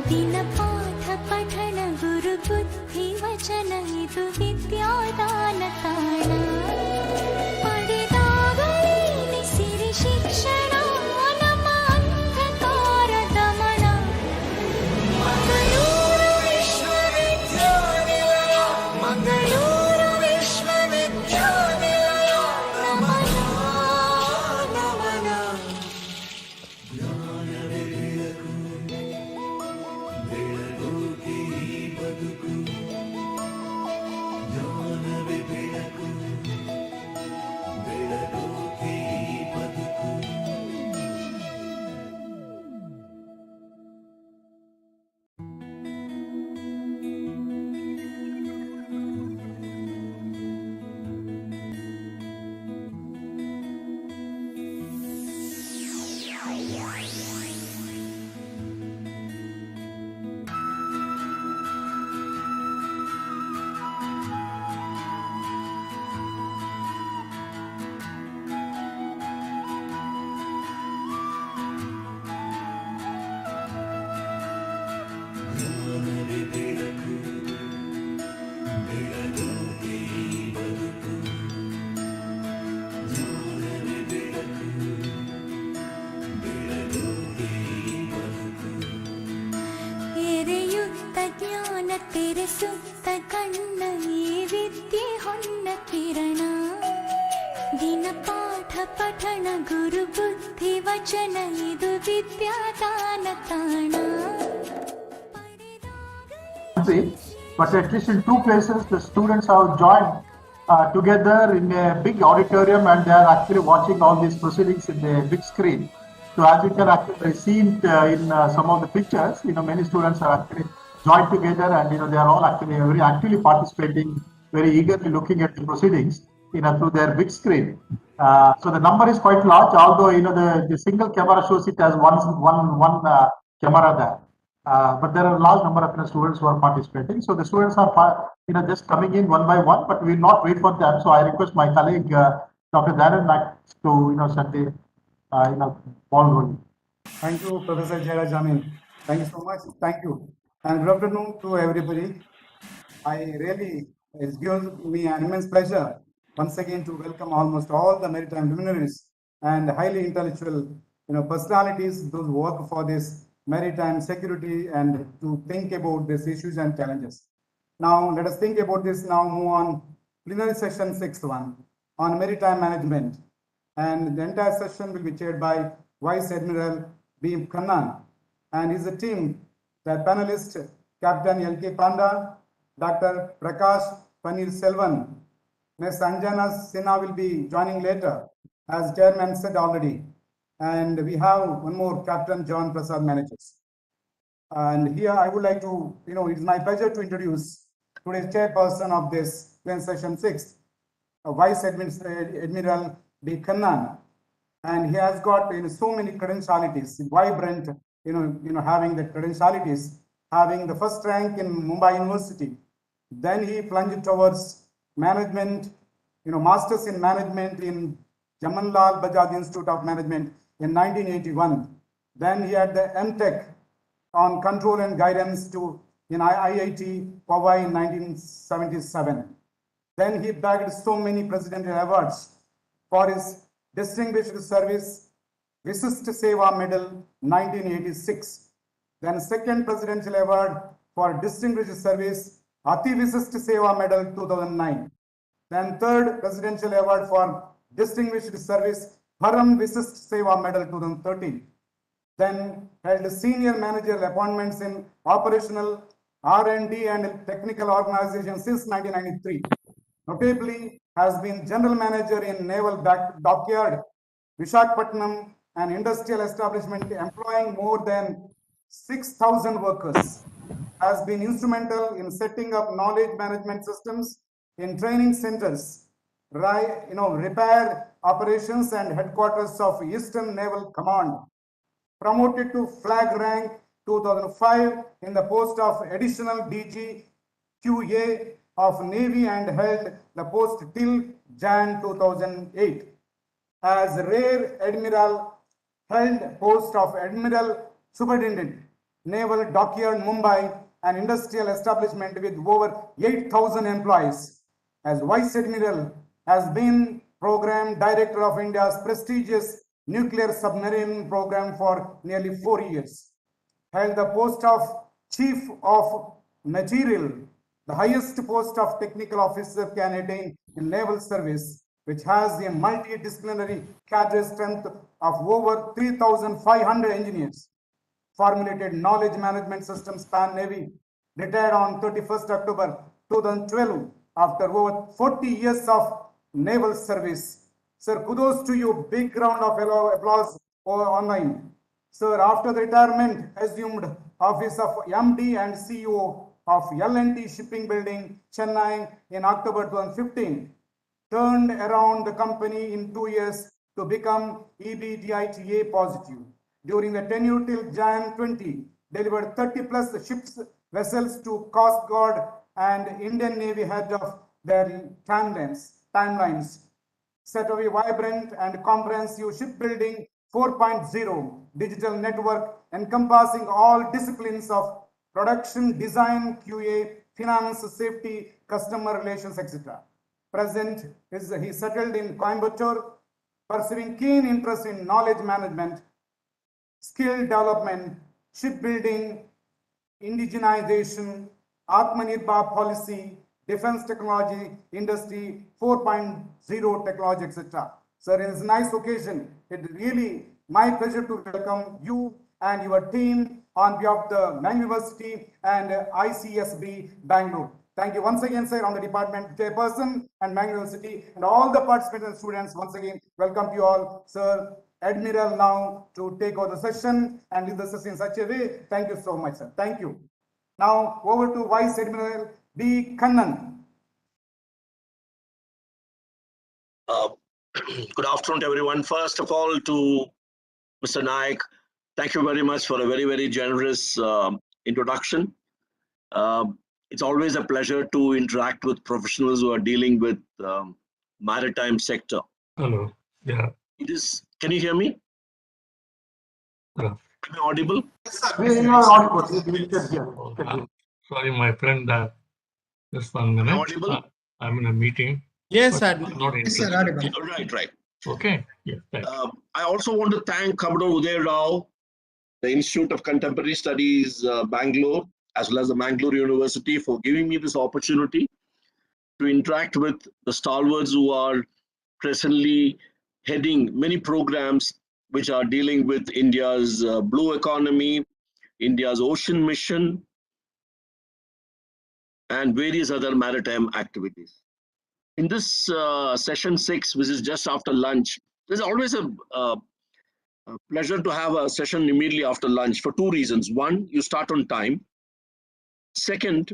दिन पाठ पठन गुरु बुद्धि वचन इदु विद्यादान ताण पडेदागलेनि सिरि शिक्षण ನಮ್ಮ ಅಂಧಕಾರ ದಮನ ಮಂಗಳೂರು ವಿಶ್ವವಿದ್ಯಾನಿಲಯ ಮಂಗಳೂರು ವಿಶ್ವವಿದ್ಯಾನಿಲಯ ನಮನ ನಮನ तेरे सुप्त कण्ण ये विद्ये होन्न किरण दिन पाठ पठन गुरु बुद्धि वचन इदु विद्यादान ताण but at least in two places the students have joined together in a big auditorium and they are actually watching all these proceedings in the big screen. So as you can actually see in some of the pictures, many students are actually joined together and they are all actually very actively participating, very eagerly looking at the proceedings through their big screen. So the number is quite large, although the single camera shows it as one camera there. But there are a large number of students who are participating. So the students are just coming in one by one, but we will not wait for them. So I request my colleague Dr. Darren to set the ball rolling. Thank you, Professor Jairaj Jamin. Thank you so much. Thank you. And good afternoon to everybody. It gives me an immense pleasure once again to welcome almost all the maritime luminaries and highly intellectual personalities, those who work for this maritime security and to think about these issues and challenges. Now, let us think about this now, move on. Plenary session 6th on maritime management. And the entire session will be chaired by Vice Admiral B. Kannan and his team. The panelist, Captain L.K. Panda, Dr. Prakash Panir Selvan, Ms. Anjana Sinha will be joining later, as Chairman said already. And we have one more, Captain John Prasad Managers. And here I would like to, it's my pleasure to introduce today's chairperson of this plenary session 6th, Vice Admiral B. Kannan. And he has got so many credentialities, vibrant, having the credentialities, having the first rank in Mumbai University. Then he plunged towards management, masters in management in Jamanlal Bajaj Institute of Management in 1981. Then he had the MTech on control and guidance in IIT Powai in 1977. Then he bagged so many presidential awards for his distinguished service, Visist Seva Medal 1986. Then second presidential award for distinguished service, Ati Visist Seva Medal 2009. Then third presidential award for distinguished service, Param Visist Seva Medal 2013. Then held senior managerial appointments in operational R&D and technical organization since 1993. Notably, has been general manager in Naval Dockyard, Visakhapatnam, an industrial establishment employing more than 6,000 workers, has been instrumental in setting up knowledge management systems in training centers, repair operations and headquarters of Eastern Naval Command. Promoted to flag rank 2005 in the post of additional DG QA of Navy and held the post till Jan 2008. As Rear Admiral, held post of Admiral Superintendent Naval Dockyard Mumbai, an industrial establishment with over 8,000 employees. As Vice Admiral, has been Program Director of India's prestigious nuclear submarine program for nearly 4 years. Held the post of Chief of Material, the highest post of technical officer can attain in naval service, which has a multidisciplinary cadre strength of over 3,500 engineers. Formulated knowledge management systems Pan Navy, retired on 31st October 2012 after over 40 years of naval service. Sir, kudos to you. Big round of applause online. Sir, after the retirement, assumed office of MD and CEO of L&T Shipping Building, Chennai in October 2015. Turned around the company in 2 years to become EBITDA positive. During the tenure till Jan 20, delivered 30 plus ships vessels to Coast Guard and Indian Navy ahead of their timelines. Set a vibrant and comprehensive shipbuilding 4.0 digital network encompassing all disciplines of production, design, QA, finance, safety, customer relations, etc. Present is he settled in Coimbatore, pursuing keen interest in knowledge management, skill development, shipbuilding, indigenization, Atmanirbhar policy, defense technology, industry 4.0 technology, etc. Sir, it is a nice occasion. It really my pleasure to welcome you and your team on behalf of the Mangalore University and ICSB Bangalore. Thank you once again, sir, on the department chairperson and Mangalore University and all the participants and students. Once again, welcome to you all, sir. Admiral now to take over the session and lead the session in such a way. Thank you so much, sir. Thank you. Now over to Vice Admiral B. Kannan. Good afternoon to everyone. First of all, to Mr. Naik, thank you very much for a very, very generous introduction. It's always a pleasure to interact with professionals who are dealing with maritime sector. Hello. Yeah. It is. Can you hear me? Yeah. Am I audible? We are audible. Sorry, my friend. Just 1 minute. Am I audible? I'm in a meeting. Yes, sir. I'm not Yes, sir, interested. audible. Right. Okay. Yeah. I also want to thank Commodore Uday Rao, the Institute of Contemporary Studies, Bangalore, as well as the Mangalore University for giving me this opportunity to interact with the stalwarts who are presently heading many programs which are dealing with India's blue economy, India's ocean mission, and various other maritime activities. In this session 6, which is just after lunch, there's always a pleasure to have a session immediately after lunch for 2 reasons. One, you start on time. Second,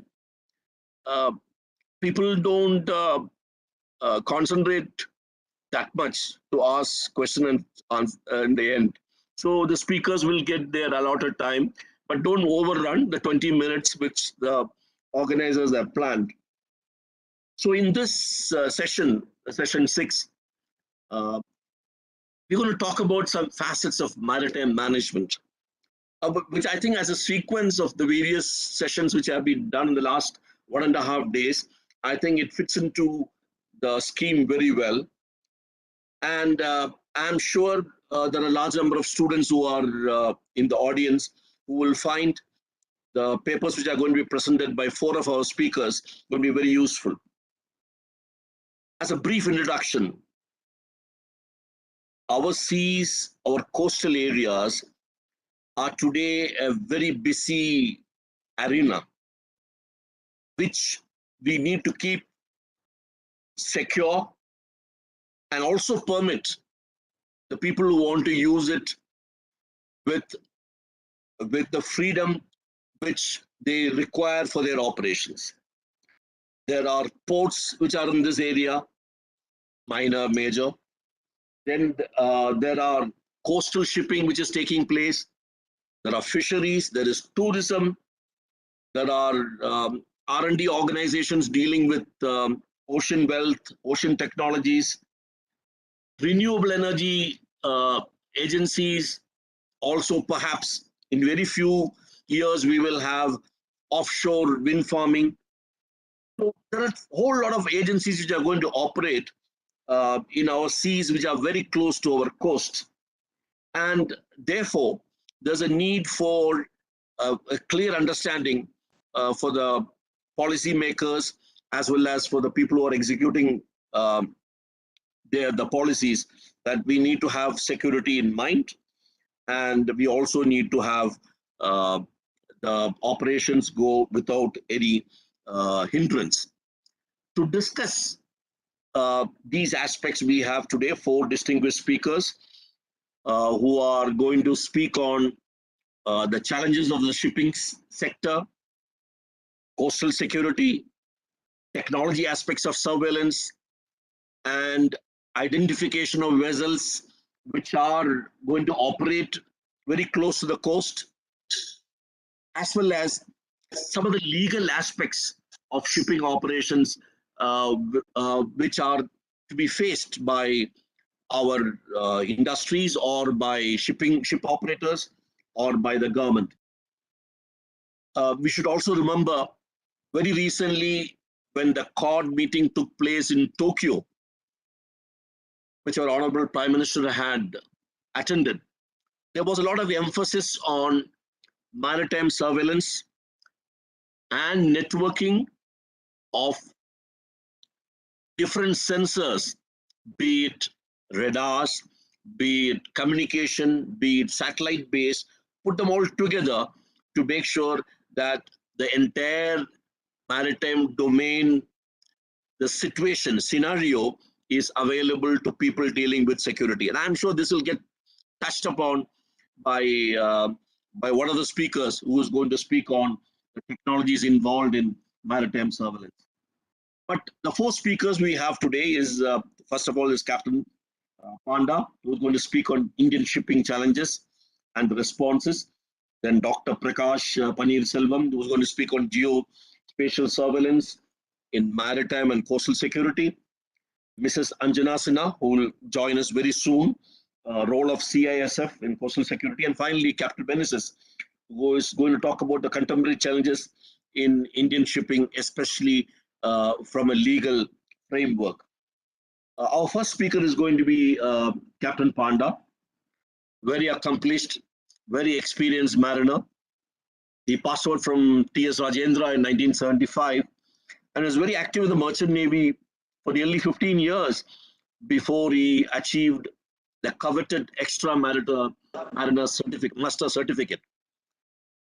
people don't concentrate that much to ask question and in the end. So the speakers will get their allotted time, but don't overrun the 20 minutes which the organizers have planned. So in this session 6, we're going to talk about some facets of maritime management, which I think as a sequence of the various sessions which have been done in the last 1.5 days, I think it fits into the scheme very well. And I'm sure there are a large number of students who are in the audience who will find the papers which are going to be presented by 4 of our speakers will be very useful. As a brief introduction, our seas, our coastal areas are today a very busy arena, which we need to keep secure and also permit the people who want to use it with the freedom which they require for their operations. There are ports which are in this area, minor, major. Then there are coastal shipping which is taking place. There are fisheries, there is tourism, there are R&D organizations dealing with ocean wealth, ocean technologies, renewable energy agencies, also perhaps in very few years, we will have offshore wind farming. So there are a whole lot of agencies which are going to operate in our seas, which are very close to our coast. And therefore, there's a need for a clear understanding for the policymakers as well as for the people who are executing the policies, that we need to have security in mind, and we also need to have the operations go without any hindrance. To discuss these aspects, we have today 4 distinguished speakers who are going to speak on the challenges of the shipping sector, coastal security, technology aspects of surveillance, and identification of vessels which are going to operate very close to the coast, as well as some of the legal aspects of shipping operations which are to be faced by our industries or by ship operators or by the government. We should also remember very recently when the COD meeting took place in Tokyo, which our Honorable Prime Minister had attended, there was a lot of emphasis on maritime surveillance and networking of different sensors, be it radars, be it communication, be it satellite based, put them all together to make sure that the entire maritime domain, the scenario is available to people dealing with security. And I'm sure this will get touched upon by one of the speakers who is going to speak on the technologies involved in maritime surveillance. But the 4 speakers we have today is, first of all, is Captain Panda, who is going to speak on Indian shipping challenges and responses. Then Dr. Prakash Paneerselvam, who is going to speak on geospatial surveillance in maritime and coastal security. Mrs. Anjana Sinha, who will join us very soon, role of CISF in coastal security. And finally, Captain Benesis, who is going to talk about the contemporary challenges in Indian shipping, especially from a legal framework. Our first speaker is going to be Captain Panda, very accomplished, very experienced mariner. He passed out from T.S. Rajendra in 1975 and was very active in the Merchant Navy for nearly 15 years before he achieved the coveted extra mariner master certificate.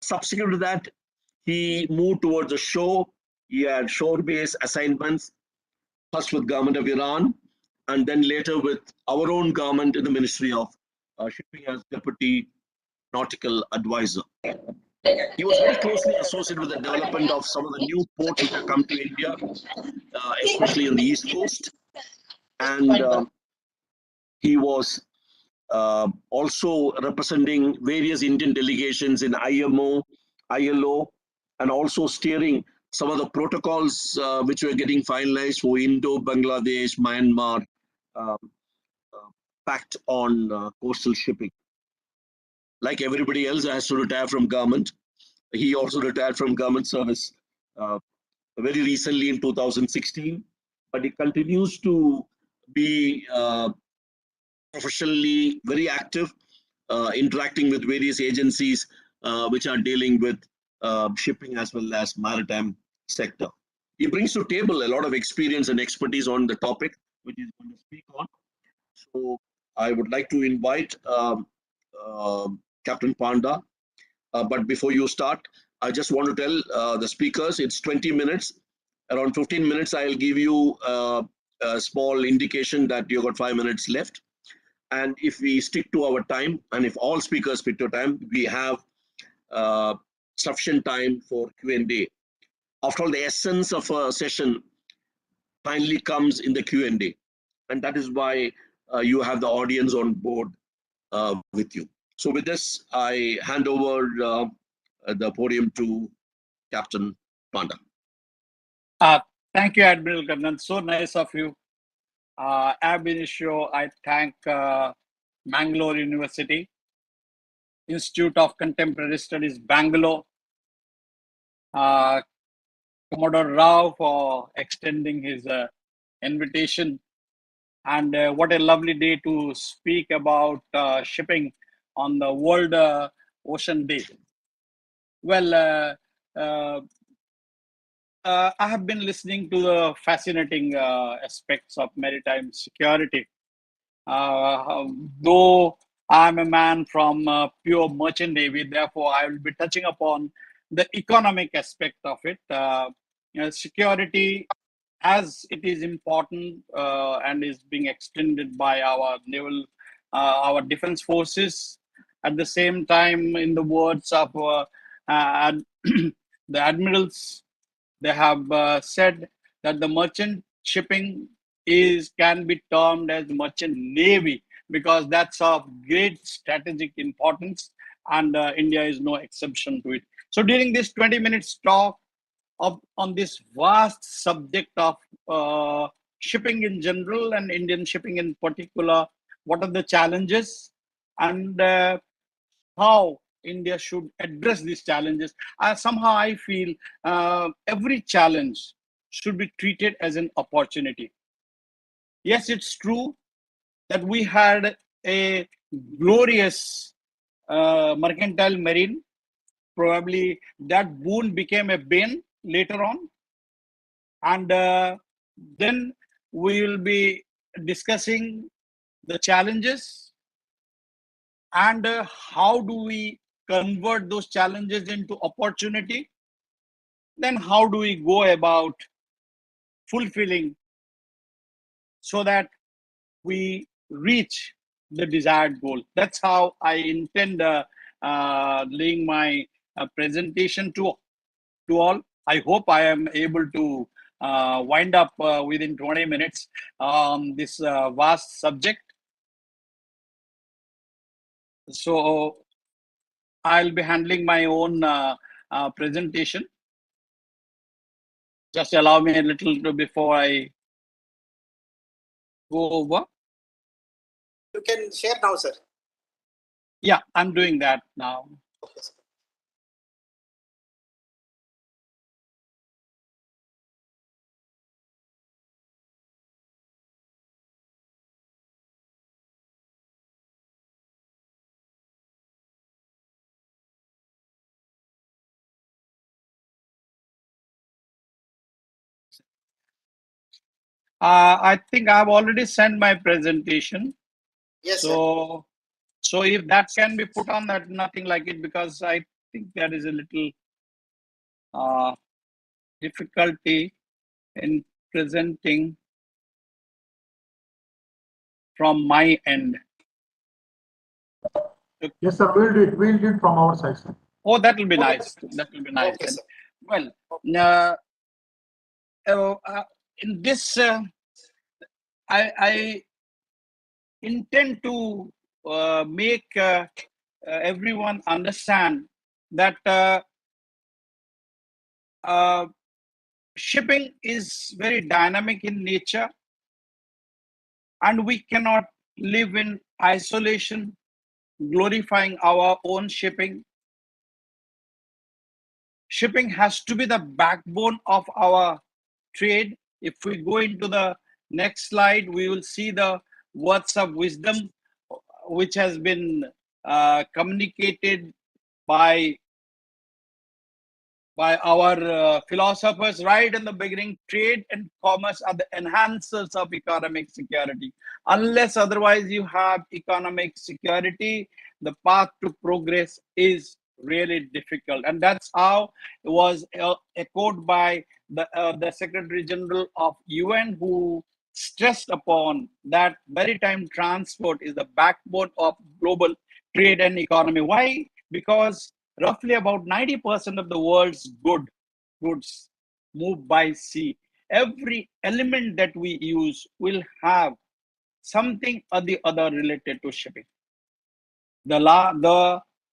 Subsequent to that, he moved towards the shore. He had shore-based assignments, first with government of Iran, and then later with our own government in the Ministry of Shipping as Deputy Nautical Advisor. He was very closely associated with the development of some of the new ports which have come to India, especially on the East Coast. And he was also representing various Indian delegations in IMO, ILO, and also steering some of the protocols which were getting finalized for Indo-Bangladesh, Myanmar pact on coastal shipping. Like everybody else has to retire from government, he also retired from government service very recently in 2016, but he continues to be professionally very active, interacting with various agencies which are dealing with shipping as well as maritime sector. He brings to table a lot of experience and expertise on the topic which he's going to speak on. So I would like to invite Captain Panda. But before you start, I just want to tell the speakers it's 20 minutes. Around 15 minutes, I'll give you a small indication that you've got 5 minutes left. And if we stick to our time, and if all speakers stick to time, we have sufficient time for Q&A. After all, the essence of a session finally comes in the Q&A. And that is why you have the audience on board with you. So with this, I hand over the podium to Captain Panda. Thank you, Admiral Kannan. So nice of you. Ab initio, I thank Mangalore University, Institute of Contemporary Studies, Bangalore, Commodore Rao for extending his invitation. And what a lovely day to speak about shipping on the World Ocean Day. Well, I have been listening to the fascinating aspects of maritime security. Though I'm a man from pure merchant navy, therefore I will be touching upon the economic aspect of it. Security, as it is important and is being extended by our naval, our defense forces. At the same time, in the words of the admirals, they have said that the merchant shipping can be termed as merchant navy because that's of great strategic importance, and India is no exception to it. So during this 20 minutes talk on this vast subject of shipping in general and Indian shipping in particular, what are the challenges and how India should address these challenges. Somehow I feel every challenge should be treated as an opportunity. Yes, it's true that we had a glorious mercantile marine. Probably that boon became a bane later on. And then we will be discussing the challenges and how do we convert those challenges into opportunity. Then how do we go about fulfilling so that we reach the desired goal. That's how I intend laying my presentation to all. I hope I am able to wind up within 20 minutes this vast subject. So I'll be handling my own presentation. Just allow me a little before I go over. You can share now, sir. Yeah, I'm doing that now. Okay, sir. I think I've already sent my presentation. Yes, So, so if that can be put on, that nothing like it, because I think there is a little difficulty in presenting from my end. Yes, sir. We'll do it. We'll do it from our side, sir. Oh, that will be Okay. nice. That will be nice. Okay, sir. Well, in this, I intend to make everyone understand that shipping is very dynamic in nature, and we cannot live in isolation, glorifying our own shipping. Shipping has to be the backbone of our trade. If we go into the next slide, we will see the words of wisdom which has been communicated by our philosophers right in the beginning. Trade and commerce are the enhancers of economic security. Unless otherwise you have economic security, the path to progress is really difficult. And that's how it was echoed by the Secretary General of UN, who stressed upon that maritime transport is the backbone of global trade and economy. Why? Because roughly about 90% of the world's goods move by sea. Every element that we use will have something or the other related to shipping. The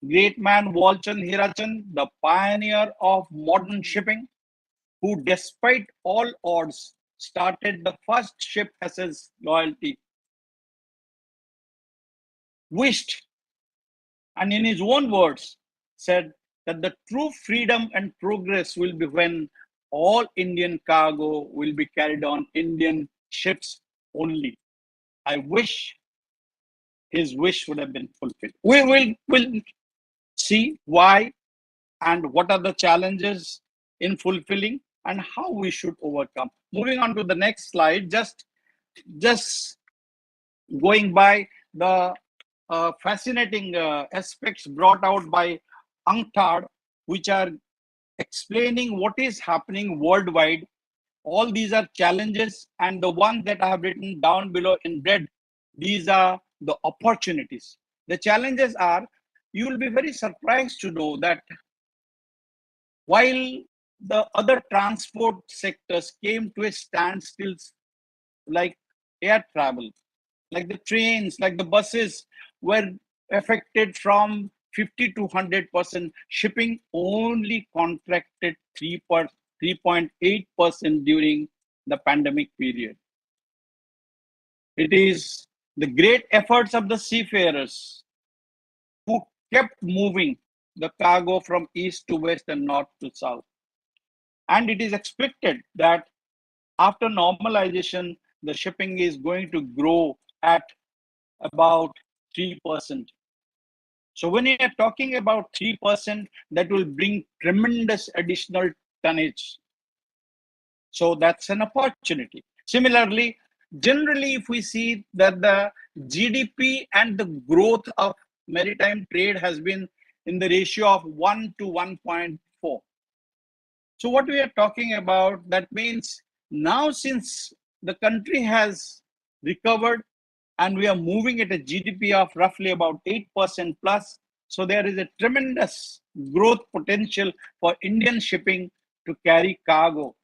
great man Walchand Hirachand, the pioneer of modern shipping, who despite all odds started the first ship SS Loyalty, wished, and in his own words said, that the true freedom and progress will be when all Indian cargo will be carried on Indian ships only. I wish his wish would have been fulfilled. Will see why and what are the challenges in fulfilling and how we should overcome. Moving on to the next slide, just going by the fascinating aspects brought out by UNCTAD, which are explaining what is happening worldwide. All these are challenges, and the ones that I have written down below in red, these are the opportunities. The challenges are, you will be very surprised to know that while the other transport sectors came to a standstill, like air travel, like the trains, like the buses were affected from 50 to 100%. Shipping only contracted 3.8% during the pandemic period. It is the great efforts of the seafarers who kept moving the cargo from east to west and north to south. And it is expected that after normalization, the shipping is going to grow at about 3%. So when you are talking about 3%, that will bring tremendous additional tonnage. So that's an opportunity. Similarly, generally, if we see that the GDP and the growth of maritime trade has been in the ratio of 1 to 1.4. So what we are talking about, that means now since the country has recovered and we are moving at a GDP of roughly about 8% plus, so there is a tremendous growth potential for Indian shipping to carry cargo,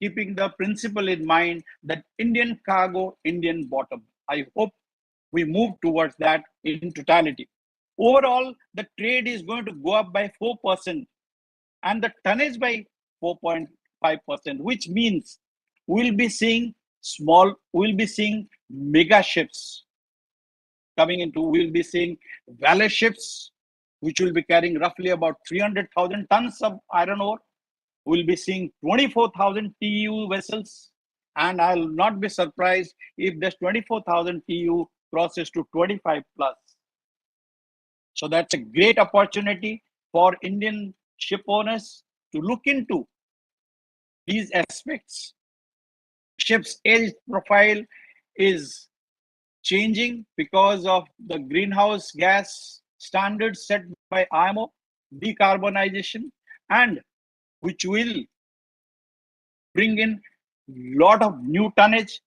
keeping the principle in mind that Indian cargo, Indian bottom. I hope we move towards that in totality. Overall, the trade is going to go up by 4% and the tonnage by 4.5%, which means we'll be seeing mega ships coming into, we'll be seeing valley ships, which will be carrying roughly about 300,000 tons of iron ore. We'll be seeing 24,000 TEU vessels, and I'll not be surprised if this 24,000 TEU crosses to 25 plus. So that's a great opportunity for Indian ship owners to look into these aspects. Ship's age profile is changing because of the greenhouse gas standards set by IMO, decarbonization, and which will bring in lot of new tonnage.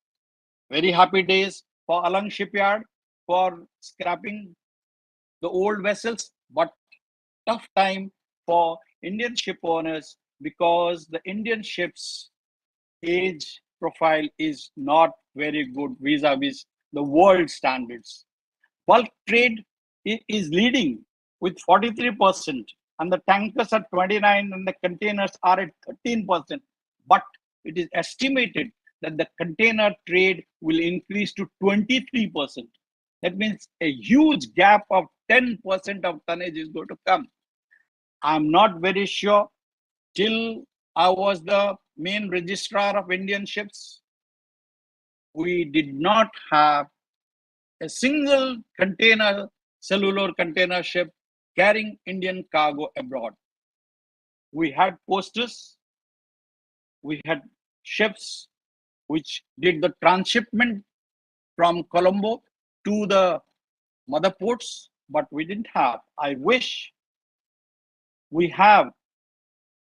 Very happy days for Alang shipyard for scrapping the old vessels, but tough time for Indian ship owners because the Indian ships age profile is not very good vis-a-vis the world standards. Bulk trade is leading with 43%, and the tankers are 29% and the containers are at 13%. But it is estimated that the container trade will increase to 23%. That means a huge gap of 10% of tonnage is going to come. I'm not very sure. Till I was the main registrar of Indian ships, we did not have a single container, cellular container ship carrying Indian cargo abroad. We had posters, we had ships which did the transshipment from Colombo to the mother ports, but we didn't have. I wish we have,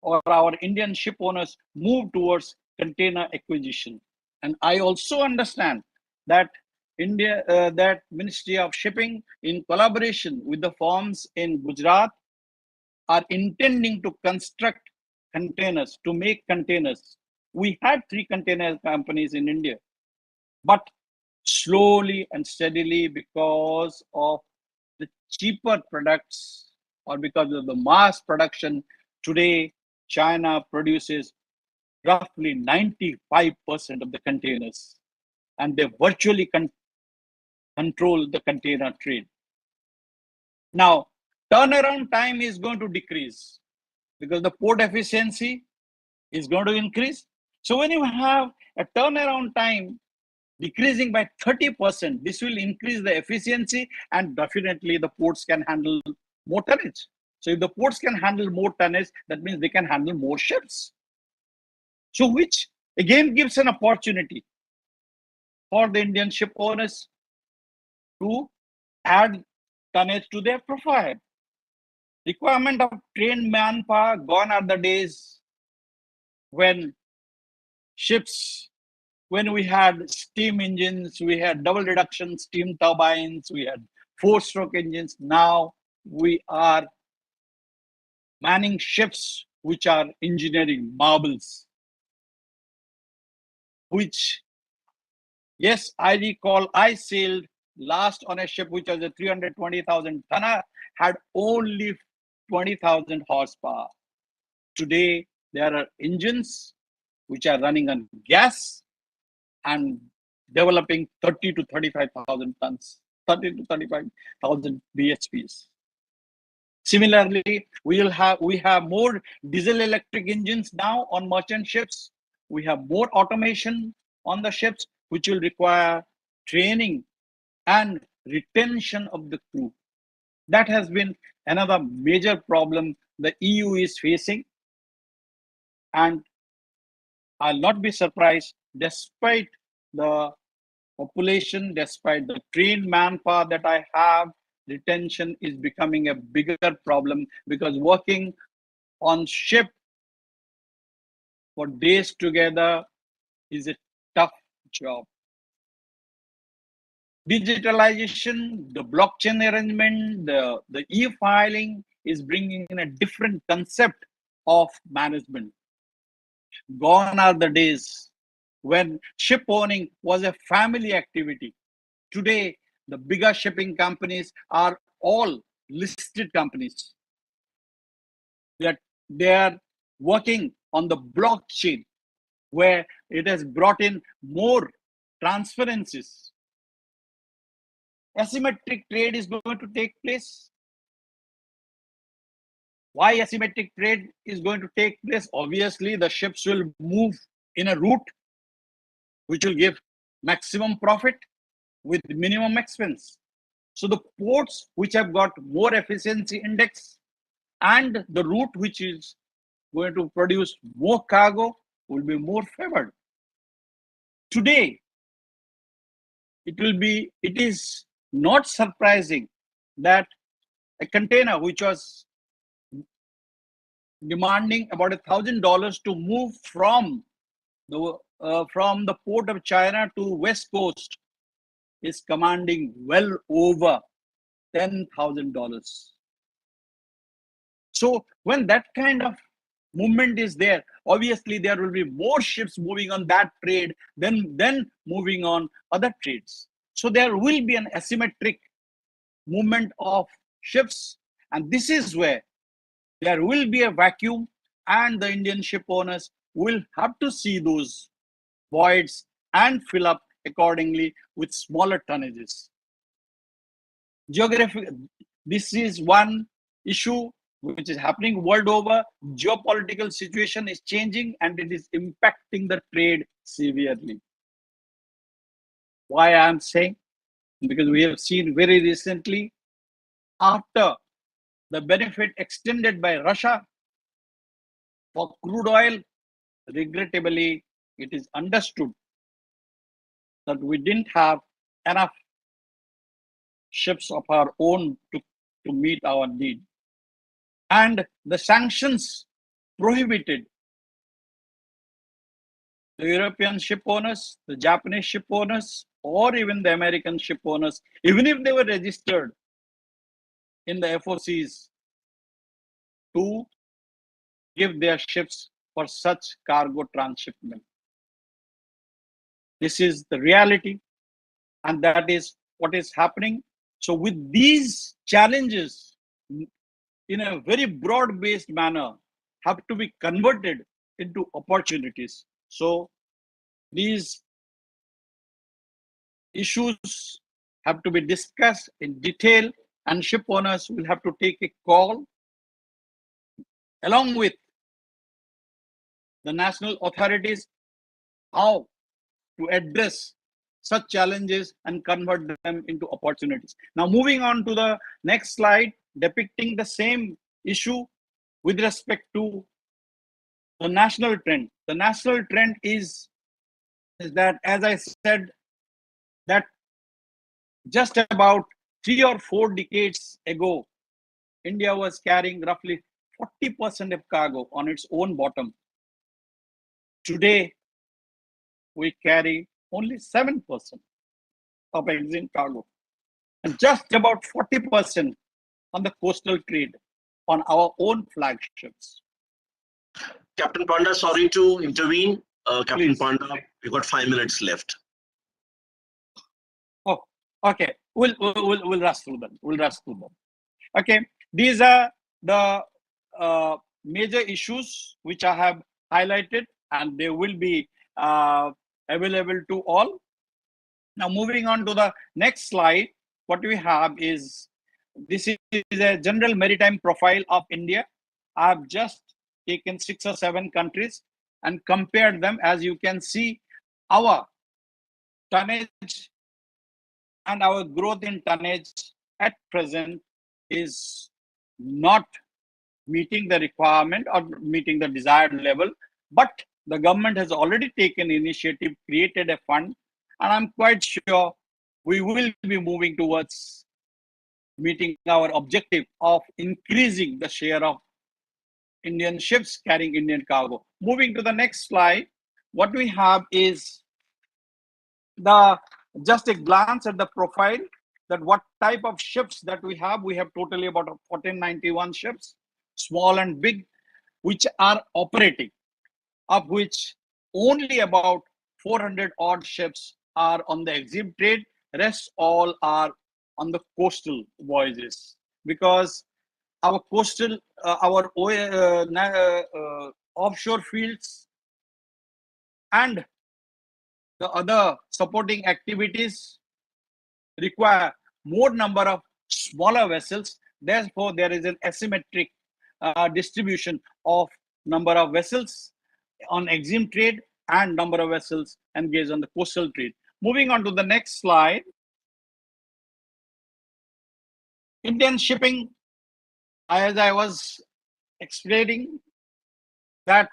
or our Indian ship owners move towards container acquisition. And I also understand that that Ministry of Shipping, in collaboration with the firms in Gujarat, are intending to construct containers, to make containers. We had 3 container companies in India, but slowly and steadily, because of the cheaper products or because of the mass production, today China produces roughly 95% of the containers, and they virtually control the container trade. Now, turnaround time is going to decrease. because the port efficiency is going to increase. So when you have a turnaround time decreasing by 30%, this will increase the efficiency, and definitely the ports can handle more tonnage. So if the ports can handle more tonnage, that means they can handle more ships. So which again gives an opportunity for the Indian ship owners to add tonnage to their profile. Requirement of trained manpower, gone are the days when ships, when we had steam engines, we had double reduction steam turbines, we had four-stroke engines. Now we are manning ships which are engineering marvels, which, yes, I recall I sailed last on a ship which was a 320,000 tonner, had only 20,000 horsepower. Today, there are engines which are running on gas and developing 30 to 35,000 tons, 30 to 35,000 bhps. Similarly, we have more diesel electric engines now on merchant ships. We have more automation on the ships, which will require training and retention of the crew. That has been another major problem the EU is facing. And I'll not be surprised, despite the population, despite the trained manpower that I have, retention is becoming a bigger problem, because working on ship for days together is a tough job. Digitalization, the blockchain arrangement, the e-filing is bringing in a different concept of management. Gone are the days when ship owning was a family activity. Today, the bigger shipping companies are all listed companies. They are working on the blockchain, where it has brought in more transparencies. Asymmetric trade is going to take place. Why asymmetric trade is going to take place? Obviously, the ships will move in a route which will give maximum profit with minimum expense. So the ports which have got more efficiency index and the route which is going to produce more cargo will be more favored. Today, it is not surprising that a container which was demanding about $1,000 to move from the port of China to West Coast is commanding well over $10,000. So when that kind of movement is there, obviously there will be more ships moving on that trade than moving on other trades. So there will be an asymmetric movement of ships, and this is where there will be a vacuum, and the Indian ship owners will have to see those voids and fill up accordingly with smaller tonnages. This is one issue which is happening world over. Geopolitical situation is changing and it is impacting the trade severely. Why I am saying? Because we have seen very recently, after the benefit extended by Russia for crude oil, regrettably, it is understood that we didn't have enough ships of our own to meet our need. And the sanctions prohibited the European ship owners, the Japanese ship owners, or even the American ship owners, even if they were registered in the FOCs, to give their ships for such cargo transshipment. This is the reality, and that is what is happening. So with these challenges, in a very broad-based manner, have to be converted into opportunities. So these issues have to be discussed in detail, and ship owners will have to take a call along with the national authorities, how to address such challenges and convert them into opportunities. Now, moving on to the next slide, depicting the same issue with respect to the national trend. The national trend is that, as I said, that just about 3 or 4 decades ago, India was carrying roughly 40% of cargo on its own bottom. Today, we carry only 7% of exim cargo, and just about 40% on the coastal trade on our own flagships. Captain Panda, sorry to intervene. Captain Please. Panda, we've got 5 minutes left. Oh, okay. We'll rush through them. Okay. These are the major issues which I have highlighted, and they will be available to all. Now, moving on to the next slide, what we have is, this is a general maritime profile of India. I have just taken 6 or 7 countries and compared them. As you can see, our tonnage and our growth in tonnage at present is not meeting the requirement or meeting the desired level, but the government has already taken initiative, created a fund, and I'm quite sure we will be moving towards meeting our objective of increasing the share of Indian ships carrying Indian cargo. Moving to the next slide, what we have is just a glance at the profile, that what type of ships that we have. We have totally about 1491 ships, small and big, which are operating, of which only about 400 odd ships are on the exim trade. Rest all are on the coastal voyages, because our coastal, offshore fields and the other supporting activities require more number of smaller vessels. Therefore, there is an asymmetric distribution of number of vessels on exim trade and number of vessels engaged on the coastal trade. Moving on to the next slide, Indian shipping, as I was explaining, that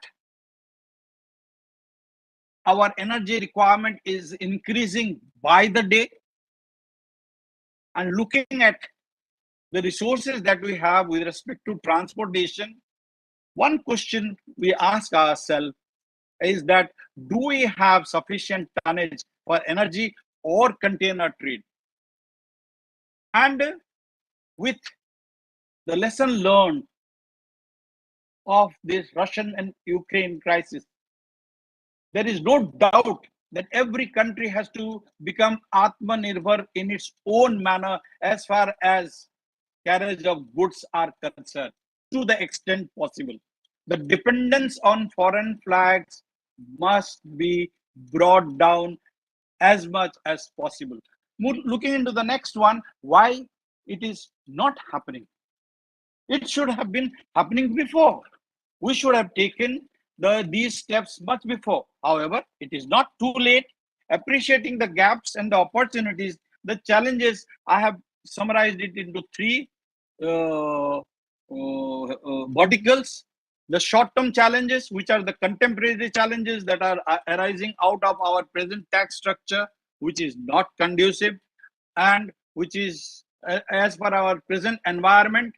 our energy requirement is increasing by the day, and looking at the resources that we have with respect to transportation, one question we ask ourselves is that, do we have sufficient tonnage for energy or container trade? And with the lesson learned of this Russian and Ukraine crisis, there is no doubt that every country has to become Atmanirbhar in its own manner as far as carriage of goods are concerned, to the extent possible. The dependence on foreign flags must be brought down as much as possible. Looking into the next one, why it is not happening? It should have been happening before. We should have taken these steps much before. However, it is not too late. Appreciating the gaps and the opportunities, the challenges, I have summarized it into 3 verticals. The short-term challenges, which are the contemporary challenges that are arising out of our present tax structure, which is not conducive, and which is, as per our present environment,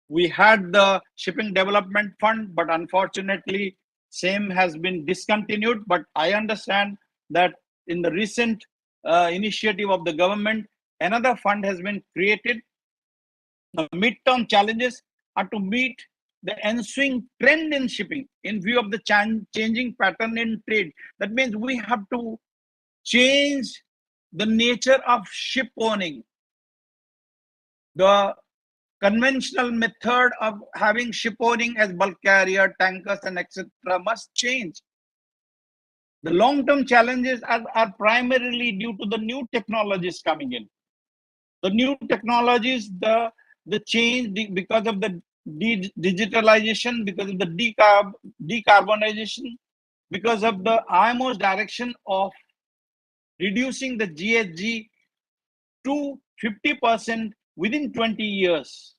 we had the Shipping Development Fund, but unfortunately, same has been discontinued. But I understand that in the recent initiative of the government, another fund has been created. The midterm challenges are to meet the ensuing trend in shipping in view of the changing pattern in trade. That means we have to change the nature of ship owning. The conventional method of having ship owning as bulk carrier, tankers, and etc. must change. The long-term challenges are primarily due to the new technologies coming in. The new technologies, the change because of the digitalization, because of the decarbonization, because of the IMO's direction of reducing the GHG to 50% within 20 years,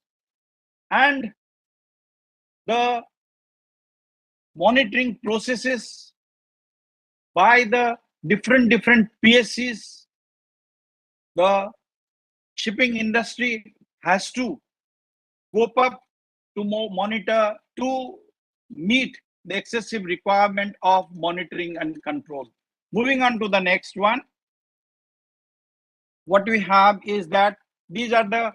and the monitoring processes by the different PSCs. The shipping industry has to cope up to monitor, to meet the excessive requirement of monitoring and control. Moving on to the next one, what we have is that these are the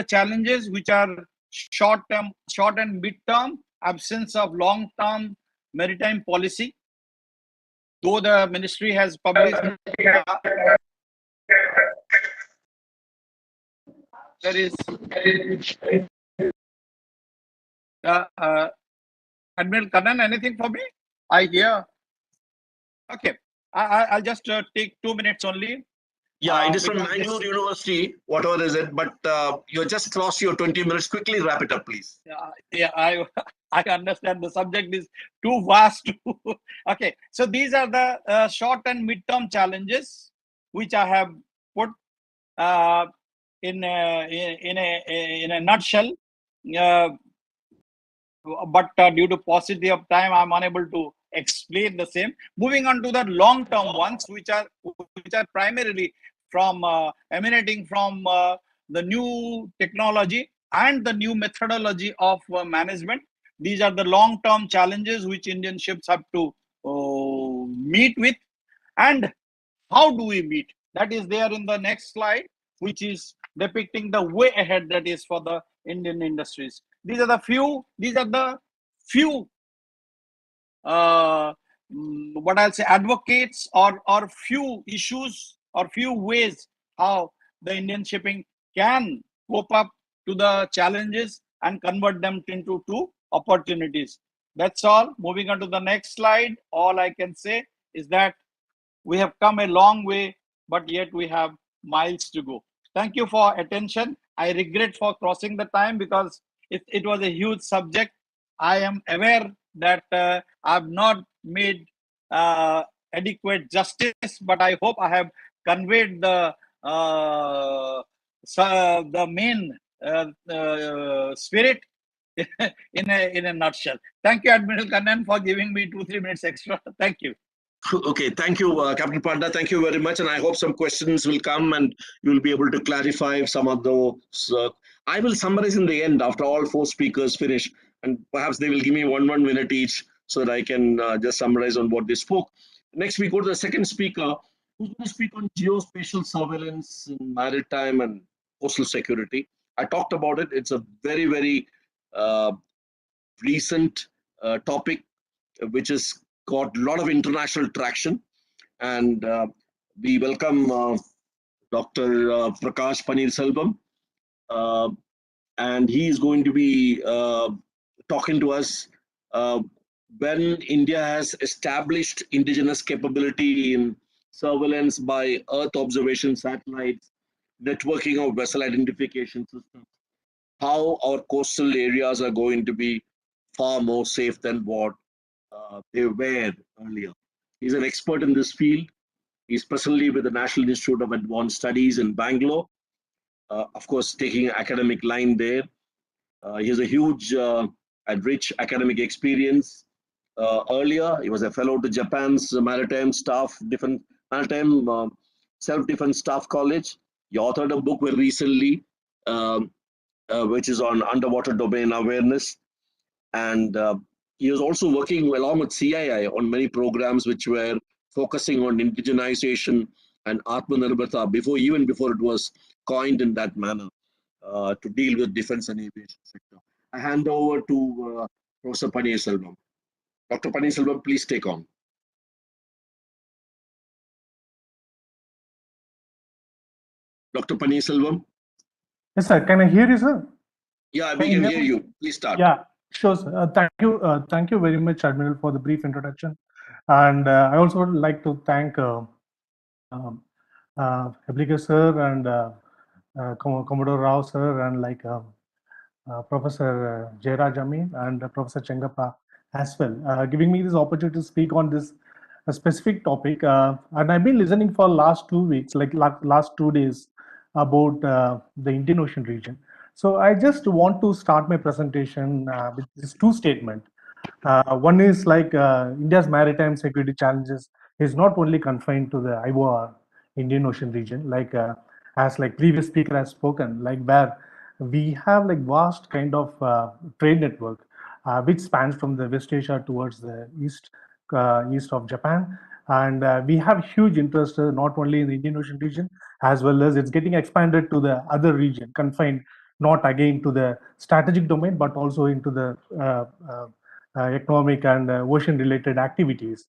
challenges which are short and mid-term: absence of long-term maritime policy. Though the ministry has published, there is Admiral Kannan, anything for me? I hear. Okay, I'll just take 2 minutes only. Yeah, it is from Mangalore University, whatever is it, but you just crossed your 20 minutes. Quickly wrap it up, please. Yeah, I understand the subject is too vast. Okay, so these are the short and mid-term challenges which I have put in a nutshell. But due to paucity of time, I'm unable to explain the same. Moving on to the long-term ones, which are primarily from emanating from the new technology and the new methodology of management. These are the long-term challenges which Indian ships have to meet with. And how do we meet? That is there in the next slide, which is depicting the way ahead that is for the Indian industries. These are the few what I'll say advocates or few issues or few ways how the Indian shipping can cope up to the challenges and convert them into opportunities. That's all. Moving on to the next slide, all I can say is that we have come a long way, but yet we have miles to go. Thank you for attention. I regret for crossing the time because it was a huge subject. I am aware that I've not made adequate justice, but I hope I have conveyed the main spirit in a nutshell. Thank you, Admiral Kannan, for giving me 2-3 minutes extra. Thank you. Okay, thank you, Captain Panda. Thank you very much, and I hope some questions will come and you will be able to clarify some of those. I will summarize in the end after all 4 speakers finish, and perhaps they will give me one minute each so that I can just summarize on what they spoke. Next, we go to the second speaker, who's going to speak on geospatial surveillance in maritime and coastal security. I talked about it. It's a very, very recent topic, which has got a lot of international traction, and we welcome Dr. Prakash Paneerselvam, and he is going to be talking to us when India has established indigenous capability in surveillance by Earth observation satellites, networking of vessel identification systems, how our coastal areas are going to be far more safe than what they were earlier. He's an expert in this field. He's presently with the National Institute of Advanced Studies in Bangalore, of course, taking an academic line there. He has a huge and rich academic experience. Earlier, he was a fellow to Japan's Maritime Self-Defense Staff College. He authored a book very recently, which is on underwater domain awareness. And he was also working along with CII on many programs which were focusing on indigenization and Atmanirbharta even before it was coined in that manner to deal with defense and aviation sector. I hand over to Professor Paneerselvam. Dr. Paneerselvam, please take on. Dr. Paneerselvam? Yes, sir. Can I hear you, sir? Yeah, we can hear you. Please start. Yeah, sure, sir. Thank you very much, Admiral, for the brief introduction. And I also would like to thank Heblika sir and Commodore Rao sir and Professor Jairaj Amin and Professor Chengappa as well, giving me this opportunity to speak on this specific topic. And I've been listening for last 2 weeks, like last 2 days, about the Indian Ocean region. So I just want to start my presentation with these two statements. One is like India's maritime security challenges is not only confined to the IOR, Indian Ocean region, like as like previous speaker has spoken, like where we have like vast kind of trade network which spans from the West Asia towards the east of Japan, and we have huge interest not only in the Indian Ocean region as well as it's getting expanded to the other region, confined not again to the strategic domain but also into the economic and ocean related activities.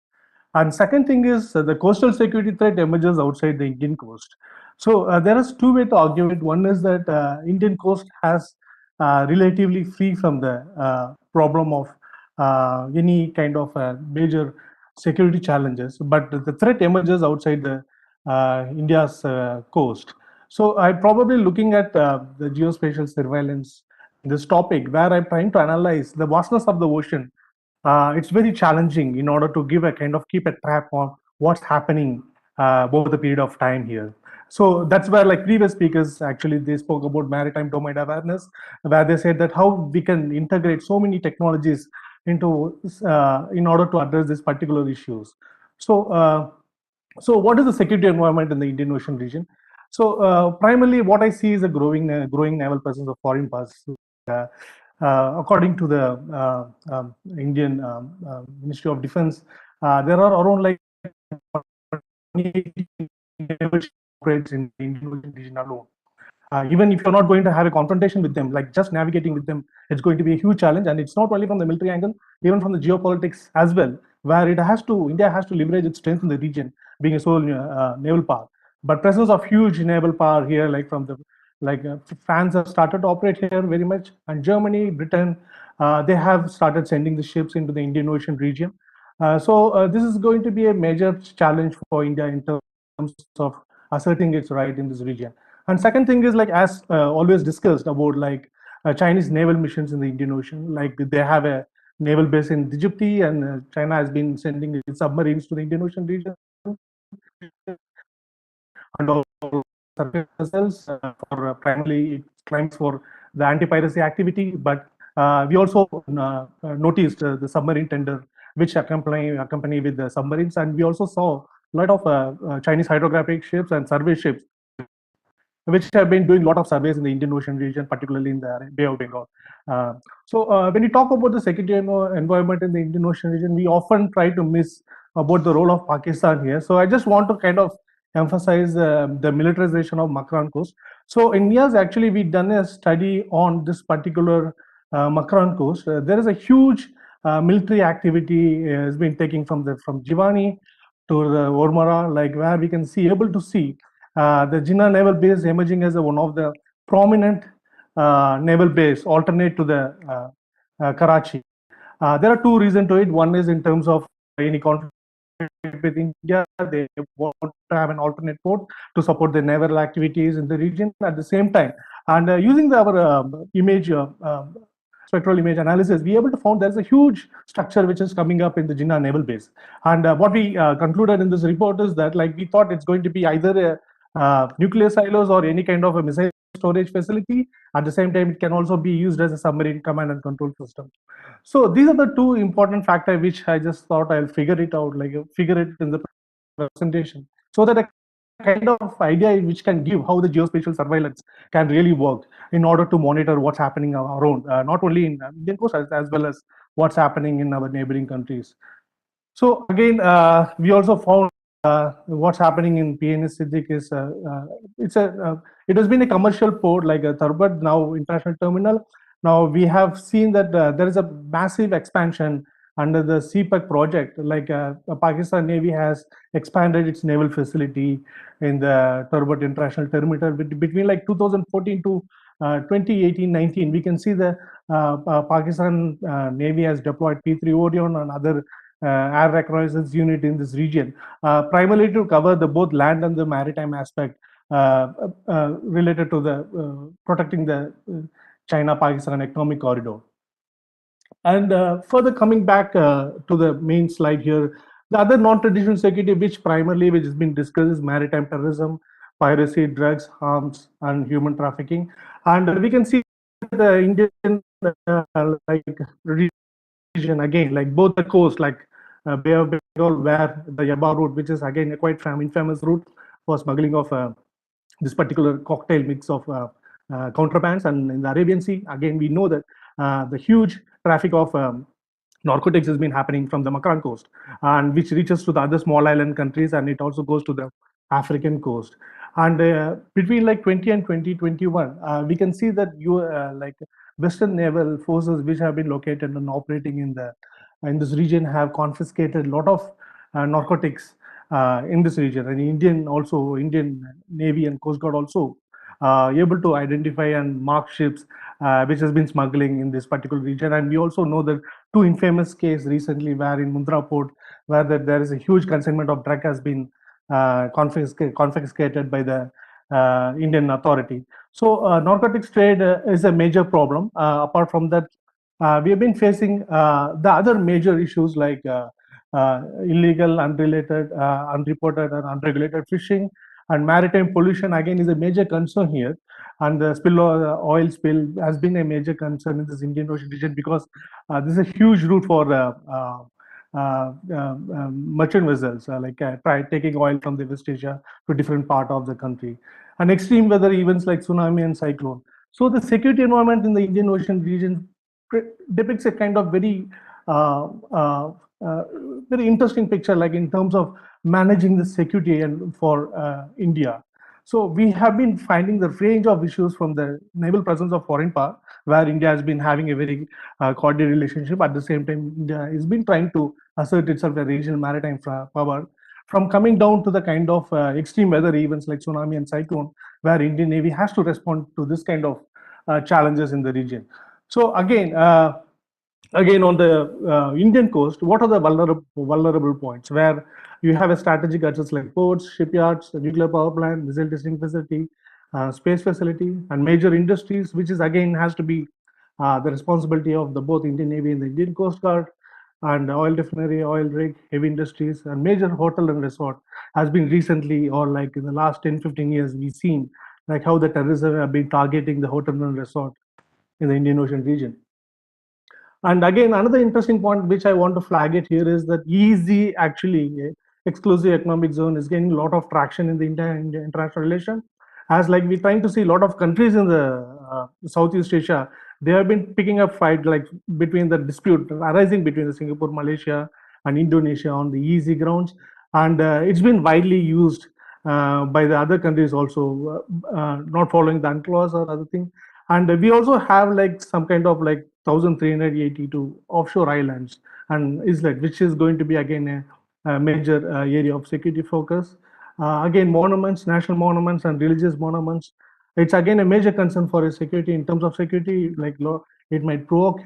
And second thing is the coastal security threat emerges outside the Indian coast. So there is two ways to argue it. One is that Indian coast has relatively free from the problem of any kind of major security challenges, but the threat emerges outside the India's coast. So I'm probably looking at the geospatial surveillance, this topic, where I'm trying to analyze the vastness of the ocean. It's very challenging in order to give a kind of keep a track on what's happening over the period of time here. So that's where like previous speakers actually they spoke about maritime domain awareness, where they said that how we can integrate so many technologies into in order to address these particular issues. So what is the security environment in the Indian Ocean region? So primarily what I see is a growing naval presence of foreign powers. According to the Indian Ministry of Defense, there are around like 20 naval operates in the Indian Ocean region alone. Even if you're not going to have a confrontation with them, like just navigating with them, it's going to be a huge challenge. And it's not only from the military angle, even from the geopolitics as well, where India has to leverage its strength in the region, being a sole naval power. But presence of huge naval power here, like from the France have started to operate here very much, and Germany, Britain, they have started sending the ships into the Indian Ocean region. So this is going to be a major challenge for India in terms of asserting its right in this region. And second thing is like as always discussed about like Chinese naval missions in the Indian Ocean, like they have a naval base in Djibouti, and China has been sending its submarines to the Indian Ocean region, and also surface vessels for primarily it claims for the anti-piracy activity. But we also noticed the submarine tender which accompany with the submarines, and we also saw a lot of Chinese hydrographic ships and survey ships which have been doing a lot of surveys in the Indian Ocean region, particularly in the Bay of Bengal. So when we talk about the security environment in the Indian Ocean region, we often try to miss about the role of Pakistan here. So I just want to kind of emphasize the militarization of Macron coast. So in years, actually, we've done a study on this particular Macron coast. There is a huge military activity has been taking from Jivani to the Ormara, like where we can able to see the Jinnah naval base emerging as one of the prominent naval base alternate to the Karachi. There are two reasons to it. One is in terms of any conflict with India, they want to have an alternate port to support the naval activities in the region at the same time. And using our spectral image analysis, we able to found there's a huge structure which is coming up in the Jinnah naval base. And what we concluded in this report is that like we thought it's going to be either a nuclear silos or any kind of a missile storage facility. At the same time, it can also be used as a submarine command and control system. So these are the two important factors which I just thought I'll figure it out, like figure it in the presentation, so that a kind of idea which can give how the geospatial surveillance can really work in order to monitor what's happening around, not only in Indian coast as well as what's happening in our neighboring countries. So again, we also found what's happening in PNS Siddiq is it has been a commercial port like a Turbot, now international terminal. Now we have seen that there is a massive expansion under the CPEC project. Like Pakistan Navy has expanded its naval facility in the Turbot International Terminal between like 2014 to 2018-19. We can see the Pakistan Navy has deployed P3 Orion and other air reconnaissance unit in this region, primarily to cover the both land and the maritime aspect related to the protecting the China-Pakistan Economic Corridor. And further coming back to the main slide here, the other non-traditional security which has been discussed is maritime terrorism, piracy, drugs, arms, and human trafficking. And we can see the Indian like region again, like both the coast, like Bay of Bengal, where the Yaba route, which is again a quite infamous route for smuggling of this particular cocktail mix of contrabands, and in the Arabian Sea, again we know that the huge traffic of narcotics has been happening from the Macron coast, and which reaches to the other small island countries, and it also goes to the African coast. And between like 20 and 2021, we can see that like Western naval forces which have been located and operating in this region have confiscated a lot of narcotics in this region, and Indian Navy and Coast Guard also able to identify and mark ships which has been smuggling in this particular region. And we also know that two infamous cases recently where in Mundra port, where there is a huge consignment of drug has been confiscated by the Indian authority. So narcotics trade is a major problem. Apart from that, we have been facing the other major issues like illegal, unrelated, unreported, and unregulated fishing, and maritime pollution again is a major concern here. And the oil spill has been a major concern in this Indian Ocean region, because this is a huge route for merchant vessels, taking oil from the West Asia to different part of the country, and extreme weather events like tsunami and cyclone. So the security environment in the Indian Ocean region depicts a kind of very very interesting picture, like in terms of managing the security and for India. So we have been finding the range of issues from the naval presence of foreign power, where India has been having a very cordial relationship. At the same time, India has been trying to assert itself as a regional maritime power, from coming down to the kind of extreme weather events like tsunami and cyclone, where Indian Navy has to respond to this kind of challenges in the region. So again on the Indian coast, what are the vulnerable points where you have a strategic assets like ports, shipyards, nuclear power plant, missile testing facility, space facility, and major industries, which is again has to be the responsibility of the both Indian Navy and the Indian Coast Guard, and oil refinery, oil rig, heavy industries, and major hotel and resort has been recently, or like in the last 10-15 years, we've seen like how the terrorism have been targeting the hotel and resort in the Indian Ocean region. And again, another interesting point which I want to flag it here is that EEZ, actually exclusive economic zone, is gaining a lot of traction in the international relation. As like we're trying to see a lot of countries in the Southeast Asia, they have been picking up fight like between the dispute arising between the Singapore, Malaysia, and Indonesia on the EEZ grounds, and it's been widely used by the other countries also, not following the UNCLOS or other thing. And we also have like some kind of like 1,382 offshore islands and islet, which is going to be again a major area of security focus. Again, monuments, national monuments, and religious monuments. It's again a major concern for security. In terms of security, like it might provoke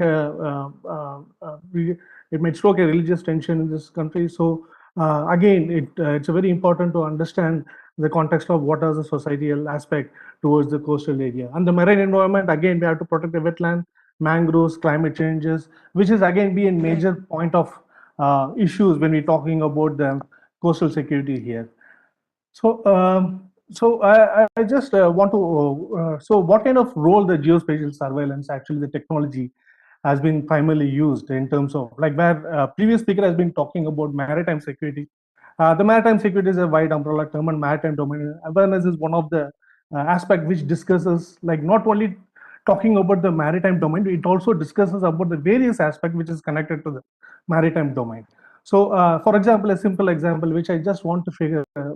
it might stroke a religious tension in this country. So again, it's very important to understand the context of what is the societal aspect towards the coastal area. And the marine environment, again, we have to protect the wetland, mangroves, climate changes, which is again be a major point of issues when we're talking about the coastal security here. So, I just want to, so what kind of role the geospatial surveillance, actually the technology, has been primarily used in terms of, like where previous speaker has been talking about maritime security. The maritime security is a wide umbrella term, and maritime domain awareness is one of the aspect which discusses, like not only talking about the maritime domain, it also discusses about the various aspects which is connected to the maritime domain. So, for example, a simple example which I just want to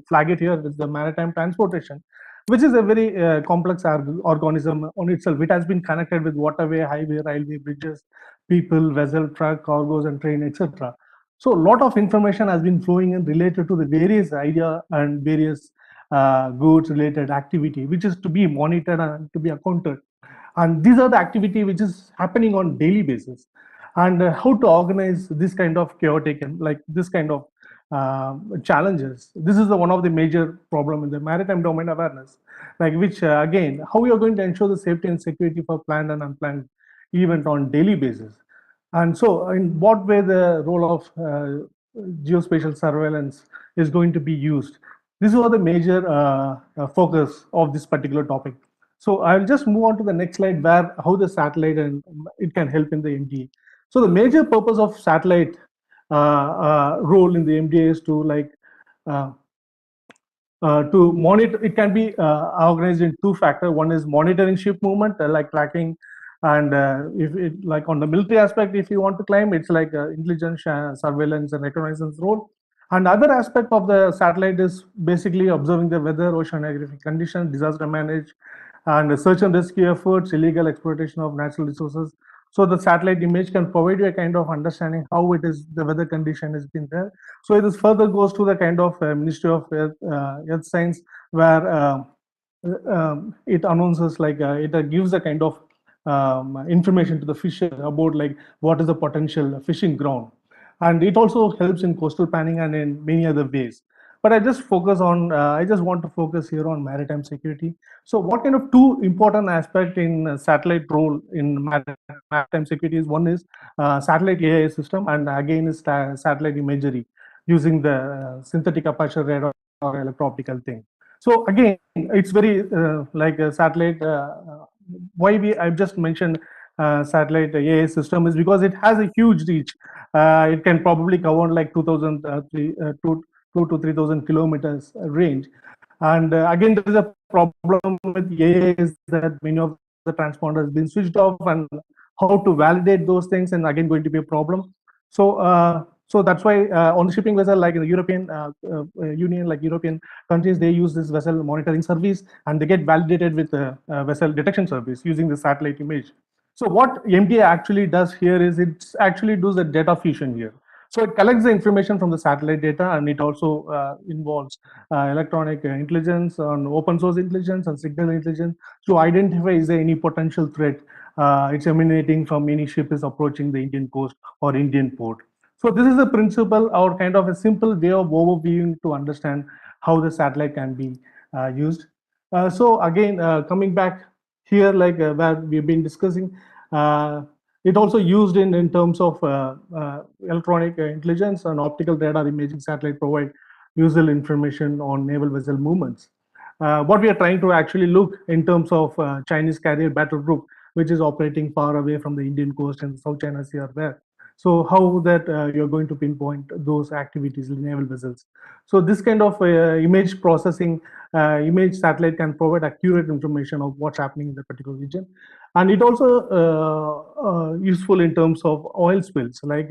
flag it here is the maritime transportation, which is a very complex organism on itself. It has been connected with waterway, highway, railway, bridges, people, vessel, truck, cargoes, and train, etc. So, a lot of information has been flowing in related to the various idea and various goods related activity, which is to be monitored and to be accounted. And these are the activity which is happening on daily basis. And how to organize this kind of chaotic and like this kind of challenges. This is one of the major problem in the maritime domain awareness, like which again, how you are going to ensure the safety and security for planned and unplanned event on daily basis. And so in what way the role of geospatial surveillance is going to be used. This was the major focus of this particular topic. So I'll just move on to the next slide where how the satellite and it can help in the MDA. So the major purpose of satellite role in the MDA is to to monitor. It can be organized in two factors. One is monitoring ship movement, like tracking, and if it like on the military aspect, if you want to climb, it's like intelligence, surveillance, and reconnaissance role. And other aspect of the satellite is basically observing the weather, oceanographic conditions, disaster manage, and search and rescue efforts, illegal exploitation of natural resources. So the satellite image can provide you a kind of understanding how it is the weather condition has been there. So it is further goes to the kind of Ministry of Earth Science where it announces like it gives a kind of information to the fisher about like what is the potential fishing ground, and it also helps in coastal planning and in many other ways. But I just focus on I just want to focus here on maritime security. So what kind of two important aspect in satellite role in maritime security is one is satellite AI system, and again is satellite imagery using the synthetic aperture radar or electro-optical thing. So again, it's very like a satellite. Why I've just mentioned satellite AI system is because it has a huge reach. It can probably cover like 2 to 3,000 kilometers range. And again, there is a problem with AI is that many of the transponders have been switched off, and how to validate those things, and again going to be a problem. So that's why on the shipping vessel, like in the European Union, like European countries, they use this vessel monitoring service, and they get validated with the vessel detection service using the satellite image. So what MDA actually does here is it actually does the data fusion here. So it collects the information from the satellite data, and it also involves electronic intelligence and open source intelligence and signal intelligence to identify is there any potential threat it's emanating from any ship is approaching the Indian coast or Indian port. So this is a principle or kind of a simple way of overviewing to understand how the satellite can be used. So again, coming back here, like where we've been discussing, it also used in terms of electronic intelligence and optical radar imaging. Satellite provide useful information on naval vessel movements. What we are trying to actually look in terms of Chinese carrier battle group, which is operating far away from the Indian coast and South China Sea are there. So how that you're going to pinpoint those activities in naval vessels. So this kind of image processing, image satellite can provide accurate information of what's happening in the particular region. And it also useful in terms of oil spills. Like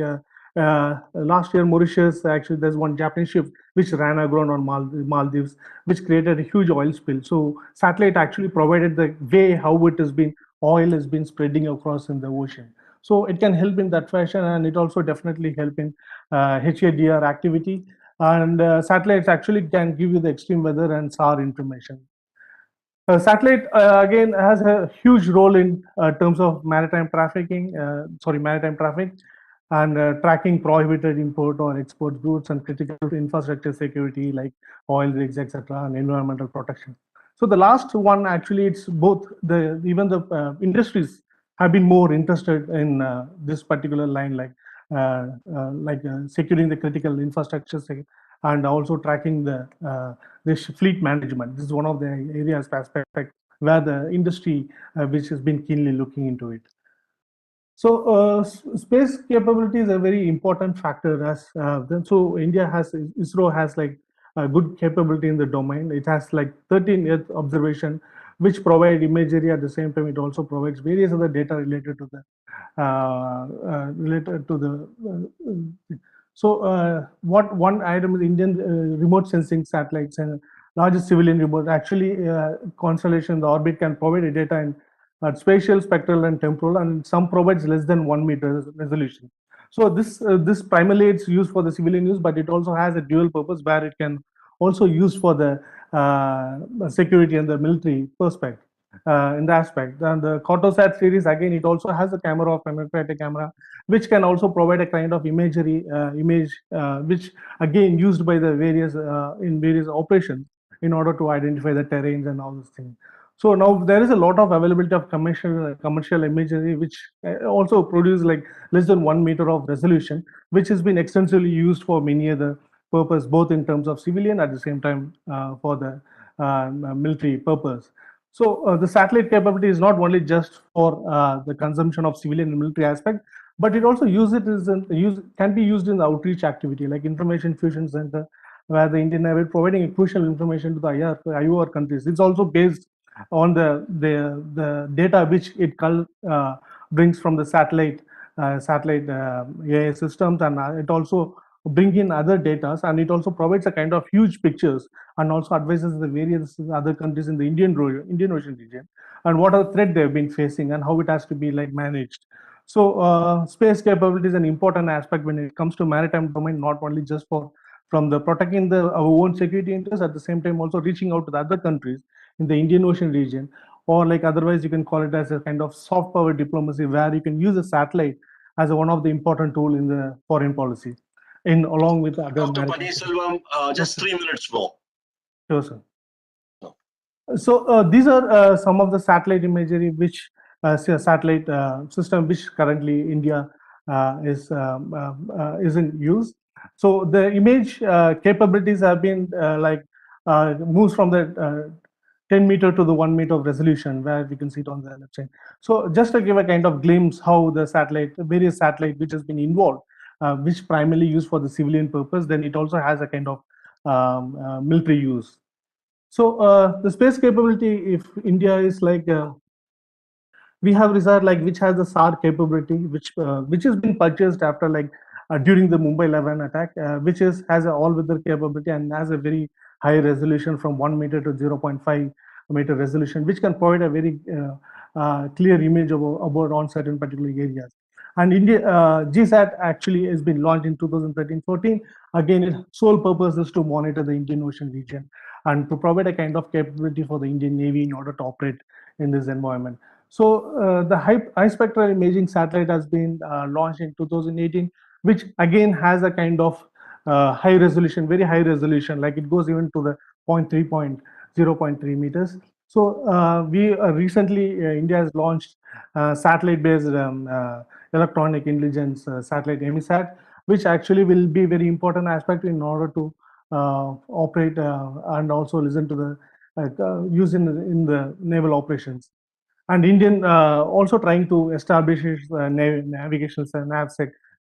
last year, Mauritius, actually there's one Japanese ship which ran aground on Maldives, which created a huge oil spill. So satellite actually provided the way how it has been, oil has been spreading across in the ocean. So it can help in that fashion, and it also definitely help in HADR activity. And satellites actually can give you the extreme weather and SAR information. Satellite again has a huge role in terms of maritime trafficking, maritime traffic, and tracking prohibited import or export goods and critical infrastructure security like oil rigs, etc., and environmental protection. So the last one actually, it's both the even the industries have been more interested in this particular line, like securing the critical infrastructure and also tracking the fleet management. This is one of the areas aspect where the industry which has been keenly looking into it. So space capability is a very important factor. As so India has, ISRO has like a good capability in the domain. It has like 13 Earth observation, which provide imagery. At the same time, it also provides various other data related to the what one item is Indian remote sensing satellites and largest civilian remote. Actually, constellation, the orbit can provide data in spatial, spectral, and temporal, and some provides less than 1 meter resolution. So this primarily it's used for the civilian use, but it also has a dual purpose where it can also use for the security and the military perspective. in the aspect. And the Cartosat series, again, it also has a camera of a camera, which can also provide a kind of imagery, which again used by the various in various operations in order to identify the terrains and all those things. So now there is a lot of availability of commercial imagery, which also produce like less than 1 meter of resolution, which has been extensively used for many other purpose, both in terms of civilian at the same time for the military purpose. So the satellite capability is not only just for the consumption of civilian and military aspect, but it also can be used in the outreach activity like information fusion center, where the Indian Navy providing crucial information to the IOR countries. It's also based on the data which it brings from the satellite AI systems, and it also bring in other data, and it also provides a kind of huge pictures and also advises the various other countries in the Indian Ocean region and what are the threat they've been facing and how it has to be like managed. So space capability is an important aspect when it comes to maritime domain, not only just for from the protecting our own security interests, at the same time also reaching out to the other countries in the Indian Ocean region, or like otherwise you can call it as a kind of soft power diplomacy, where you can use a satellite as one of the important tool in the foreign policy, in along with other Dr. maritime. Paneerselvam, just 3 minutes more. Sure, sir. So these are some of the satellite imagery which satellite system which currently India is in use. So the image capabilities have been moves from the 10 meter to the 1 meter of resolution, where we can see it on the left side. So just to give a kind of glimpse how the various satellite which has been involved, which primarily used for the civilian purpose, then it also has a kind of military use. So the space capability, if India is like we have research like which has the SAR capability, which has been purchased after like during the Mumbai 11 attack, which has an all-weather capability and has a very high resolution from 1 meter to 0.5 meter resolution, which can provide a very clear image about on certain particular areas. And India GSAT actually has been launched in 2013-14. Again, its sole purpose is to monitor the Indian Ocean region and to provide a kind of capability for the Indian Navy in order to operate in this environment. So the high spectral imaging satellite has been launched in 2018, which again has a kind of high resolution, very high resolution, like it goes even to the 0.3 meters. So we recently India has launched satellite-based electronic intelligence satellite EMISAT, which actually will be very important aspect in order to operate and also listen to the use in the naval operations. And Indian also trying to establish navigation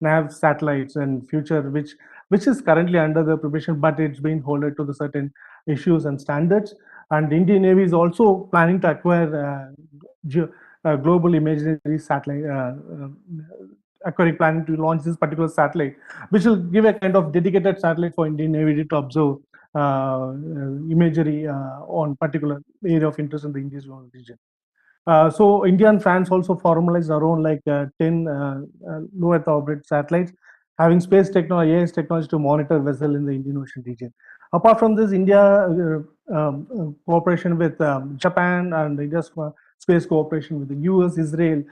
nav satellites and future, which is currently under the preparation, but it's been holded to the certain issues and standards. And the Indian Navy is also planning to acquire global imagery satellite, planning to launch this particular satellite, which will give a kind of dedicated satellite for Indian Navy to observe imagery on particular area of interest in the Indian region. So India and France also formalized around like 10 low Earth orbit satellites having space technology, AIS technology to monitor vessel in the Indian Ocean region. Apart from this, India cooperation with Japan and India's space cooperation with the US, Israel,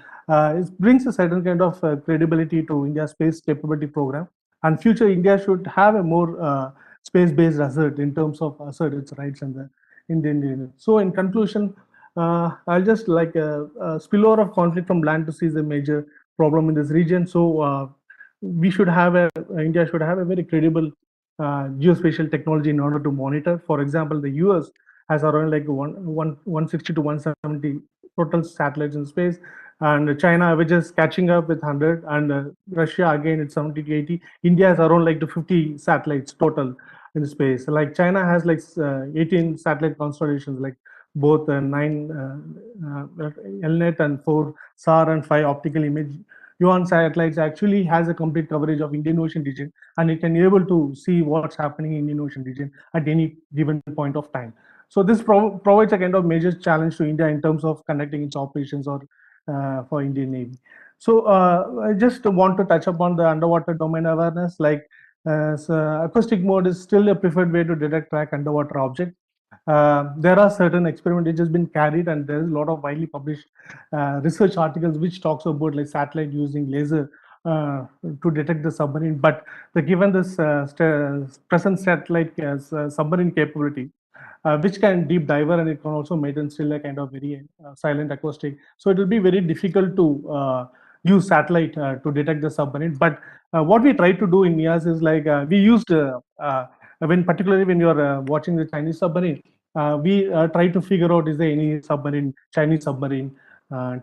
brings a certain kind of credibility to India's space capability program. And future India should have a more space-based assert in terms of assert its rights and the Indian Union. So in conclusion, I'll just like a spillover of conflict from land to sea is a major problem in this region. So we should have India should have a very credible geospatial technology in order to monitor. For example, the US has around like 160 to 170 total satellites in space, and China, which is catching up with 100, and Russia again it's 70 to 80. India has around like 50 satellites total in space. Like China has like 18 satellite constellations, like both 9 LNet and 4 SAR and 5 optical image Yuan satellites actually has a complete coverage of Indian Ocean region, and it can be able to see what's happening in Indian Ocean region at any given point of time. So this provides a kind of major challenge to India in terms of conducting its operations or for Indian Navy. So I just want to touch upon the underwater domain awareness. Like so acoustic mode is still a preferred way to detect track underwater objects. There are certain experiments which has been carried, and there is a lot of widely published research articles which talks about like satellite using laser to detect the submarine. But given this present satellite as submarine capability, which can deep diver, and it can also maintain still a kind of very silent acoustic. So it will be very difficult to use satellite to detect the submarine. But what we try to do in NIAS is like we used particularly when you are watching the Chinese submarine, we try to figure out is there any submarine, Chinese submarine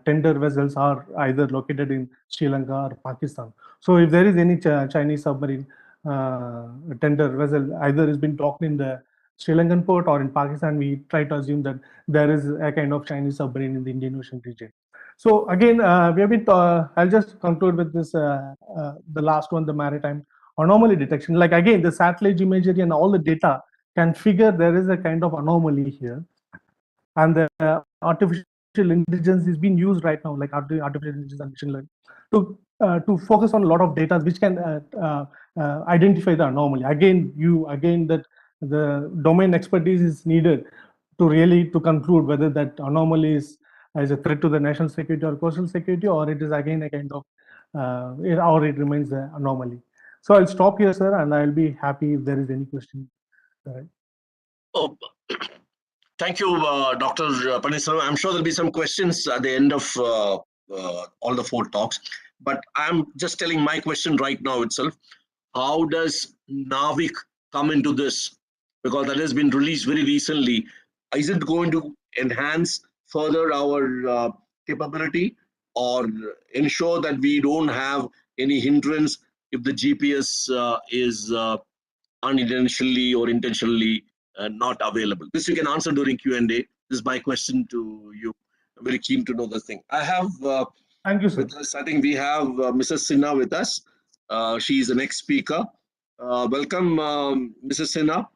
tender vessels are either located in Sri Lanka or Pakistan. So if there is any Chinese submarine tender vessel either has been docked in the Sri Lankan port or in Pakistan, we try to assume that there is a kind of Chinese submarine in the Indian Ocean region. So again, we have been. I'll just conclude with this. The last one, the maritime anomaly detection. Like again, the satellite imagery and all the data can figure there is a kind of anomaly here, and the artificial intelligence is being used right now, like artificial intelligence and machine learning, to focus on a lot of data which can identify the anomaly. Again, that the domain expertise is needed to really to conclude whether that anomaly is a threat to the national security or coastal security, or it is again a kind of or it remains an anomaly. So I'll stop here, sir, and I'll be happy if there is any question. Oh, thank you, Dr. Paniswaran. I'm sure there'll be some questions at the end of all the 4 talks, but I'm just telling my question right now itself. How does Navik come into this? Because that has been released very recently. Is it going to enhance further our capability or ensure that we don't have any hindrance if the GPS is unintentionally or intentionally not available? This you can answer during Q&A. This is my question to you. I'm very keen to know this thing. I have Thank you, sir. with us, I think we have Mrs. Sinha with us. She is the next speaker. Welcome, Mrs. Sinha.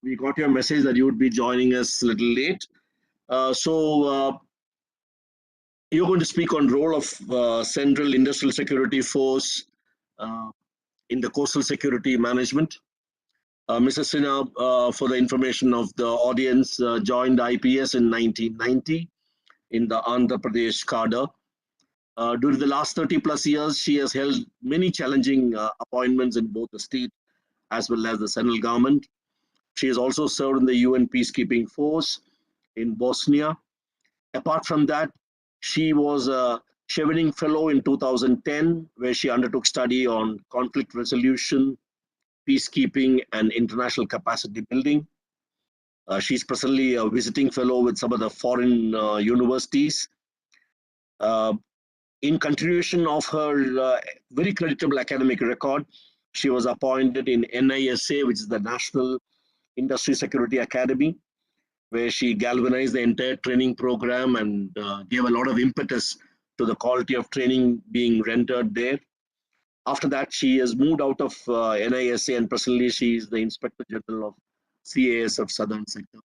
We got your message that you would be joining us a little late. You're going to speak on role of Central Industrial Security Force in the coastal security management. Mrs. Sinha, for the information of the audience, joined IPS in 1990 in the Andhra Pradesh cadre. During the last 30 plus years, she has held many challenging appointments in both the state as well as the central government. She has also served in the UN peacekeeping force in Bosnia. Apart from that, she was a Chevening Fellow in 2010, where she undertook study on conflict resolution, peacekeeping, and international capacity building. She's presently a visiting fellow with some of the foreign universities. In continuation of her very creditable academic record, she was appointed in NISA, which is the National Industry Security Academy, where she galvanized the entire training program and gave a lot of impetus to the quality of training being rendered there. After that, she has moved out of NISA, and presently she is the Inspector General of CASF Southern Sector.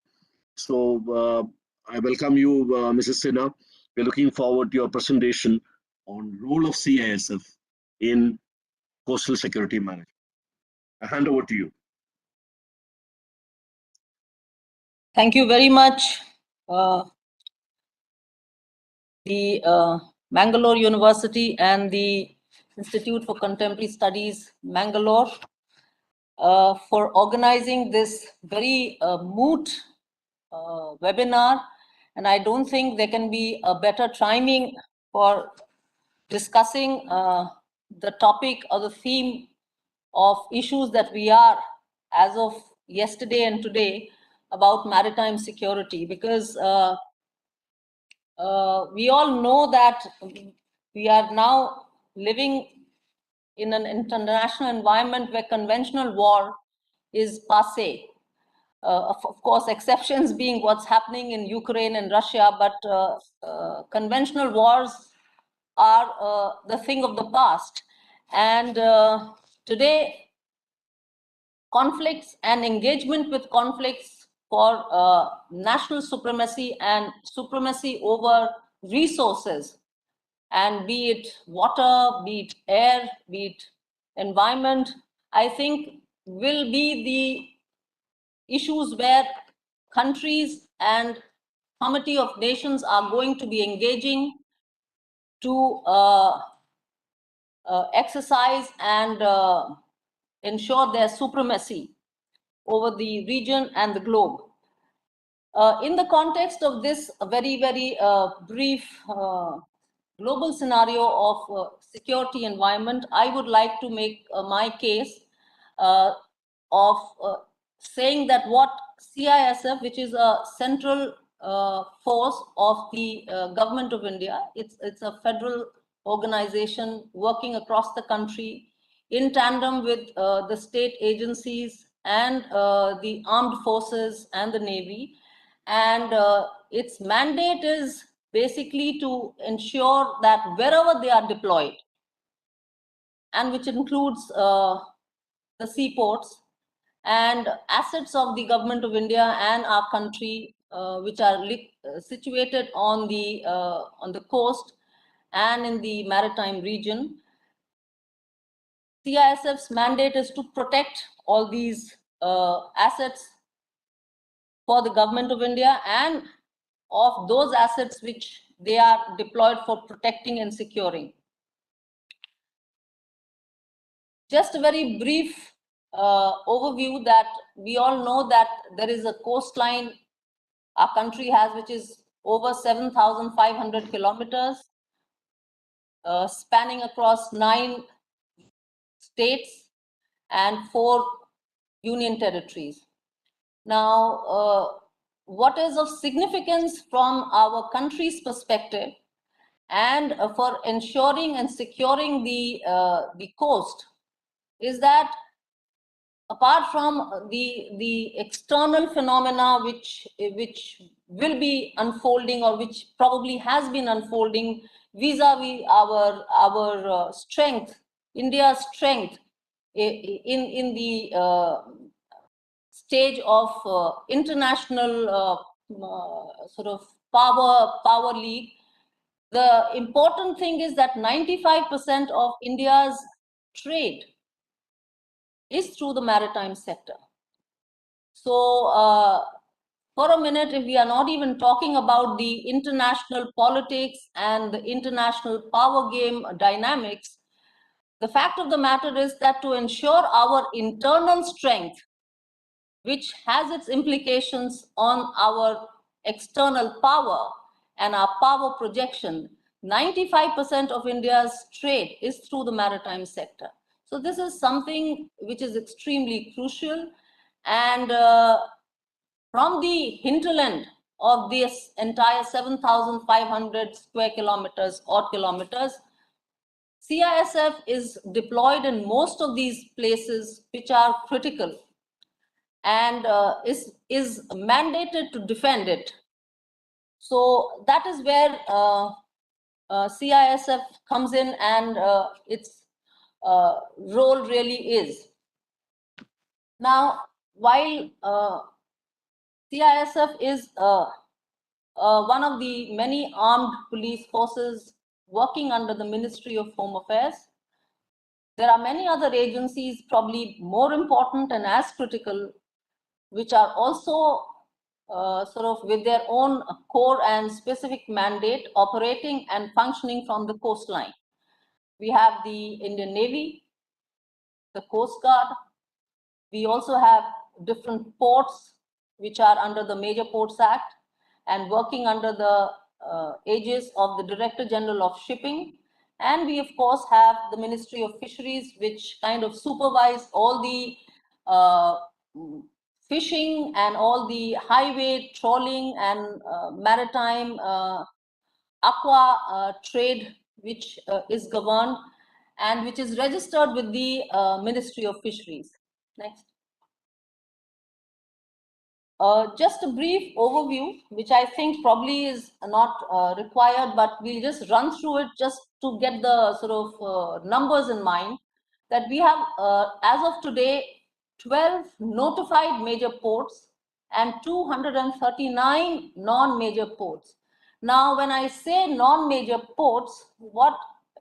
So I welcome you, Mrs. Sinha. We're looking forward to your presentation on role of CASF in coastal security management. I hand over to you. Thank you very much. The Mangalore University and the Institute for Contemporary Studies, Mangalore, for organizing this very moot webinar. And I don't think there can be a better timing for discussing the topic or the theme of issues that we are, as of yesterday and today, about maritime security, because we all know that we are now living in an international environment where conventional war is passé. Of course, exceptions being what's happening in Ukraine and Russia, but conventional wars are the thing of the past. And today, conflicts and engagement with conflicts for national supremacy and supremacy over resources, and be it water, be it air, be it environment, I think will be the issues where countries and Committee of Nations are going to be engaging to exercise and ensure their supremacy over the region and the globe. In the context of this very, very brief global scenario of security environment, I would like to make my case of saying that what CISF, which is a central force of the government of India, it's a federal organization working across the country in tandem with the state agencies and the armed forces and the Navy. And its mandate is basically to ensure that wherever they are deployed, and which includes the seaports and assets of the government of India and our country, which are situated on the coast and in the maritime region. CISF's mandate is to protect all these assets for the government of India and of those assets which they are deployed for protecting and securing. Just a very brief overview that we all know that there is a coastline our country has, which is over 7,500 kilometers, spanning across 9 states and 4 union territories. Now, what is of significance from our country's perspective and for ensuring and securing the coast is that apart from the external phenomena which will be unfolding or which probably has been unfolding vis-a-vis our strength, India's strength in the stage of international sort of power league. The important thing is that 95% of India's trade is through the maritime sector. So for a minute, if we are not even talking about the international politics and the international power game dynamics, the fact of the matter is that to ensure our internal strength, which has its implications on our external power and our power projection, 95% of India's trade is through the maritime sector. So this is something which is extremely crucial. And from the hinterland of this entire 7,500 square kilometers, odd kilometers, CISF is deployed in most of these places which are critical and is mandated to defend it. So that is where CISF comes in and its role really is. Now, while CISF is one of the many armed police forces working under the Ministry of Home Affairs, there are many other agencies, probably more important and as critical, which are also sort of with their own core and specific mandate operating and functioning from the coastline. We have the Indian Navy, the Coast Guard. We also have different ports which are under the Major Ports Act and working under the aegis of the Director General of Shipping. And we, of course, have the Ministry of Fisheries, which kind of supervise all the fishing and all the highway trawling and maritime aqua trade, which is governed and which is registered with the Ministry of Fisheries. Next. Just a brief overview, which I think probably is not required, but we'll just run through it just to get the sort of numbers in mind, that we have, as of today, 12 notified major ports and 239 non-major ports. Now, when I say non-major ports, what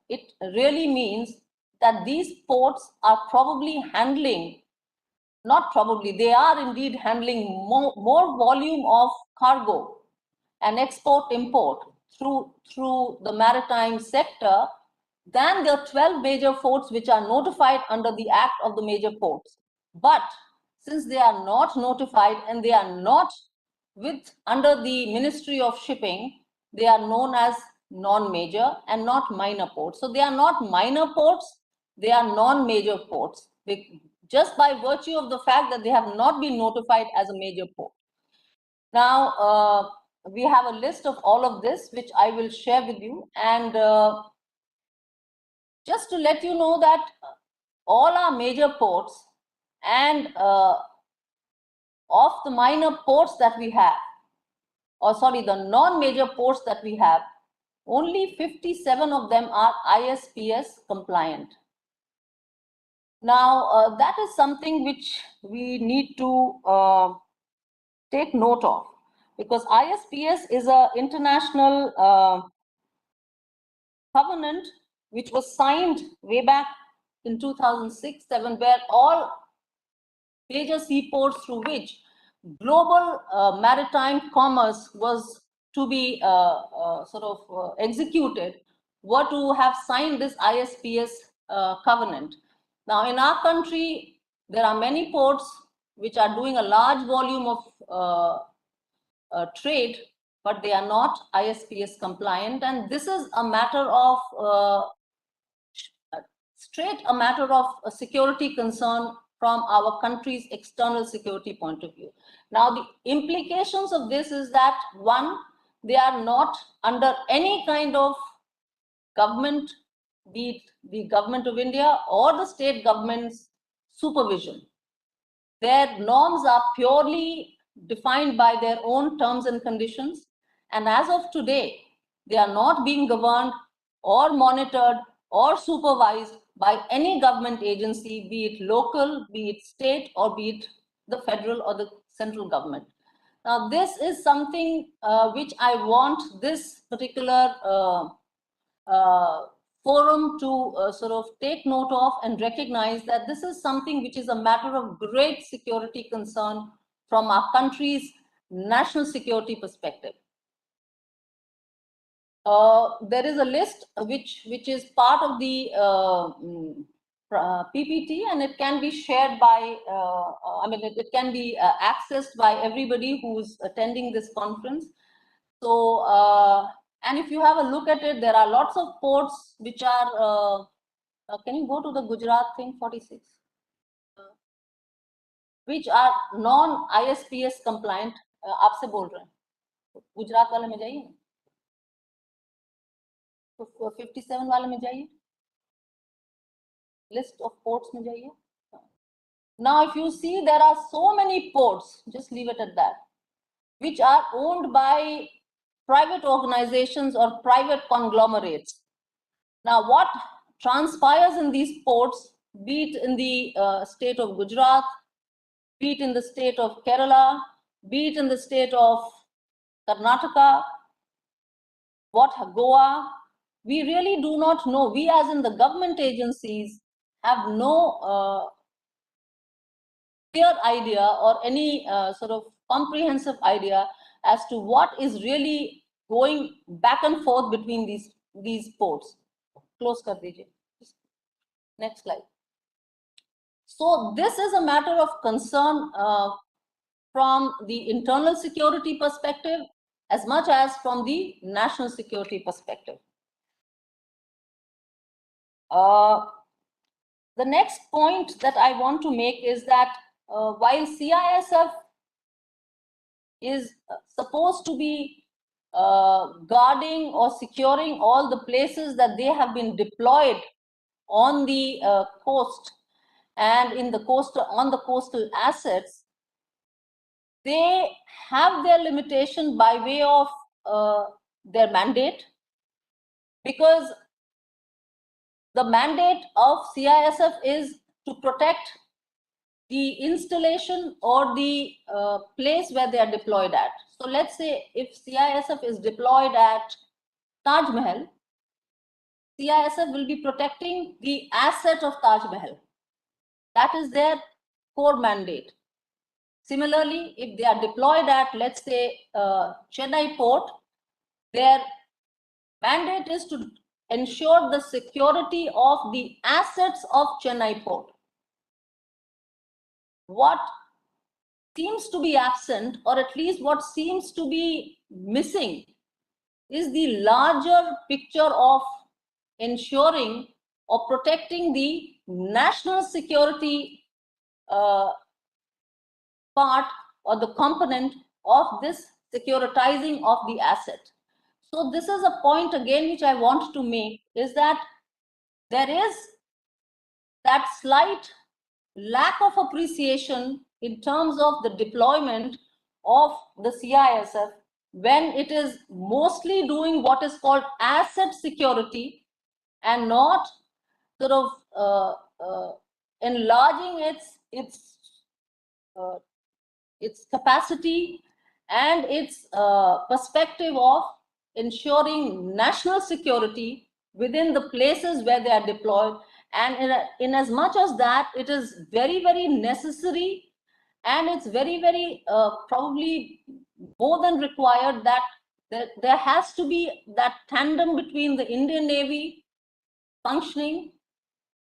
it really means that these ports are probably handling not probably, they are indeed handling more volume of cargo and export-import through the maritime sector than the 12 major ports which are notified under the Act of the Major Ports. But since they are not notified and they are not under the Ministry of Shipping, they are known as non-major and not minor ports. So they are not minor ports, they are non-major ports, just by virtue of the fact that they have not been notified as a major port. Now, we have a list of all of this, which I will share with you. And just to let you know that all our major ports and of the minor ports that we have, or sorry, the non-major ports that we have, only 57 of them are ISPS compliant. Now, that is something which we need to take note of, because ISPS is an international covenant which was signed way back in 2006-7, where all major seaports through which global maritime commerce was to be executed were to have signed this ISPS covenant. Now, in our country, there are many ports which are doing a large volume of trade, but they are not ISPS compliant, and this is a matter of straight a matter of a security concern from our country's external security point of view. Now, the implications of this is that, one, they are not under any kind of government, be it the government of India or the state government's supervision. Their norms are purely defined by their own terms and conditions, and as of today, they are not being governed or monitored or supervised by any government agency, be it local, be it state, or be it the federal or the central government. Now, this is something which I want this particular forum to sort of take note of and recognize that this is something which is a matter of great security concern from our country's national security perspective. There is a list which is part of the PPT, and it can be shared by, it can be accessed by everybody who's attending this conference. So, and if you have a look at it, there are lots of ports which are, can you go to the Gujarat thing, 46? Which are non-ISPS compliant. आपसे बोल रहे हैं, गुजरात वाले में जाइए, तो 57 वाले में जाइए, list of ports में जाइए. Now, if you see, there are so many ports, just leave it at that, which are owned by private organizations or private conglomerates. Now, what transpires in these ports, be it in the state of Gujarat, be it in the state of Kerala, be it in the state of Karnataka, Goa, we really do not know. We, as in the government agencies, have no clear idea or any sort of comprehensive idea as to what is really going back and forth between these ports. Close kar dijiye. Next slide. So this is a matter of concern from the internal security perspective as much as from the national security perspective. The next point that I want to make is that while CISF is supposed to be guarding or securing all the places that they have been deployed on the coast and in the on the coastal assets, they have their limitation by way of their mandate, because the mandate of CISF is to protect the installation or the place where they are deployed at. So let's say if CISF is deployed at Taj Mahal, CISF will be protecting the asset of Taj Mahal. That is their core mandate. Similarly, if they are deployed at, let's say, Chennai port, their mandate is to ensure the security of the assets of Chennai port. What seems to be absent, or at least what seems to be missing, is the larger picture of ensuring or protecting the national security part or the component of this securitizing of the asset. So this is a point again which I want to make, is that there is that slight lack of appreciation in terms of the deployment of the CISF when it is mostly doing what is called asset security and not sort of enlarging its capacity and its perspective of ensuring national security within the places where they are deployed. And in as much as that, it is very, very necessary, and it's very, very probably more than required that there has to be that tandem between the Indian Navy functioning,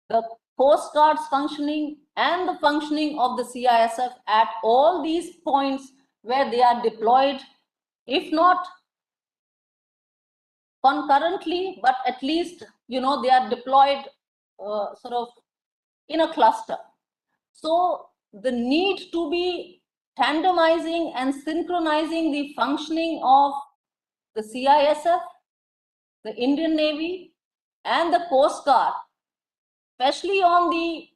the Coast Guard's functioning, and the functioning of the CISF at all these points where they are deployed, if not concurrently, but at least, they are deployed sort of in a cluster. So the need to be tandemizing and synchronizing the functioning of the CISF, the Indian Navy, and the Coast Guard, especially on the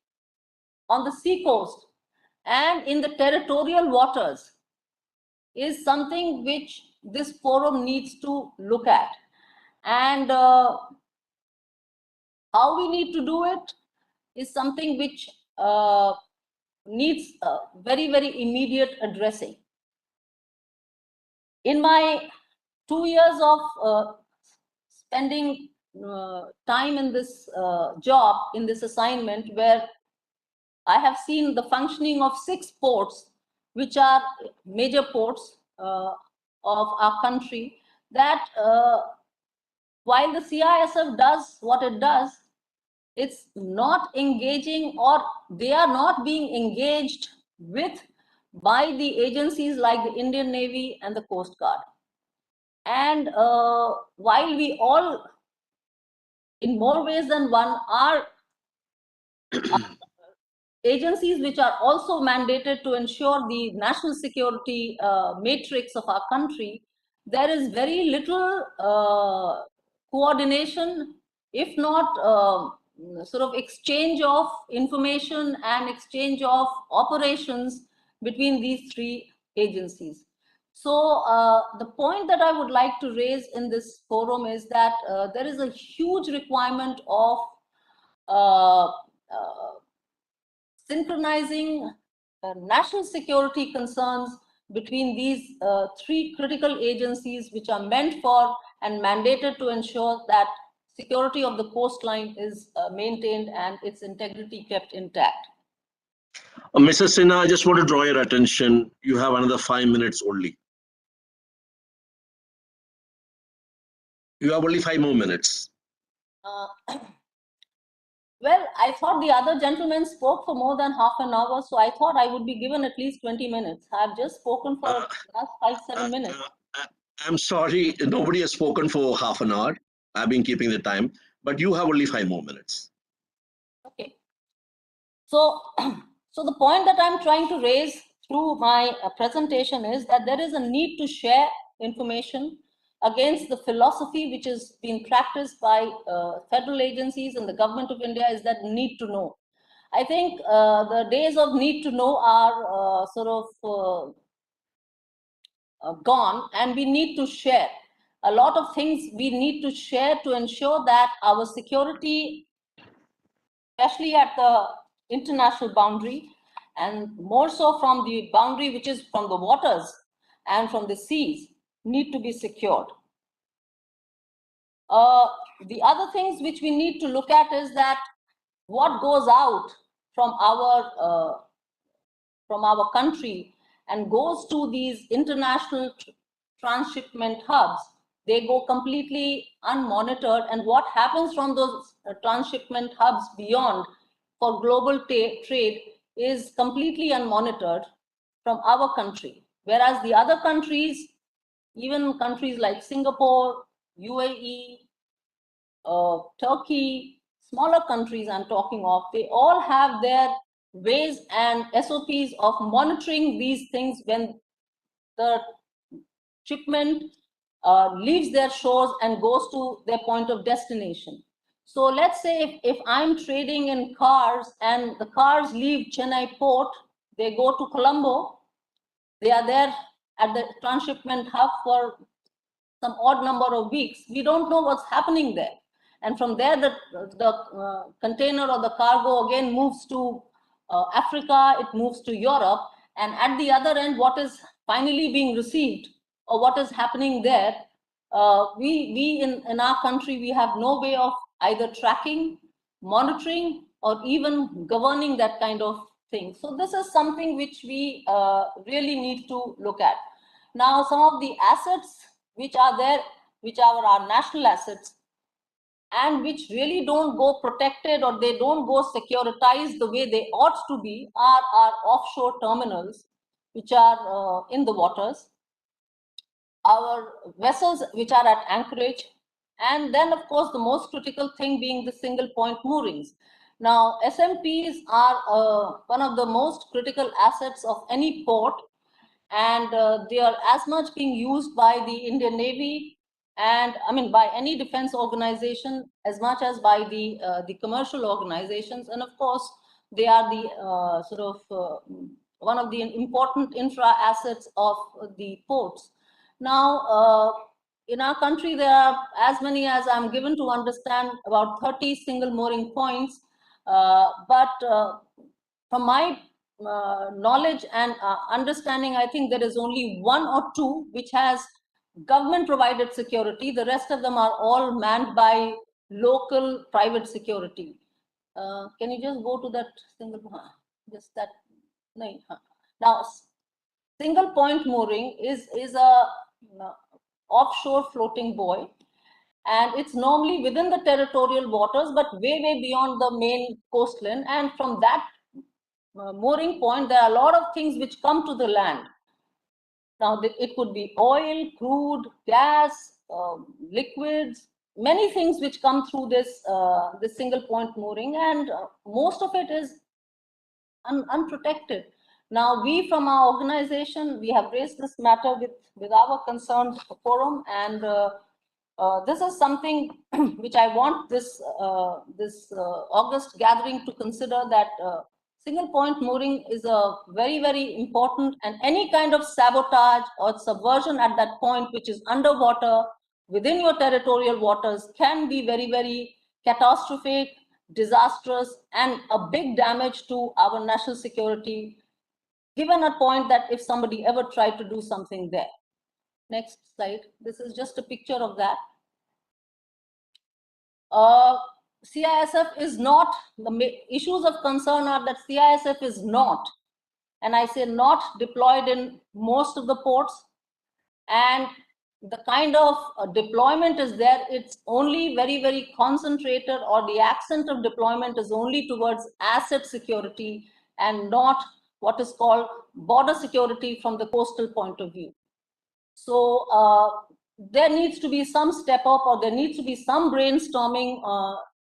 sea coast and in the territorial waters, is something which this forum needs to look at. And how we need to do it is something which needs very, very immediate addressing. In my 2 years of spending time in this job, in this assignment, where I have seen the functioning of 6 ports, which are major ports of our country, that while the CISF does what it does, it's not engaging, or they are not being engaged with by the agencies like the Indian Navy and the Coast Guard. And while we all, in more ways than one, are agencies which are also mandated to ensure the national security matrix of our country, there is very little coordination, if not sort of exchange of information and exchange of operations between these 3 agencies. So the point that I would like to raise in this forum is that there is a huge requirement of synchronizing national security concerns between these 3 critical agencies, which are meant for and mandated to ensure that security of the coastline is maintained and its integrity kept intact. Mrs. Sinha, I just want to draw your attention. You have another 5 minutes only. You have only 5 more minutes. Well, I thought the other gentleman spoke for more than half an hour, so I thought I would be given at least 20 minutes. I've just spoken for last 5-7 minutes. I'm sorry, nobody has spoken for half an hour. I've been keeping the time, but you have only 5 more minutes. Okay. So, so the point that I'm trying to raise through my presentation is that there is a need to share information against the philosophy which is being practiced by federal agencies and the government of India, is that need to know. I think the days of need to know are sort of gone, and we need to share. A lot of things we need to share to ensure that our security, especially at the international boundary, and more so from the boundary which is from the waters and from the seas, need to be secured. The other things which we need to look at is that what goes out from our from our country and goes to these international transshipment hubs, they go completely unmonitored. And what happens from those transshipment hubs beyond for global trade is completely unmonitored from our country. Whereas the other countries, even countries like Singapore, UAE, Turkey, smaller countries I'm talking of, they all have their ways and SOPs of monitoring these things when the shipment leaves their shores and goes to their point of destination. So let's say if I'm trading in cars and the cars leave Chennai port, they go to Colombo, they are there at the transshipment hub for some odd number of weeks. We don't know what's happening there. And from there, the container or the cargo again moves to Africa, it moves to Europe. And at the other end, what is finally being received or what is happening there, we in our country, we have no way of either tracking, monitoring, or even governing that kind of thing. So this is something which we really need to look at. Now, some of the assets which are there, which are our national assets, and which really don't go protected or they don't go securitized the way they ought to be, are our offshore terminals, which are in the waters, our vessels which are at anchorage, and then of course the most critical thing being the single point moorings. Now, SMPs are one of the most critical assets of any port, and they are as much being used by the Indian Navy and by any defense organization as much as by the commercial organizations. And of course, they are the one of the important infra assets of the ports. Now, in our country, there are as many as I'm given to understand, about 30 single mooring points. But from my knowledge and understanding, I think there is only one or two which has government provided security. The rest of them are all manned by local private security. Can you just go to that single, just that, no, now single point mooring is a offshore floating buoy, and it's normally within the territorial waters but way beyond the main coastline, and from that mooring point there are a lot of things which come to the land. Now it could be oil, crude, gas, liquids, many things which come through this single point mooring, and most of it is unprotected. Now, we from our organization, we have raised this matter with our concerned forum, and this is something which I want this August gathering to consider, that single point mooring is a very important, and any kind of sabotage or subversion at that point which is underwater within your territorial waters can be very catastrophic, disastrous, and a big damage to our national security, given a point that if somebody ever tried to do something there. Next slide. This is just a picture of that. CISF is not, the issues of concern are that CISF is not, and I say not, deployed in most of the ports, and the kind of deployment is there, it's only very concentrated, or the accent of deployment is only towards asset security and not what is called border security from the coastal point of view. So there needs to be some step up, or there needs to be some brainstorming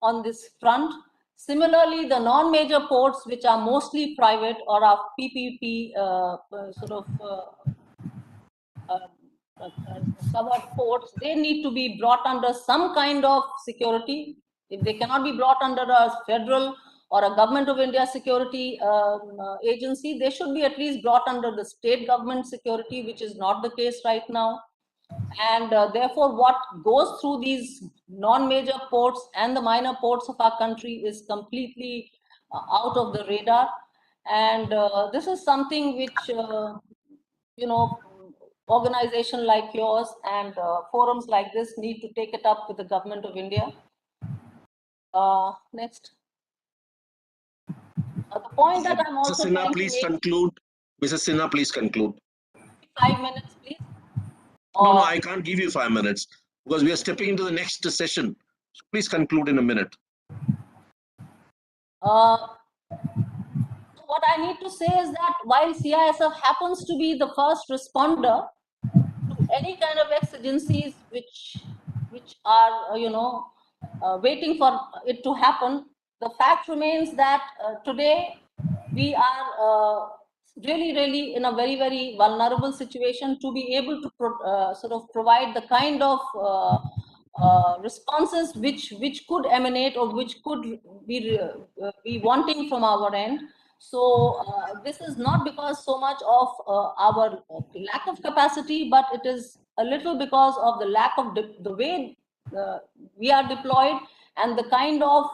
on this front. Similarly, the non-major ports, which are mostly private or are PPP covered ports, they need to be brought under some kind of security. If they cannot be brought under a federal or a government of India security agency, they should be at least brought under the state government security, which is not the case right now. And therefore, what goes through these non-major ports and the minor ports of our country is completely out of the radar. And this is something which, organization like yours and forums like this need to take it up with the government of India. Next. The point that I'm also Sinha, please conclude. Mrs. Sinha, please conclude. 5 minutes, please. No, I can't give you 5 minutes because we are stepping into the next session. So please conclude in a minute. What I need to say is that while CISF happens to be the first responder to any kind of exigencies which are waiting for it to happen, the fact remains that today we are really in a very vulnerable situation to be able to sort of provide the kind of responses which could emanate or which could be wanting from our end. So this is not because so much of our lack of capacity, but it is a little because of the lack of the way we are deployed and the kind of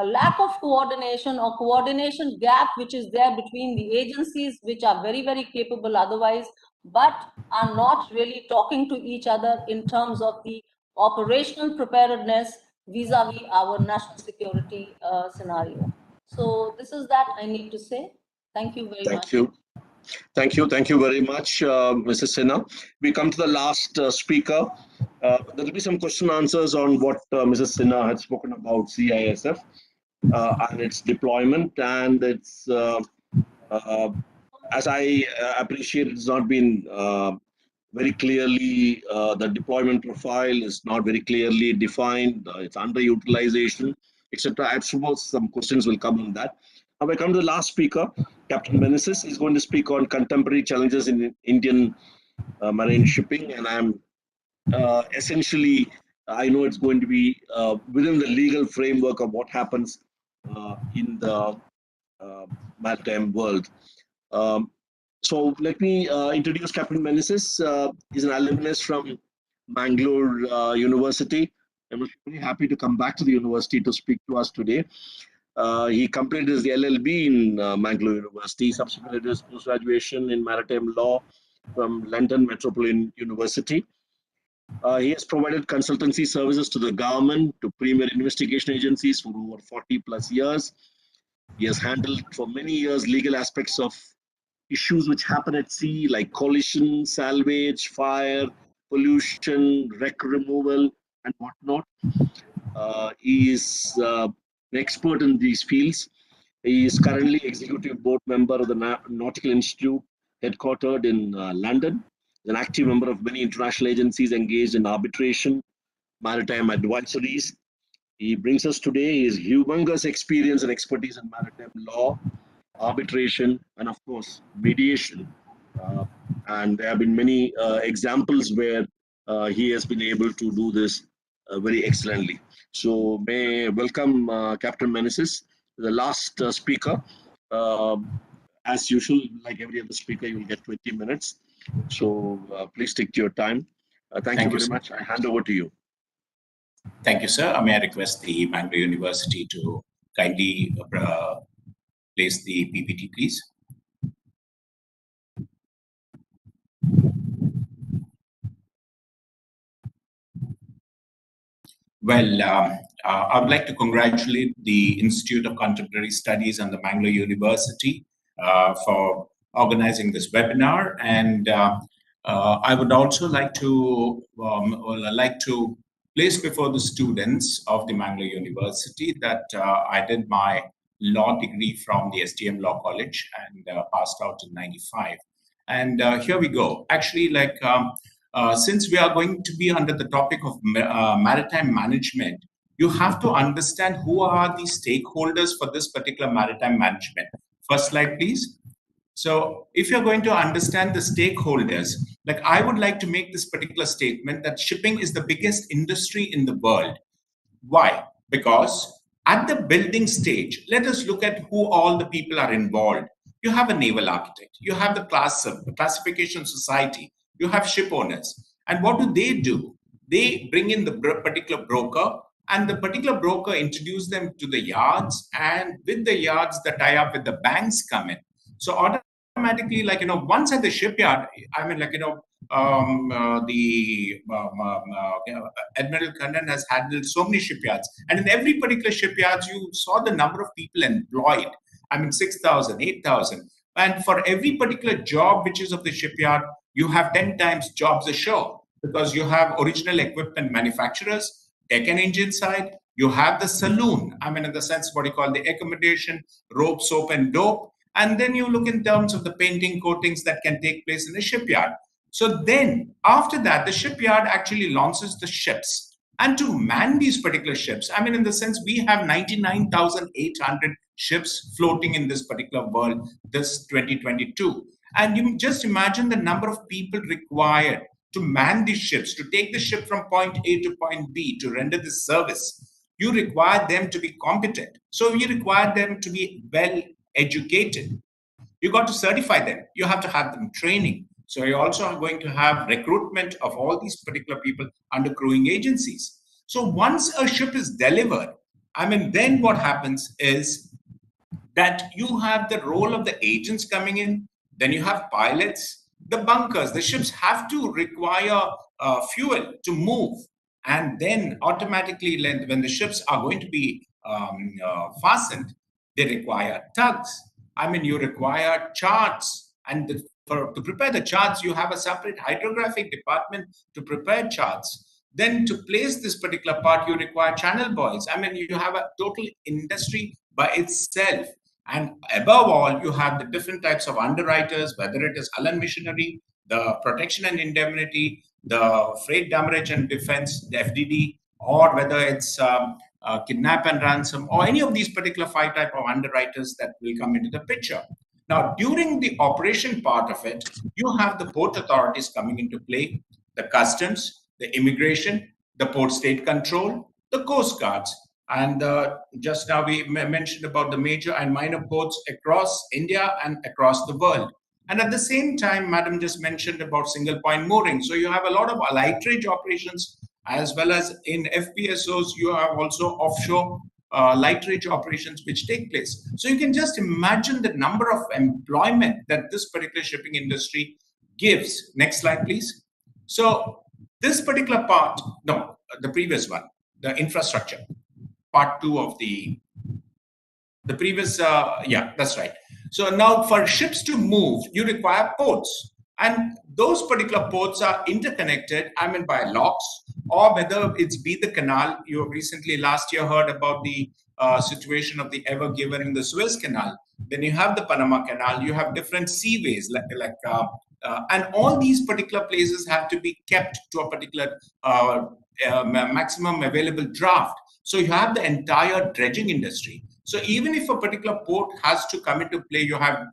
lack of coordination or coordination gap which is there between the agencies which are very capable otherwise, but are not really talking to each other in terms of the operational preparedness vis-a-vis our national security scenario. So this is that I need to say. Thank you very much. Thank you very much, Mrs. Sinha. We come to the last speaker. There will be some question answers on what Mrs. Sinha had spoken about CISF and its deployment, and its as I appreciate, it's not been very clearly, the deployment profile is not very clearly defined, it's underutilization, etc. I suppose some questions will come on that. Now I come to the last speaker, Captain Meneses is going to speak on contemporary challenges in Indian marine shipping, and I'm essentially, I know it's going to be within the legal framework of what happens in the maritime world. So let me introduce Captain Meneses. He's an alumnus from Bangalore University. I'm very happy to come back to the university to speak to us today. He completed his LLB in Bangalore University, subsequently did his post-graduation in maritime law from London Metropolitan University. He has provided consultancy services to the government, to premier investigation agencies for over 40 plus years. He has handled for many years legal aspects of issues which happen at sea, like collision, salvage, fire, pollution, wreck removal, and whatnot. He is an expert in these fields. He is currently executive board member of the Nautical Institute, headquartered in London. He's an active member of many international agencies engaged in arbitration, maritime advisories. He brings us today his humongous experience and expertise in maritime law, arbitration, and of course, mediation. And there have been many examples where he has been able to do this very excellently. So may I welcome Captain Meneses, the last speaker. As usual, like every other speaker, you will get 20 minutes. So please stick to your time. Thank you very much. I hand over to you. Thank you, sir. May I request the Bangalore University to kindly place the PPT, please. Well, I would like to congratulate the Institute of Contemporary Studies and the Bangalore University for organizing this webinar. And I would also like to place before the students of the Bangalore University that I did my law degree from the STM Law College and passed out in '95. And here we go. Actually, since we are going to be under the topic of maritime management, you have to understand who are the stakeholders for this particular maritime management. First slide, please. So if you're going to understand the stakeholders, like I would like to make this particular statement that shipping is the biggest industry in the world. Why? Because at the building stage, let us look at who all the people are involved. You have a naval architect, you have the classification society, you have ship owners. And what do? They bring in the particular broker, and the particular broker introduce them to the yards, and with the yards, the tie-up with the banks come in. So automatically, once at the shipyard, Admiral Kandan has handled so many shipyards, and in every particular shipyard, you saw the number of people employed. 6,000, 8,000. And for every particular job which is of the shipyard, you have 10 times jobs ashore, because you have original equipment manufacturers, deck and engine side, you have the saloon, I mean, in the sense what you call the accommodation, rope, soap, and dope. And then you look in terms of the painting, coatings that can take place in the shipyard. So then after that, the shipyard actually launches the ships. And to man these particular ships, I mean, in the sense we have 99,800 ships floating in this particular world, this 2022. And you just imagine the number of people required to man these ships, to take the ship from point A to point B, to render this service. You require them to be competent. So you require them to be well educated. You got to certify them. You have to have them training. So you're also going to have recruitment of all these particular people under crewing agencies. So once a ship is delivered, I mean, then what happens is that you have the role of the agents coming in, then you have pilots, the bunkers. The ships have to require fuel to move. And then automatically, when the ships are going to be fastened, they require tugs. I mean, you require charts. And to prepare the charts, you have a separate hydrographic department to prepare charts. Then to place this particular part, you require channel boys. I mean, you have a total industry by itself. And above all, you have the different types of underwriters, whether it is Allen Machinery, the protection and indemnity, the freight damage and defense, the FDD, or whether it's kidnap and ransom, or any of these particular 5 type of underwriters that will come into the picture. Now, during the operation part of it, you have the port authorities coming into play, the customs, the immigration, the port state control, the coast guards. And just now we mentioned about the major and minor ports across India and across the world. And at the same time, Madam just mentioned about single point mooring. So you have a lot of lighterage operations, as well as in FPSOs, you have also offshore lighterage operations which take place. So you can just imagine the number of employment that this particular shipping industry gives. Next slide, please. So this particular part, no, the previous one, the infrastructure, part 2 of the previous, yeah, that's right. So now for ships to move, you require ports. And those particular ports are interconnected, I mean, by locks, or whether it's be the canal. You recently last year heard about the situation of the Ever Given in the Suez Canal. Then you have the Panama Canal. You have different seaways, and all these particular places have to be kept to a particular maximum available draft. So you have the entire dredging industry. So even if a particular port has to come into play, you have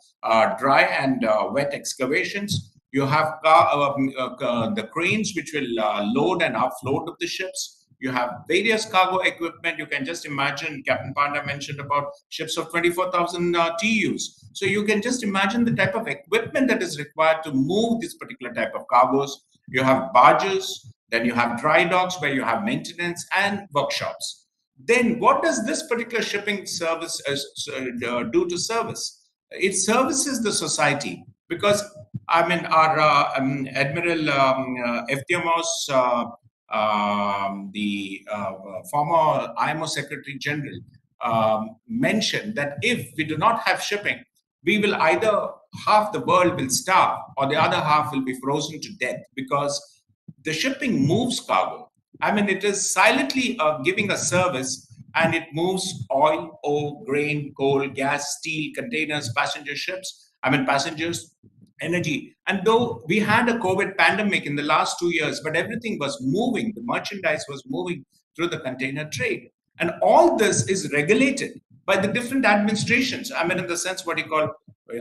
dry and wet excavations. You have the cranes which will load and offload of the ships. You have various cargo equipment. You can just imagine, Captain Panda mentioned about ships of 24,000 TEUs. So you can just imagine the type of equipment that is required to move this particular type of cargoes. You have barges, then you have dry docks where you have maintenance and workshops. Then what does this particular shipping service do to service? It services the society, because I mean our Admiral FDMOS, the former IMO Secretary General, mentioned that if we do not have shipping, we will either half the world will starve or the other half will be frozen to death, because the shipping moves cargo. I mean, it is silently giving a service, and it moves oil, ore, grain, coal, gas, steel, containers, passenger ships, I mean, passengers, energy. And though we had a COVID pandemic in the last 2 years, but everything was moving, the merchandise was moving through the container trade. And all this is regulated by the different administrations. I mean, in the sense, what you call,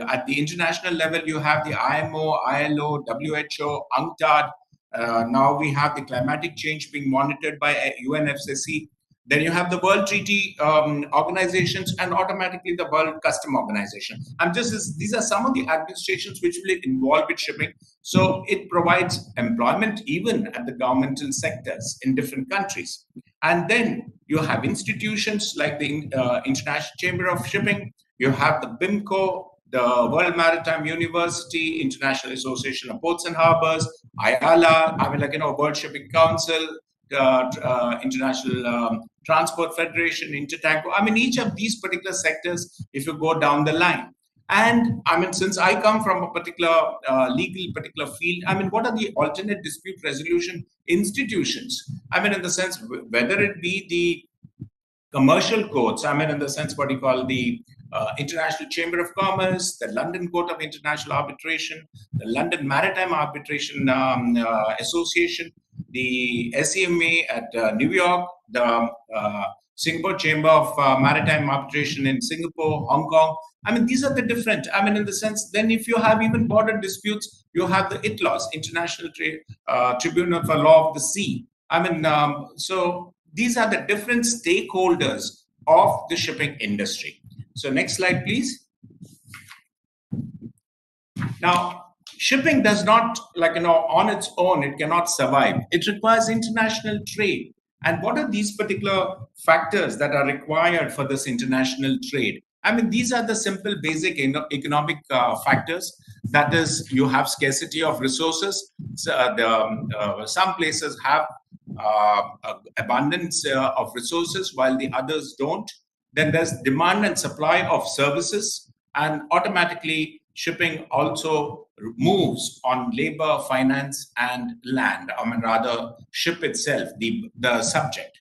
at the international level, you have the IMO, ILO, WHO, UNCTAD. Now we have the climatic change being monitored by UNFCCC. Then you have the World Treaty organizations, and automatically the World Custom Organization. These are some of the administrations which will involve with shipping. So it provides employment even at the governmental sectors in different countries. And then you have institutions like the International Chamber of Shipping. You have the BIMCO, the World Maritime University, International Association of Ports and Harbors, IALA, I mean, like, World Shipping Council, International Transport Federation, Intertanko. I mean, each of these particular sectors, if you go down the line. And I mean, since I come from a particular particular field, I mean, what are the alternate dispute resolution institutions? I mean, in the sense, whether it be the commercial courts, I mean, in the sense what you call the International Chamber of Commerce, the London Court of International Arbitration, the London Maritime Arbitration Association, the SEMA at New York, the Singapore Chamber of Maritime Arbitration in Singapore, Hong Kong. I mean, these are the different, I mean, in the sense, then if you have even border disputes, you have the ITLAws, International Tribunal for Law of the Sea. I mean, so these are the different stakeholders of the shipping industry. So next slide, please. Now, shipping does not, like, on its own, it cannot survive. It requires international trade. And what are these particular factors that are required for this international trade? I mean, these are the simple basic economic factors. That is, you have scarcity of resources. Some places have abundance of resources while the others don't. Then there's demand and supply of services, and automatically shipping also moves on labor, finance, and land. I mean, rather, ship itself, the subject.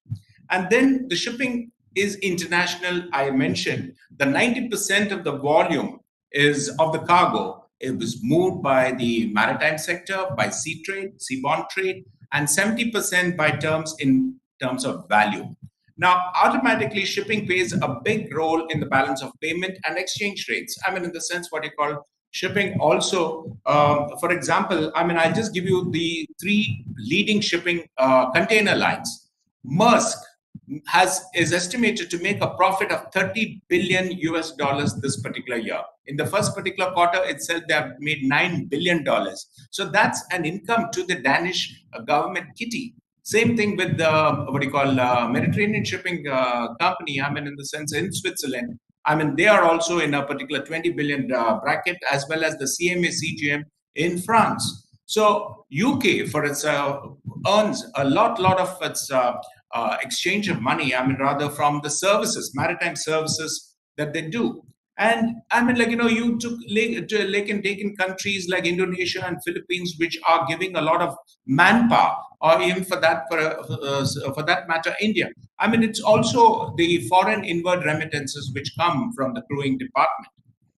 And then the shipping is international. I mentioned the 90% of the volume is of the cargo. It was moved by the maritime sector, by sea trade, seaborne trade, and 70% by in terms of value. Now, automatically, shipping plays a big role in the balance of payment and exchange rates. I mean, in the sense what you call shipping also, for example, I mean, I'll just give you the 3 leading shipping container lines. Maersk is estimated to make a profit of $30 billion this particular year. In the first particular quarter itself, they have made $9 billion. So that's an income to the Danish government kitty. Same thing with the Mediterranean shipping company. I mean, in the sense in Switzerland, I mean, they are also in a particular 20 billion bracket, as well as the CMA CGM in France. So UK, for its earns a lot of its exchange of money. I mean, rather from the services, maritime services that they do. And I mean, like, you took lake and taken countries like Indonesia and Philippines, which are giving a lot of manpower, or even for that matter, India. I mean, it's also the foreign inward remittances which come from the crewing department.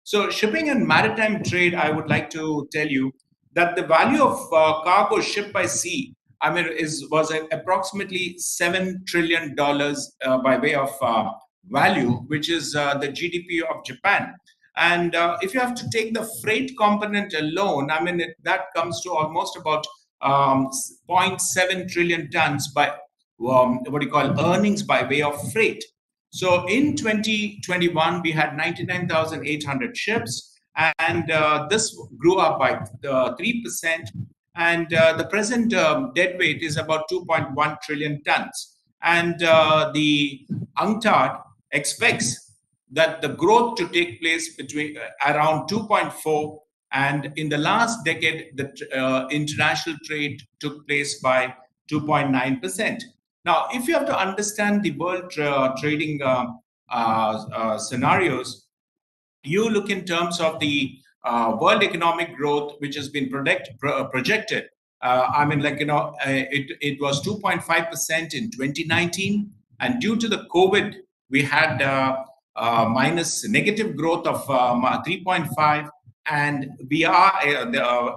So shipping and maritime trade, I would like to tell you that the value of cargo shipped by sea, I mean, was approximately $7 trillion by way of value, which is the GDP of Japan. And if you have to take the freight component alone, I mean, that comes to almost about 0.7 trillion tons by earnings by way of freight. So in 2021, we had 99,800 ships, and this grew up by 3%. And the present deadweight is about 2.1 trillion tons. And the UNCTAD expects that the growth to take place between around 2.4, and in the last decade, the international trade took place by 2.9%. Now, if you have to understand the world trading scenarios, you look in terms of the world economic growth, which has been projected. I mean, like, it was 2.5% in 2019, and due to the COVID, we had negative growth of 3.5, and we are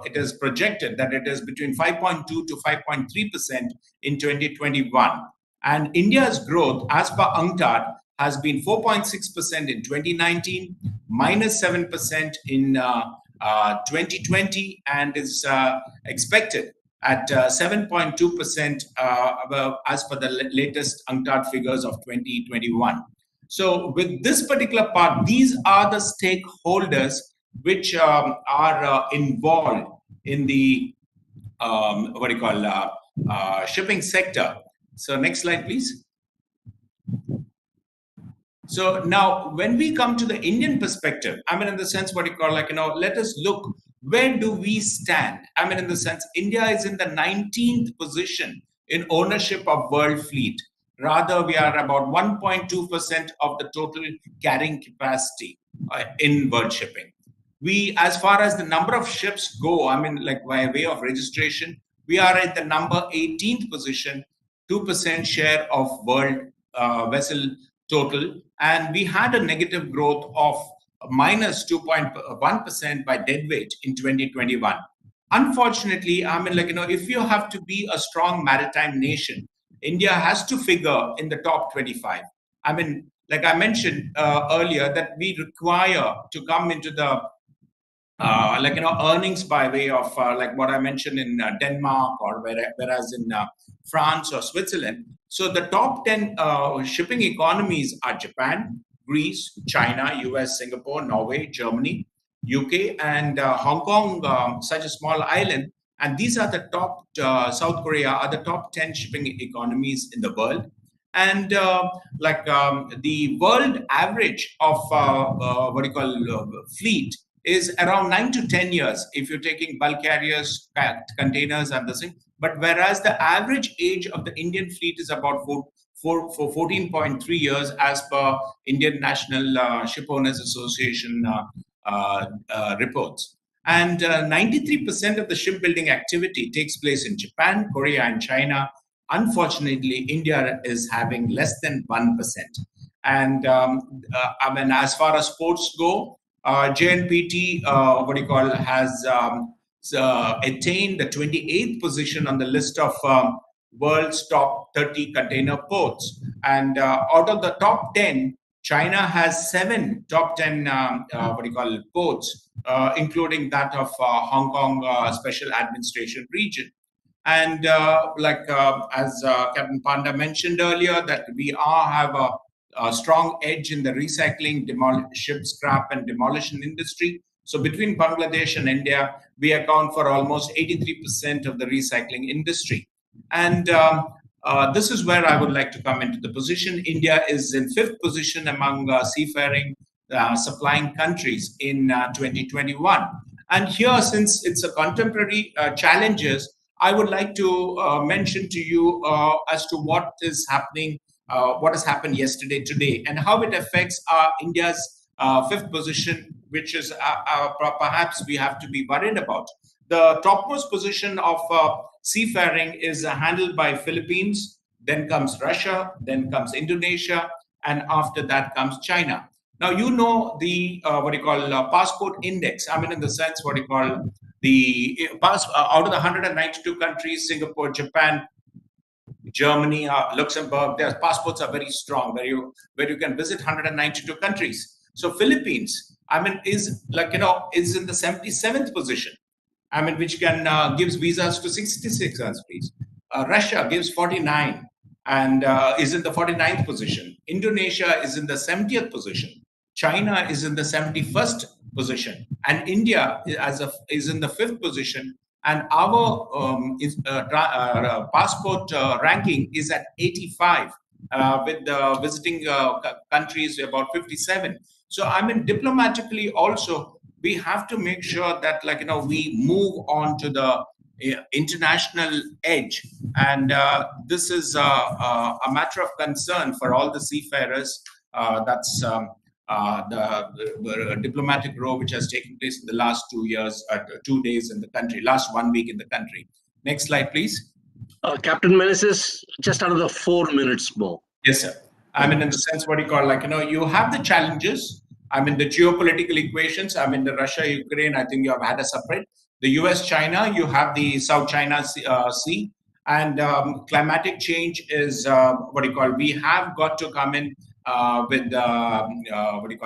it is projected that it is between 5.2 to 5.3% in 2021. And India's growth, as per UNCTAD, has been 4.6% in 2019, minus 7% in 2020, and is expected at 7.2% as per the latest UNCTAD figures of 2021. So with this particular part, these are the stakeholders which are involved in the shipping sector. So next slide, please. So now, when we come to the Indian perspective, I mean, in the sense let us look, where do we stand? I mean, in the sense, India is in the 19th position in ownership of world fleet. Rather, we are about 1.2% of the total carrying capacity in world shipping. we, as far as the number of ships go, I mean, like by way of registration, we are at the number 18th position, 2% share of world vessel total. And we had a negative growth of minus 2.1% by deadweight in 2021. Unfortunately, I mean, like, if you have to be a strong maritime nation, India has to figure in the top 25. I mean, like I mentioned earlier, that we require to come into the earnings by way of like what I mentioned in Denmark, or whereas in France or Switzerland. So the top 10 shipping economies are Japan, Greece, China, US, Singapore, Norway, Germany, UK, and Hong Kong, such a small island. And these are the top, South Korea are the top 10 shipping economies in the world. And the world average of fleet is around 9 to 10 years if you're taking bulk carriers, containers, and the same. But whereas the average age of the Indian fleet is about 14.3 years, as per Indian National Ship Owners Association reports. And 93% of the shipbuilding activity takes place in Japan, Korea, and China. Unfortunately, India is having less than 1%. And I mean, as far as sports go, JNPT, has attained the 28th position on the list of world's top 30 container ports. And out of the top 10, China has 7 top 10 ports, including that of Hong Kong Special Administration Region. And as Captain Panda mentioned earlier, that we have a strong edge in the recycling, ship scrap, and demolition industry. So between Bangladesh and India, we account for almost 83% of the recycling industry. And this is where I would like to come into the position. India is in 5th position among seafaring supplying countries in 2021. And here, since it's a contemporary challenges, I would like to mention to you as to what is happening, what has happened yesterday, today, and how it affects India's 5th position, which is perhaps we have to be worried about. The topmost position of seafaring is handled by Philippines, then comes Russia, then comes Indonesia, and after that comes China. Now, you know the passport index. I mean, in the sense, out of the 192 countries, Singapore, Japan, Germany, Luxembourg, their passports are very strong, where you can visit 192 countries. So Philippines, I mean, is in the 77th position. I mean, which can gives visas to 66 countries. Russia gives 49 and is in the 49th position. Indonesia is in the 70th position. China is in the 71st position, and India is in the 5th position. And our passport ranking is at 85, with the visiting countries about 57. So I mean, diplomatically also, we have to make sure that we move on to the international edge, and this is a matter of concern for all the seafarers. That's the diplomatic row which has taken place in the last 2 years, 2 days in the country, last 1 week in the country. Next slide, please. Captain Meneses, just another 4 minutes more. Yes, sir. I mean, in the sense, you have the challenges. I mean, the geopolitical equations. I mean, the Russia, Ukraine, I think you have had a separate. The US, China, you have the South China Sea. And climatic change is we have got to come in with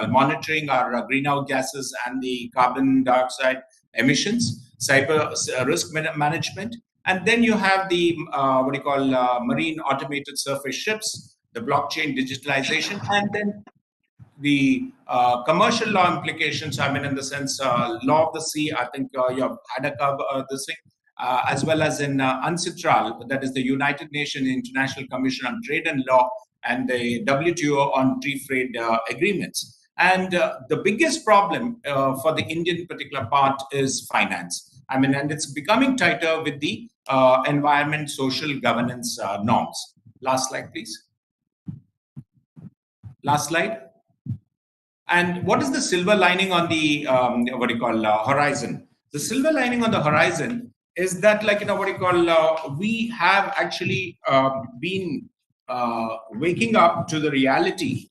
monitoring our greenhouse gases and the carbon dioxide emissions, cyber risk management. And then you have the marine automated surface ships, the blockchain digitalization, and then the commercial law implications. I mean, in the sense, law of the sea, I think you have had a cover this thing, as well as in UNCITRAL, that is the United Nations International Commission on Trade and Law, and the WTO on free trade agreements. And the biggest problem for the Indian particular part is finance. I mean, and it's becoming tighter with the environment, social governance norms. Last slide, please. Last slide. And what is the silver lining on the horizon? The silver lining on the horizon is that, like, we have actually been waking up to the reality.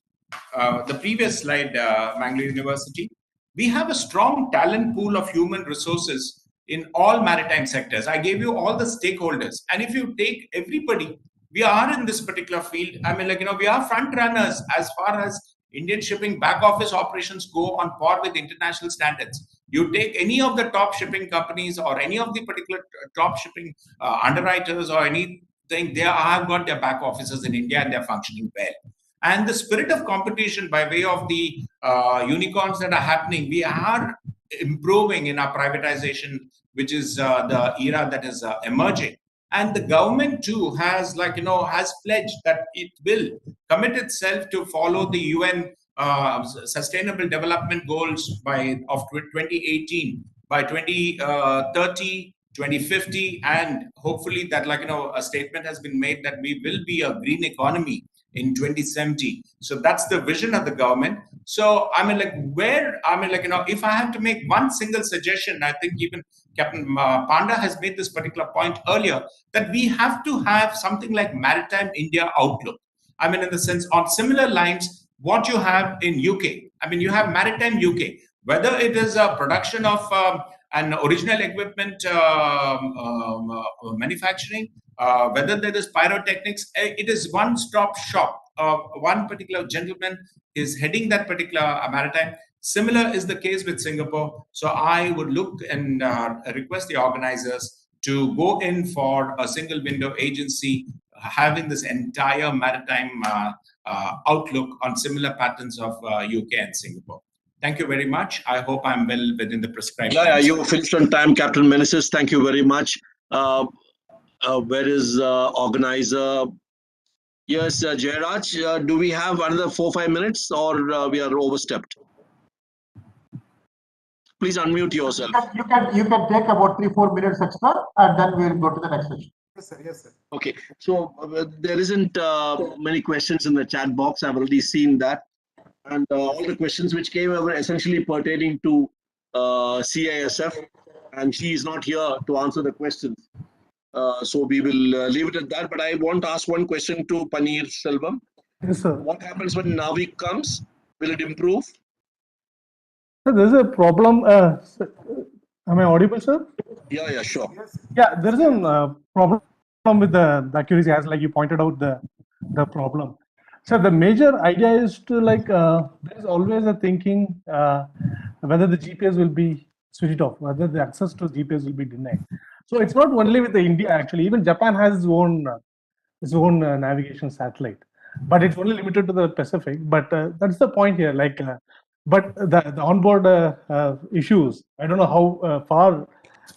The previous slide, Mangalore University, we have a strong talent pool of human resources in all maritime sectors. I gave you all the stakeholders, and if you take everybody, we are in this particular field. I mean, we are front runners as far as Indian shipping back office operations go, on par with international standards. You take any of the top shipping companies or any of the particular top shipping underwriters or anything, they have got their back offices in India and they're functioning well. And the spirit of competition by way of the unicorns that are happening, we are improving in our privatization, which is the era that is emerging. And the government too has pledged that it will commit itself to follow the UN Sustainable Development Goals of 2018 by 2030, 2050, and hopefully that a statement has been made that we will be a green economy in 2070. So that's the vision of the government. So if I have to make one single suggestion, I think even Captain Panda has made this particular point earlier, that we have to have something like Maritime India Outlook. I mean, in the sense, on similar lines, what you have in UK. I mean, you have Maritime UK, whether it is a production of an original equipment manufacturing, whether there is pyrotechnics, it is one-stop shop. One particular gentleman is heading that particular maritime. Similar is the case with Singapore. So I would look and request the organizers to go in for a single window agency, having this entire maritime outlook on similar patterns of UK and Singapore. Thank you very much. I hope I'm well within the prescribed time. Yeah, you finished on time, Captain Meneses. Thank you very much. Where is organizer? Yes, Jairaj, do we have another 4-5 minutes, or we are overstepped? Please unmute yourself. You can take about 3-4 minutes extra, and then we'll go to the next session. Yes, sir. Yes, sir. Okay, so there isn't many questions in the chat box. I've already seen that, and all the questions which came were essentially pertaining to CISF, and she is not here to answer the questions. So we will leave it at that. But I want to ask one question to Paneer Selvam. Yes, sir. What happens when Navik comes? Will it improve? So there's a problem. Am I audible, sir? Yeah, sure. Yeah, there is a problem with the accuracy, as like you pointed out the problem. So the major idea is to there is always a thinking whether the GPS will be switched off, whether the access to GPS will be denied. So it's not only with the India, actually. Even Japan has its own navigation satellite, but it's only limited to the Pacific. But that's the point here. But the onboard issues, I don't know how far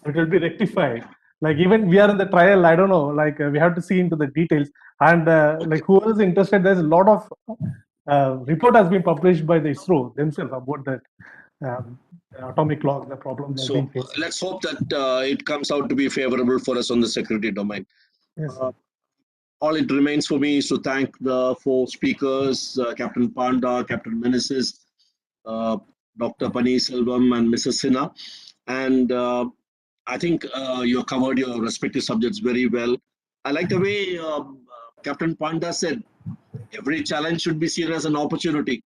it will be rectified. Like, even we are in the trial, I don't know. We have to see into the details. And whoever is interested, there's a lot of report has been published by the ISRO themselves about that. Atomic clock, the problem. So let's hope that it comes out to be favorable for us on the security domain. Yes, all it remains for me is to thank the 4 speakers, Captain Panda, Captain Meneses, Dr. Paneer Selvam, and Mrs. Sinha. And I think you covered your respective subjects very well. I like the way Captain Panda said, every challenge should be seen as an opportunity.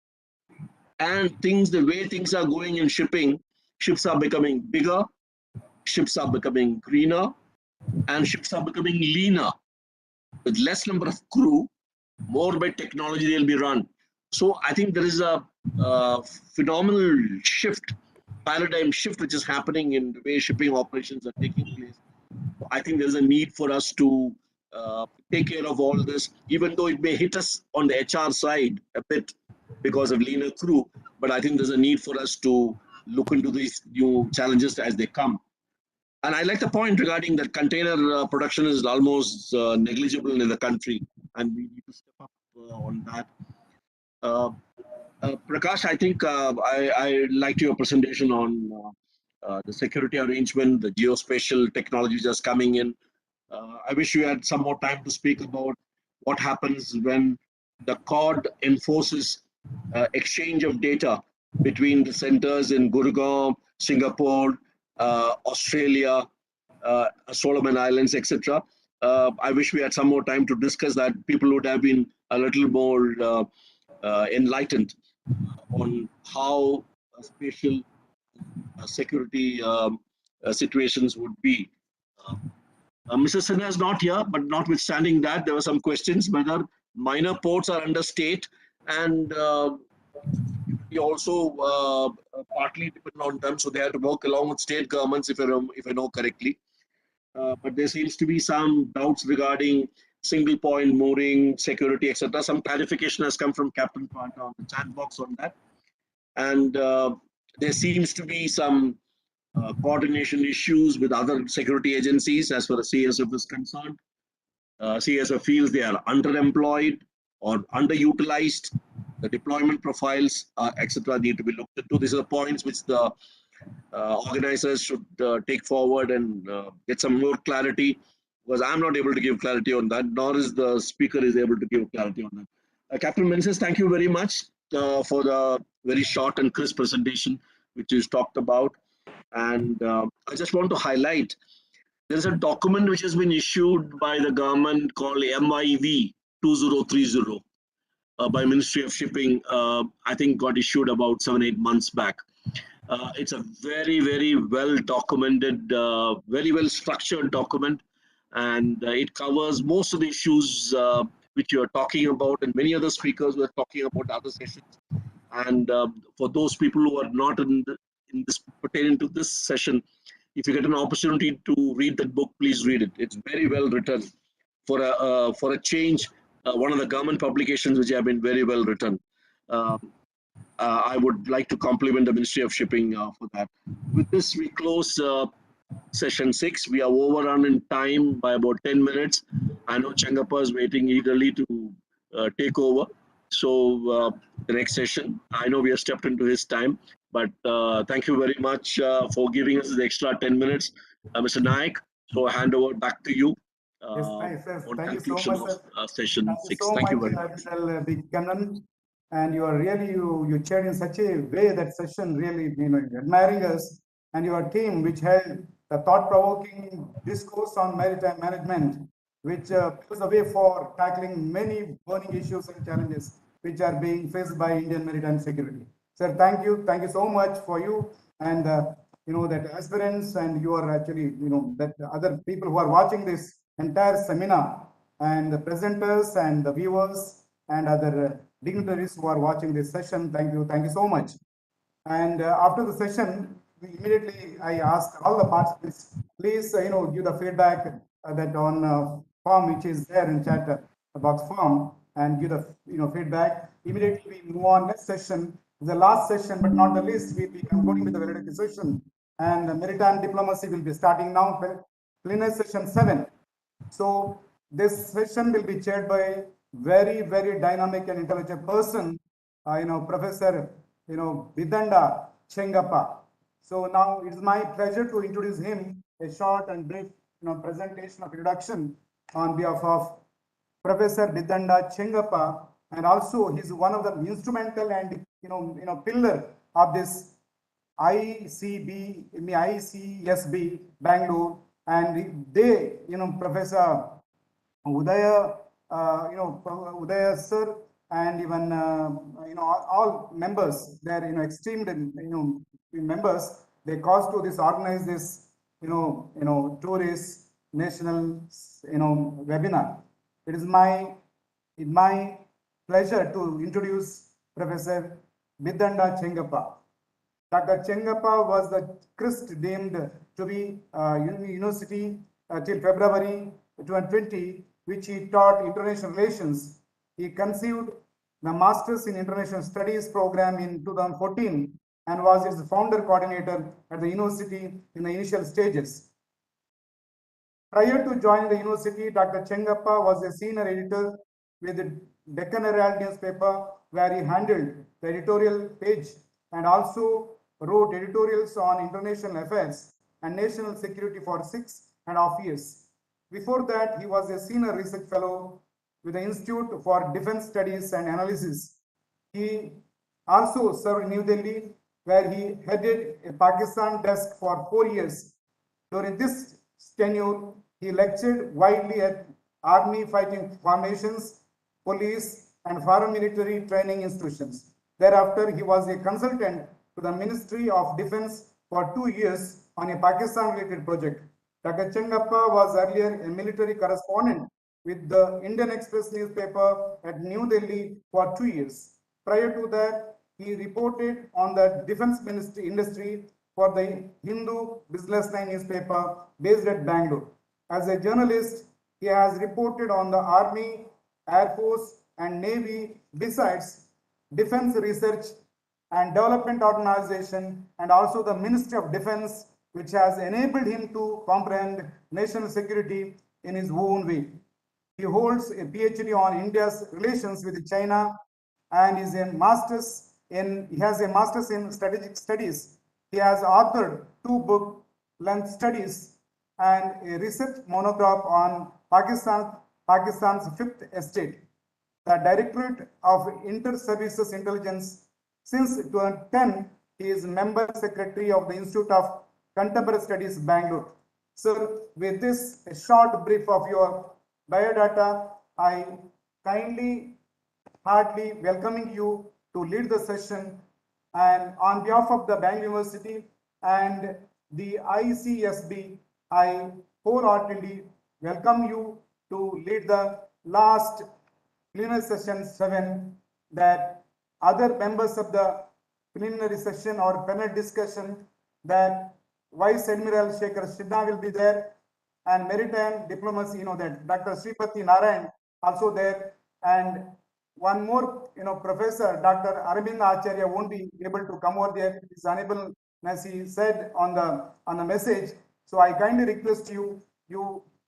And the way things are going in shipping, ships are becoming bigger, ships are becoming greener, and ships are becoming leaner. With less number of crew, more by technology they'll be run. So I think there is a phenomenal shift, paradigm shift, which is happening in the way shipping operations are taking place. I think there's a need for us to take care of all this, even though it may hit us on the HR side a bit because of leaner crew. But I think there's a need for us to look into these new challenges as they come. And I like the point regarding that container production is almost negligible in the country, and we need to step up on that. Prakash, I think I liked your presentation on the security arrangement, the geospatial technology just coming in. I wish you had some more time to speak about what happens when the COD enforces exchange of data between the centers in Gurgaon, Singapore, Australia, Solomon Islands, etc. I wish we had some more time to discuss that. People would have been a little more enlightened on how spatial security situations would be. Mr. Sinha is not here, but notwithstanding that, there were some questions whether minor ports are under state and we also partly depend on them, so they have to work along with state governments, if I know correctly. But there seems to be some doubts regarding single point mooring, security, etc. Some clarification has come from Captain Panda on the chat box on that, and there seems to be some coordination issues with other security agencies as far as CSF is concerned. CSF feels they are underemployed or underutilized. The deployment profiles, etc., need to be looked into. These are points which the organizers should take forward and get some more clarity, because I'm not able to give clarity on that, nor is the speaker is able to give clarity on that. Captain Menzies, thank you very much for the very short and crisp presentation which you talked about. And I just want to highlight, there's a document which has been issued by the government called MIV 2030 by Ministry of Shipping. I think got issued about 7-8 months back. It's a very, very well documented, very well structured document, and it covers most of the issues which you are talking about, and many other speakers were talking about other sessions. And for those people who are not in this pertaining to this session, if you get an opportunity to read that book, please read it. It's very well written. For a change, one of the government publications which have been very well written. I would like to compliment the Ministry of Shipping for that. With this, we close session 6. We are overrun in time by about 10 minutes. I know Chengappa is waiting eagerly to take over. So the next session, I know we have stepped into his time, but thank you very much for giving us the extra 10 minutes, Mr. Naik. So I hand over back to you Yes, on thank you so conclusion much, sir. of session Thank you 6. so Thank you much, very much. Admiral Big Kannan. And you are really, you chaired in such a way that session really, admiring us and your team, which held the thought-provoking discourse on maritime management, which paves the way for tackling many burning issues and challenges which are being faced by Indian maritime security. Sir, thank you so much for you and that aspirants, and you are actually, that other people who are watching this entire seminar, and the presenters and the viewers and other dignitaries who are watching this session. Thank you so much. And after the session, I ask all the participants, please, give the feedback that on form which is there in chat box form, and give the feedback. Immediately we move on next session. The last session, but not the least, we'll be concluding with the validity session, and the maritime diplomacy will be starting now. Plenary session 7. So this session will be chaired by very, very dynamic and intelligent person, Professor, Vidanda Chengappa. So now it's my pleasure to introduce him, a short and brief, presentation of introduction on behalf of Professor Vidanda Chengappa, and also he's one of the instrumental and pillar of this ICSB Bangalore, and they, Professor Udaya, Udaya sir, and even all members, they're esteemed members. They caused to organize this tourist national webinar. It is my pleasure to introduce Professor Vidanda Chengappa. Dr. Chengappa was the CRIST deemed to be university till February 2020, which he taught international relations. He conceived the Masters in International Studies program in 2014 and was its founder coordinator at the university in the initial stages. Prior to joining the university, Dr. Chengappa was a senior editor with the Deccan Herald newspaper, where he handled the editorial page and also wrote editorials on international affairs and national security for 6.5 years. Before that, he was a senior research fellow with the Institute for Defense Studies and Analysis. He also served in New Delhi, where he headed a Pakistan desk for 4 years. During this tenure, he lectured widely at army fighting formations, police, and foreign military training institutions. Thereafter, he was a consultant to the Ministry of Defense for 2 years on a Pakistan-related project. Dr. Chengappa was earlier a military correspondent with the Indian Express newspaper at New Delhi for 2 years. Prior to that, he reported on the defense ministry industry for the Hindu Business Line newspaper based at Bangalore. As a journalist, he has reported on the Army, Air Force, and Navy, besides Defense Research and Development Organization, and also the Ministry of Defense, which has enabled him to comprehend national security in his own way. He holds a PhD on India's relations with China and is he has a master's in strategic studies. He has authored 2 book-length studies and a research monograph on Pakistan's fifth estate. The Directorate of Inter-Services Intelligence. Since 2010, he is member secretary of the Institute of Contemporary Studies, Bangalore. Sir, with this a short brief of your biodata, I kindly, heartily welcoming you to lead the session, and on behalf of the Bangalore University and the ICSB, I wholeheartedly welcome you to lead the last plenary session 7, that other members of the plenary session or panel discussion, that Vice Admiral Shekhar will be there, and Maritime Diplomacy, that Dr. Sripati Narayanan also there, and one more, Professor Dr. Arvind Acharya won't be able to come over there. He's unable, as he said on the message. So I kindly request you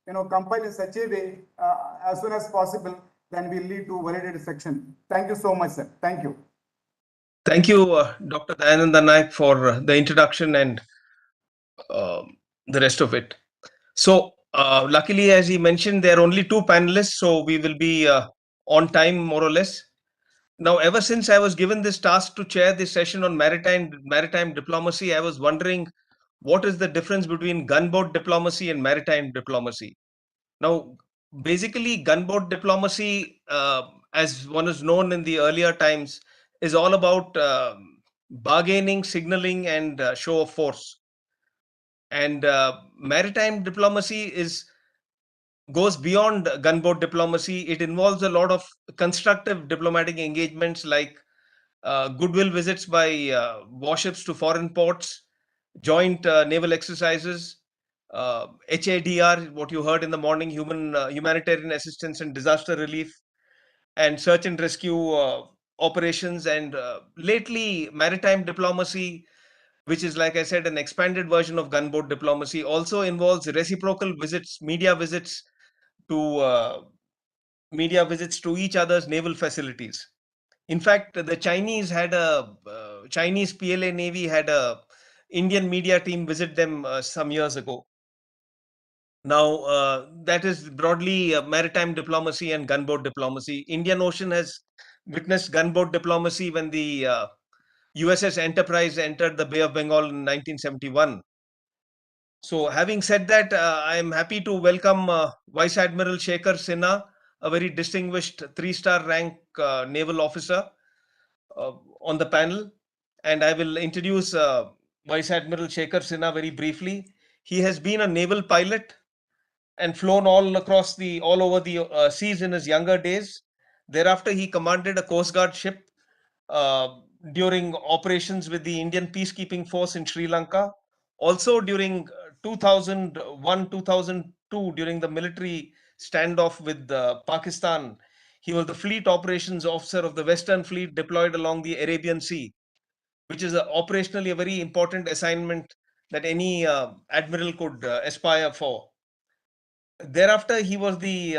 compile in such a way as soon as possible. Then we'll lead to validated section. Thank you so much, sir. Thank you. Thank you, Dr. Dayananda Naik, for the introduction and the rest of it. So, luckily, as he mentioned, there are only 2 panelists, so we will be on time, more or less. Now, ever since I was given this task to chair this session on maritime diplomacy, I was wondering what is the difference between gunboat diplomacy and maritime diplomacy. Now, basically, gunboat diplomacy, as one is known in the earlier times, is all about bargaining, signaling, and show of force. And maritime diplomacy goes beyond gunboat diplomacy. It involves a lot of constructive diplomatic engagements, like goodwill visits by warships to foreign ports, joint naval exercises, HADR, what you heard in the morning, humanitarian assistance and disaster relief, and search and rescue operations. And lately, maritime diplomacy, which is, like I said, an expanded version of gunboat diplomacy, also involves reciprocal visits, media visits to each other's naval facilities. In fact, the Chinese Chinese PLA Navy had a Indian media team visit them some years ago. Now, that is broadly maritime diplomacy and gunboat diplomacy. Indian Ocean has witnessed gunboat diplomacy when the USS Enterprise entered the Bay of Bengal in 1971. So, having said that, I am happy to welcome Vice Admiral Shekhar Sinha, a very distinguished 3-star rank naval officer, on the panel. And I will introduce Vice Admiral Shekhar Sinha very briefly. He has been a naval pilot and flown all over the seas in his younger days. Thereafter, he commanded a Coast Guard ship during operations with the Indian peacekeeping force in Sri Lanka. Also during 2001-2002, during the military standoff with Pakistan, he was the fleet operations officer of the Western Fleet deployed along the Arabian Sea, which is operationally a very important assignment that any admiral could aspire for. Thereafter, he was the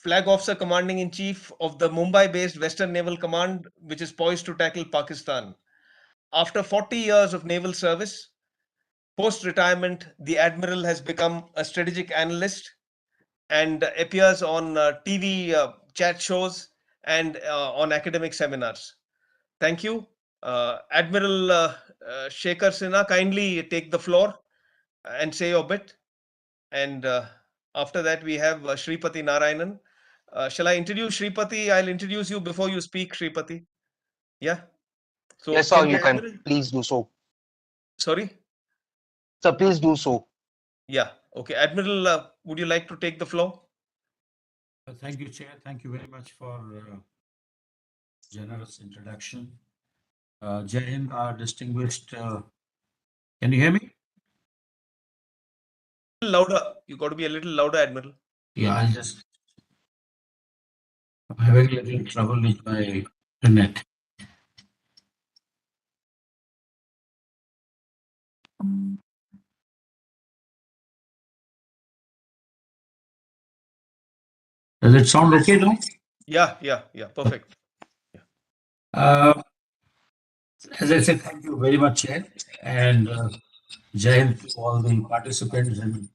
flag officer commanding in chief of the Mumbai-based Western Naval Command, which is poised to tackle Pakistan. After 40 years of naval service, post-retirement, the admiral has become a strategic analyst and appears on TV chat shows and on academic seminars. thank you. Admiral Shekhar Sinha, kindly take the floor and say your bit. And after that, we have Sripati Narayanan. Shall I introduce Sripati? I'll introduce you before you speak, Sripati. Yeah. So Yes, sir, you can. Admiral? Please do so. Sorry? Sir, please do so. Yeah. Okay. Admiral, would you like to take the floor? Thank you, Chair. Thank you very much for generous introduction. Jai Hind, our distinguished. Can you hear me? Louder. You got to be a little louder, Admiral. Yeah, I'll just. I'm having a little trouble with my internet. Does it sound okay now? Yeah. Perfect. As I said, thank you very much, Chair, and Jai Hind to all the participants and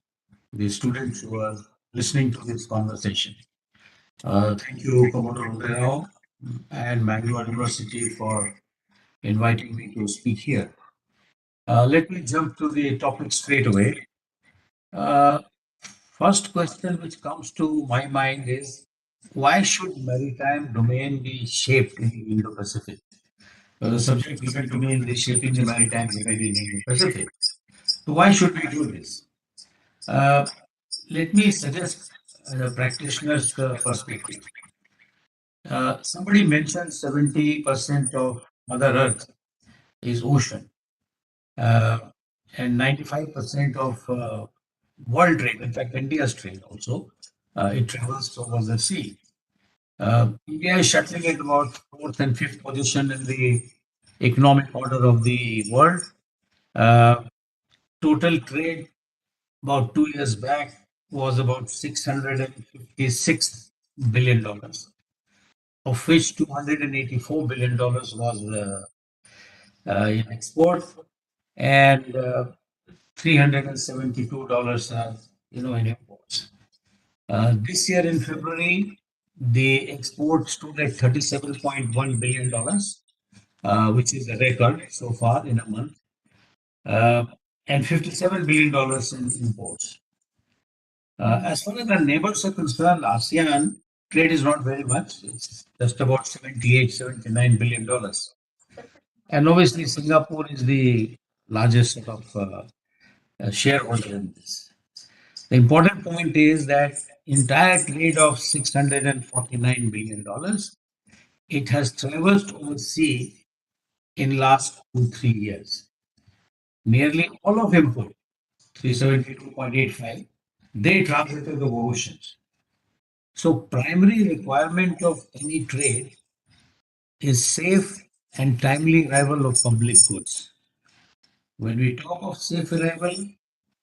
the students who are listening to this conversation. Thank you, Commodore Rao and Mangalore University for inviting me to speak here. Let me jump to the topic straight away. First question which comes to my mind is, why should maritime domain be shaped in the Indo-Pacific? The subject given to me is reshaping the maritime domain in Indo-Pacific. So why should we do this? Let me suggest a practitioner's perspective. Somebody mentioned 70% of Mother Earth is ocean, and 95% of world trade, in fact, India's trade also, it travels over the sea. India is shuttling at about fourth and fifth position in the economic order of the world. Total trade about 2 years back was about $656 billion, of which $284 billion was in export, and $372 in imports. This year in February, the export stood at $37.1 billion, which is a record so far in a month, and $57 billion in imports. As far as our neighbors are concerned, ASEAN trade is not very much. It's just about $78-79 billion. And obviously, Singapore is the largest sort of shareholder in this. The important point is that entire trade of $649 billion, it has traversed over sea in last 2-3 years. Nearly all of import, 372.85, they transited over oceans. So primary requirement of any trade is safe and timely arrival of public goods. When we talk of safe arrival,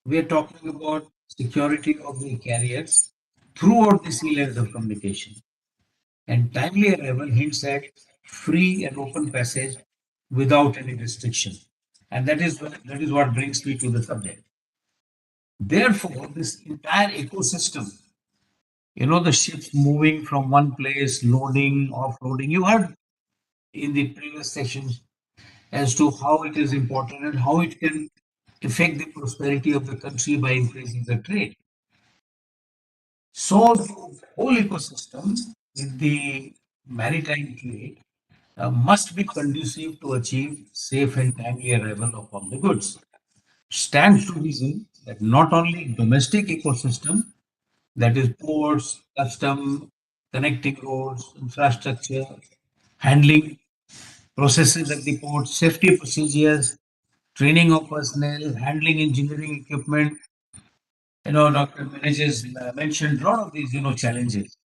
we are talking about security of the carriers throughout the sea lanes of communication. And timely arrival hints at free and open passage without any restriction. And that is what brings me to the subject. Therefore, this entire ecosystem, the ships moving from one place, loading, offloading, you heard in the previous sessions as to how it is important and how it can affect the prosperity of the country by increasing the trade. So the whole ecosystem with the maritime trade must be conducive to achieve safe and timely arrival of all the goods. Stands to reason that not only domestic ecosystem, that is ports, custom, connecting roads, infrastructure, handling processes at the port, safety procedures, training of personnel, handling engineering equipment. Dr. Managers mentioned a lot of these, challenges.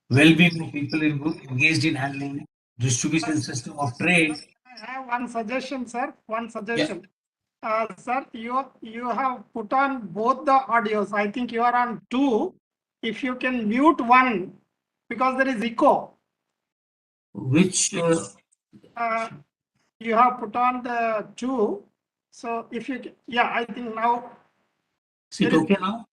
Well-being of people engaged in handling distribution system of trade. I have one suggestion, sir. One suggestion. Sir, you have put on both the audios. I think you are on 2. If you can mute one, because there is echo. Which you have put on the 2. So if you can, I think now. Is it okay now?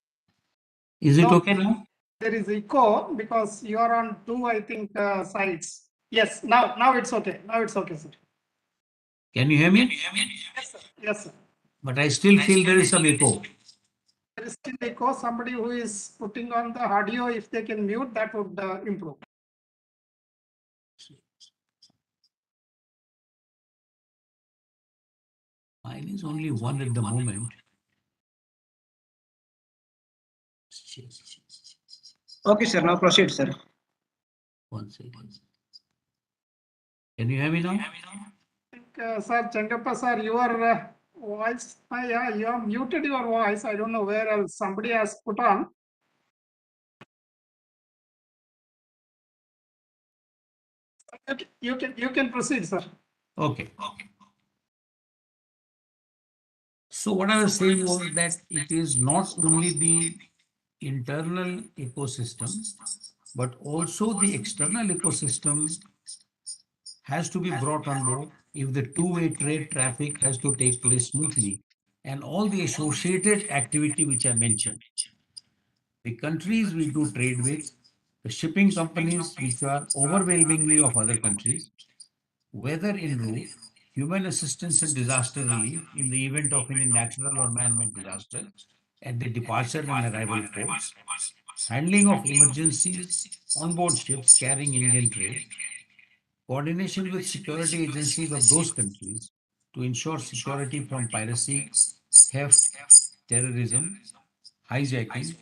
Is it okay now? There is echo because you are on 2, I think, sides. Yes, now it's okay. Now it's okay, sir. Can you hear me? Yes, sir. Yes, sir. But I still feel there is some echo. There is still echo. Somebody who is putting on the audio, if they can mute, that would improve. Mine is only one at the moment. Okay, sir. Now proceed, sir. One second. Can you hear me now? I think, sir, Changappa, sir, your voice, yeah, you have muted your voice. I don't know where else somebody has put on. You can proceed, sir. Okay. So what I was saying was that it is not only the internal ecosystem, but also the external ecosystem has to be brought on board if the two-way trade traffic has to take place smoothly and all the associated activity which I mentioned. The countries we do trade with, the shipping companies which are overwhelmingly of other countries, weather en route, human assistance and disaster relief in the event of any natural or man-made disaster at the departure and arrival ports, handling of emergencies on board ships carrying Indian trade, coordination with security agencies of those countries to ensure security from piracy, theft, terrorism, hijacking,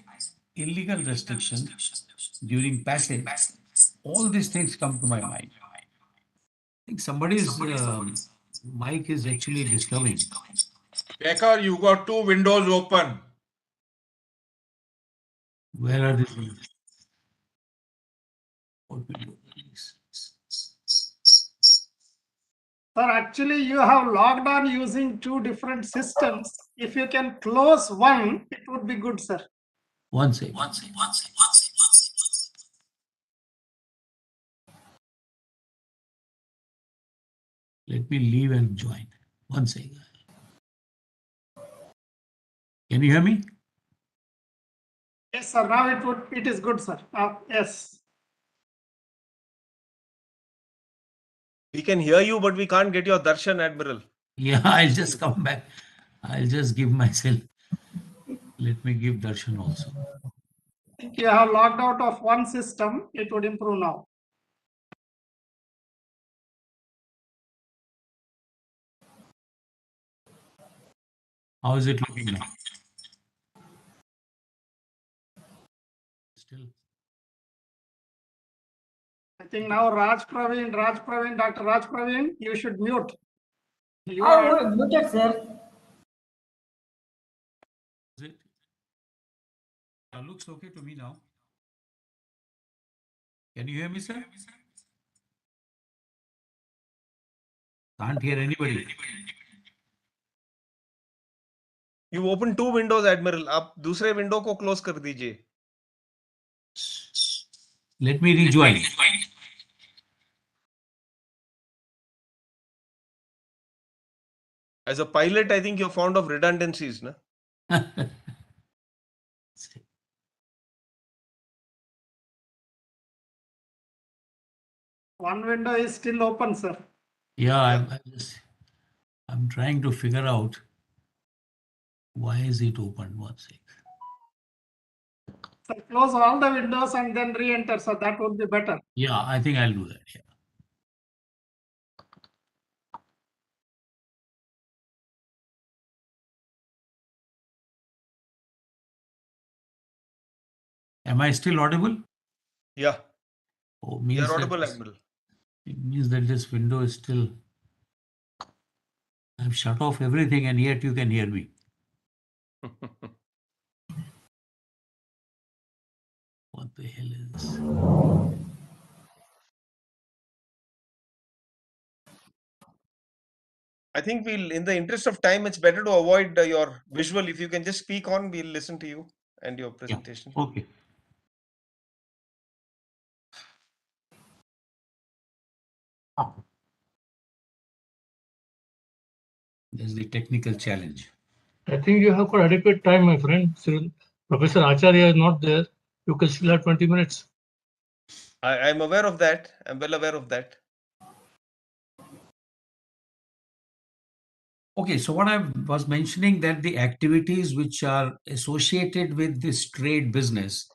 illegal restrictions during passage. All these things come to my mind. I think somebody's mic is actually disturbing. Shekhar, you got two windows open. Where are these windows? What window? Sir, actually, you have logged on using two different systems. If you can close one, it would be good, sir. One second. Let me leave and join. One second. Can you hear me? Yes, sir. Now it is good, sir. Yes. We can hear you, but we can't get your darshan, Admiral. Yeah, I'll just come back. I'll just give myself. Let me give darshan also. If you have logged out of one system, it would improve now. How is it looking now? Still. I think now Dr. Raj Praveen, you should mute. You I are muted, sir. Is it? Looks okay to me now. Can you hear me, sir? Can't hear anybody. You open two windows, Admiral. आप दूसरे window को close कर दीजिए. Let me rejoin. As a pilot, I think you're fond of redundancies, na? one window is still open, sir. Yeah, I'm trying to figure out why is it open. One sec. So close all the windows and then re-enter, so that would be better. Yeah, I think I'll do that. Yeah. Am I still audible? Yeah. Oh, You're audible, Admiral. It means that this window is still. I've shut off everything and yet you can hear me. What the hell is this? I think we'll, in the interest of time, it's better to avoid your visual. If you can just speak on, we'll listen to you and your presentation. Yeah. Okay. There's the technical challenge. I think you have got adequate time, my friend. So Professor Acharya is not there. You can still have 20 minutes. I'm aware of that. I'm well aware of that. Okay, so what I was mentioning that the activities which are associated with this trade business,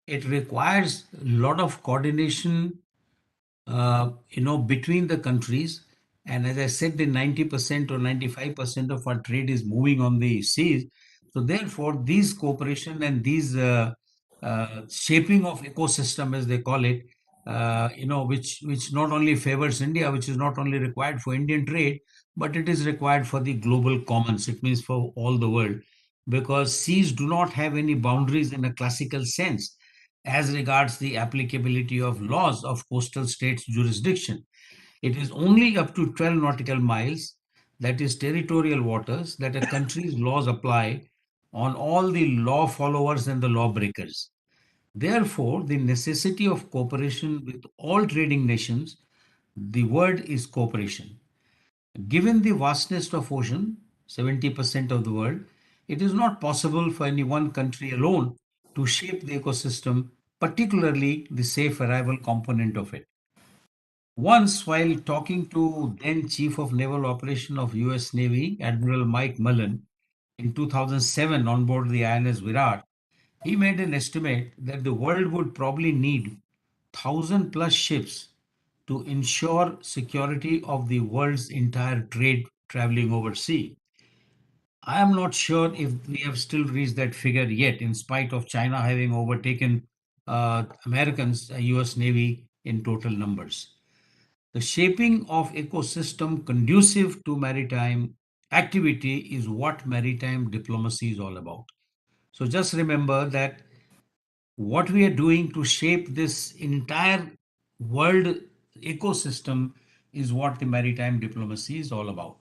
it requires a lot of coordination, between the countries. And as I said, the 90% or 95% of our trade is moving on the seas. So therefore, these cooperation and these shaping of ecosystem, as they call it, which not only favors India, which is not only required for Indian trade, but it is required for the global commons. It means for all the world, because seas do not have any boundaries in a classical sense as regards the applicability of laws of coastal states jurisdiction. It is only up to 12 nautical miles, that is territorial waters, that a country's laws apply on all the law followers and the lawbreakers. Therefore, the necessity of cooperation with all trading nations, the word is cooperation. Given the vastness of ocean, 70% of the world, it is not possible for any one country alone to shape the ecosystem, particularly the safe arrival component of it. Once, while talking to then Chief of Naval Operation of US Navy, Admiral Mike Mullen, in 2007 on board the INS Virat, he made an estimate that the world would probably need 1,000 plus ships to ensure security of the world's entire trade traveling over sea. I am not sure if we have still reached that figure yet, in spite of China having overtaken Americans, US Navy in total numbers. The shaping of ecosystem conducive to maritime activity is what maritime diplomacy is all about. So just remember that what we are doing to shape this entire world ecosystem is what the maritime diplomacy is all about.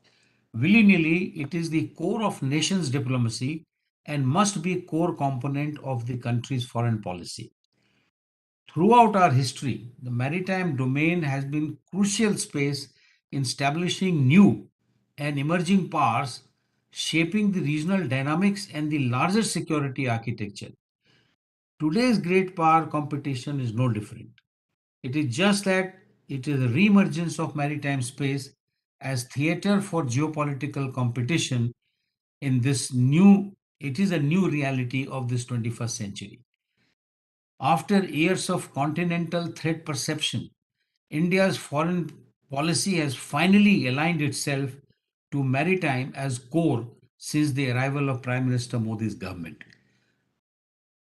Willy-nilly, it is the core of nations diplomacy and must be core component of the country's foreign policy. Throughout our history, the maritime domain has been crucial space in establishing new and emerging powers, shaping the regional dynamics and the larger security architecture. Today's great power competition is no different. It is just that it is a reemergence of maritime space as theater for geopolitical competition in this new, it is a new reality of this 21st century. After years of continental threat perception, India's foreign policy has finally aligned itself to maritime as core since the arrival of Prime Minister Modi's government.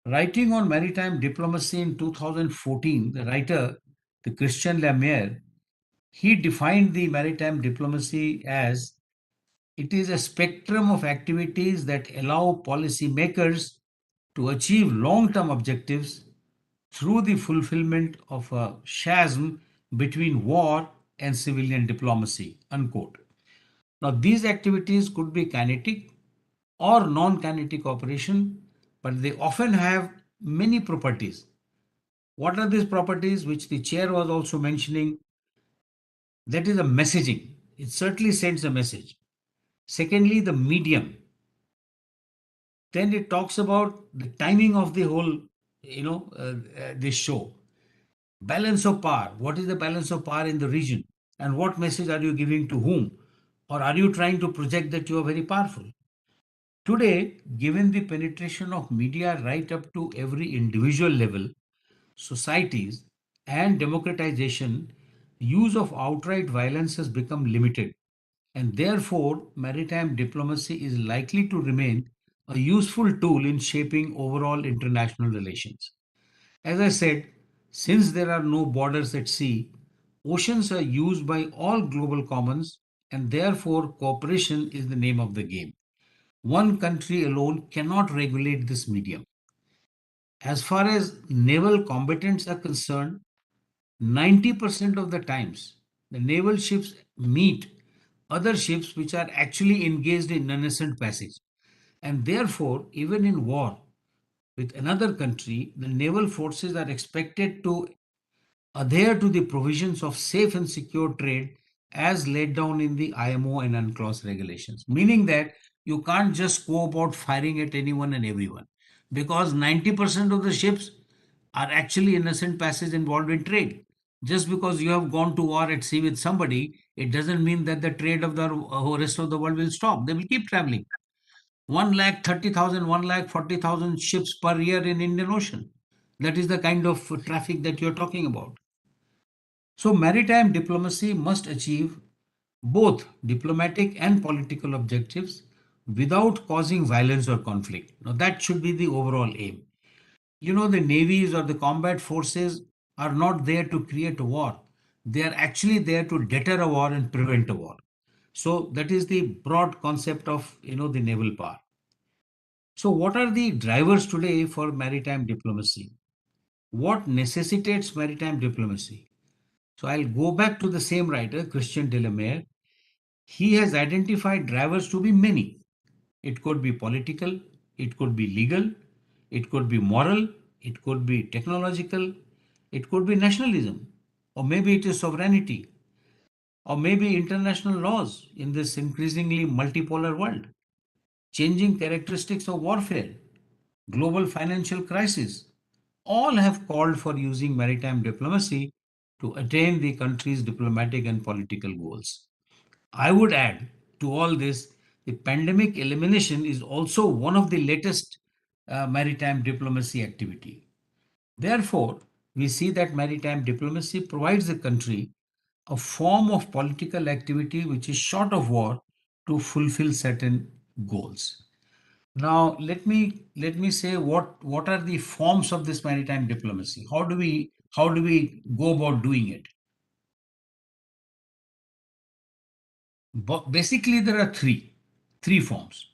Writing on maritime diplomacy in 2014, the writer, the Christian Lemaire, he defined the maritime diplomacy as it is a spectrum of activities that allow policymakers to achieve long-term objectives through the fulfillment of a chasm between war and civilian diplomacy, unquote. Now, these activities could be kinetic or non-kinetic operation, but they often have many properties. What are these properties, which the chair was also mentioning? That is a messaging. It certainly sends a message. Secondly, the medium. Then it talks about the timing of the whole, this show. Balance of power. What is the balance of power in the region? And what message are you giving to whom? Or are you trying to project that you are very powerful? Today, given the penetration of media right up to every individual level, societies, and democratization, use of outright violence has become limited. And therefore, maritime diplomacy is likely to remain a useful tool in shaping overall international relations. As I said, since there are no borders at sea, oceans are used by all global commons, and therefore cooperation is the name of the game. One country alone cannot regulate this medium. As far as naval combatants are concerned, 90% of the times the naval ships meet other ships which are actually engaged in innocent passage. And therefore, even in war with another country, the naval forces are expected to adhere to the provisions of safe and secure trade as laid down in the IMO and UNCLOS regulations, meaning that you can't just go about firing at anyone and everyone because 90% of the ships are actually innocent passage involved in trade. Just because you have gone to war at sea with somebody, it doesn't mean that the trade of the rest of the world will stop. They will keep traveling. 1,30,000, 1,40,000 ships per year in Indian Ocean. That is the kind of traffic that you're talking about. So maritime diplomacy must achieve both diplomatic and political objectives without causing violence or conflict. Now that should be the overall aim. You know, the navies or the combat forces are not there to create a war. They are actually there to deter a war and prevent a war. So that is the broad concept of, the naval power. So what are the drivers today for maritime diplomacy? What necessitates maritime diplomacy? So I'll go back to the same writer, Christian Delamere. He has identified drivers to be many. It could be political, it could be legal, it could be moral, it could be technological, it could be nationalism, or maybe it is sovereignty, or maybe international laws in this increasingly multipolar world, changing characteristics of warfare, global financial crisis, all have called for using maritime diplomacy to attain the country's diplomatic and political goals. I would add to all this, the pandemic elimination is also one of the latest maritime diplomacy activity. Therefore, we see that maritime diplomacy provides the country a form of political activity which is short of war to fulfill certain goals. Now, let me say what are the forms of this maritime diplomacy? How do we go about doing it? But basically, there are three forms.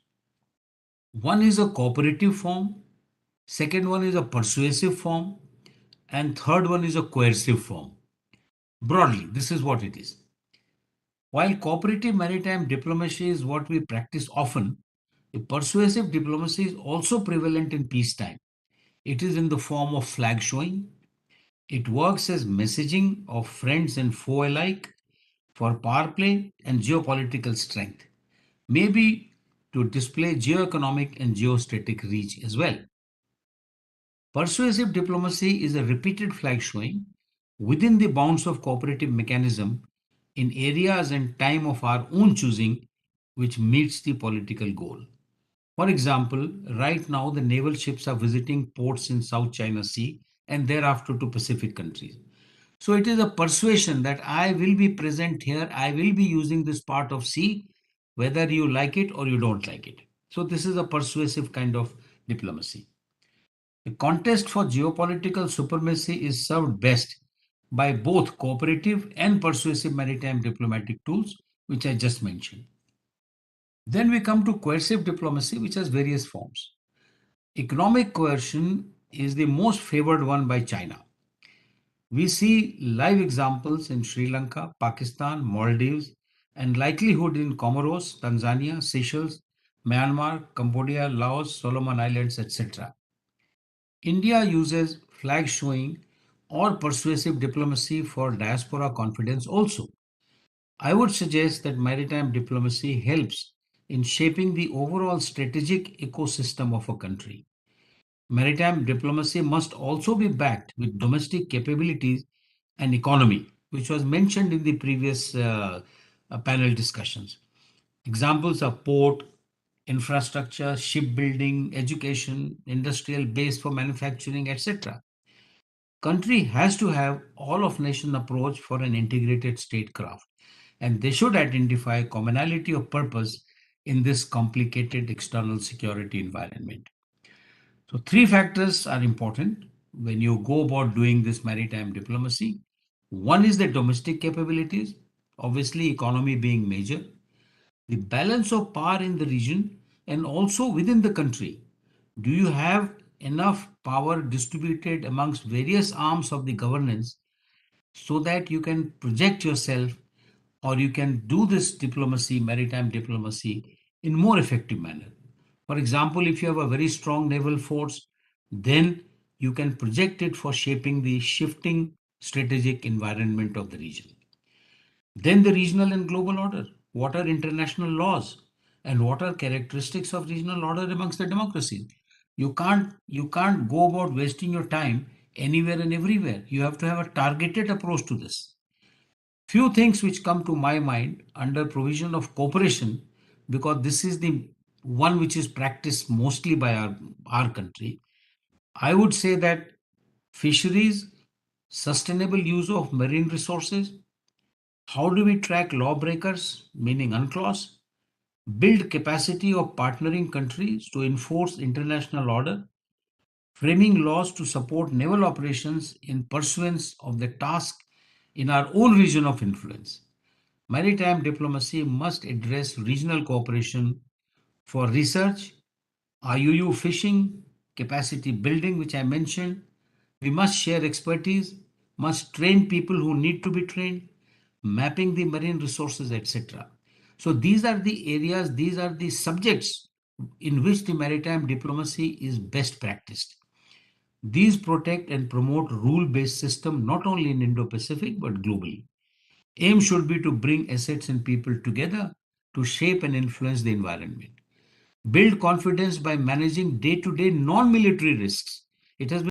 One is a cooperative form, second one is a persuasive form, and third one is a coercive form. Broadly, this is what it is. While cooperative maritime diplomacy is what we practice often, the persuasive diplomacy is also prevalent in peacetime. It is in the form of flag showing. It works as messaging of friends and foe alike for power play and geopolitical strength, maybe to display geoeconomic and geostrategic reach as well. Persuasive diplomacy is a repeated flag showing within the bounds of cooperative mechanism in areas and time of our own choosing, which meets the political goal. For example, right now the naval ships are visiting ports in South China Sea and thereafter to Pacific countries. So it is a persuasion that I will be present here, I will be using this part of sea, whether you like it or you don't like it. So this is a persuasive kind of diplomacy. The contest for geopolitical supremacy is served best by both cooperative and persuasive maritime diplomatic tools, which I just mentioned. Then we come to coercive diplomacy, which has various forms. Economic coercion is the most favored one by China. We see live examples in Sri Lanka, Pakistan, Maldives, and likelihood in Comoros, Tanzania, Seychelles, Myanmar, Cambodia, Laos, Solomon Islands, etc. India uses flag showing or persuasive diplomacy for diaspora confidence also. I would suggest that maritime diplomacy helps in shaping the overall strategic ecosystem of a country. Maritime diplomacy must also be backed with domestic capabilities and economy, which was mentioned in the previous panel discussions. Examples are port, infrastructure, shipbuilding, education, industrial base for manufacturing, etc. Country has to have all of nation approach for an integrated statecraft, and they should identify commonality of purpose in this complicated external security environment. So three factors are important when you go about doing this maritime diplomacy. One is the domestic capabilities, obviously economy being major, the balance of power in the region and also within the country. Do you have enough power distributed amongst various arms of the governance so that you can project yourself or you can do this diplomacy, maritime diplomacy, in more effective manner? For example, if you have a very strong naval force, then you can project it for shaping the shifting strategic environment of the region. Then the regional and global order. What are international laws and what are characteristics of regional order amongst the democracies? You can't go about wasting your time anywhere and everywhere. You have to have a targeted approach to this. Few things which come to my mind under provision of cooperation, because this is the one which is practiced mostly by our country. I would say that fisheries, sustainable use of marine resources, how do we track lawbreakers, meaning UNCLOS, build capacity of partnering countries to enforce international order, framing laws to support naval operations in pursuance of the task in our own region of influence. Maritime diplomacy must address regional cooperation for research, IUU fishing, capacity building, which I mentioned. We must share expertise, must train people who need to be trained, mapping the marine resources, etc. So these are the areas, these are the subjects in which the maritime diplomacy is best practiced. These protect and promote rule-based system not only in Indo-Pacific but globally. Aim should be to bring assets and people together to shape and influence the environment. Build confidence by managing day-to-day non-military risks. It has been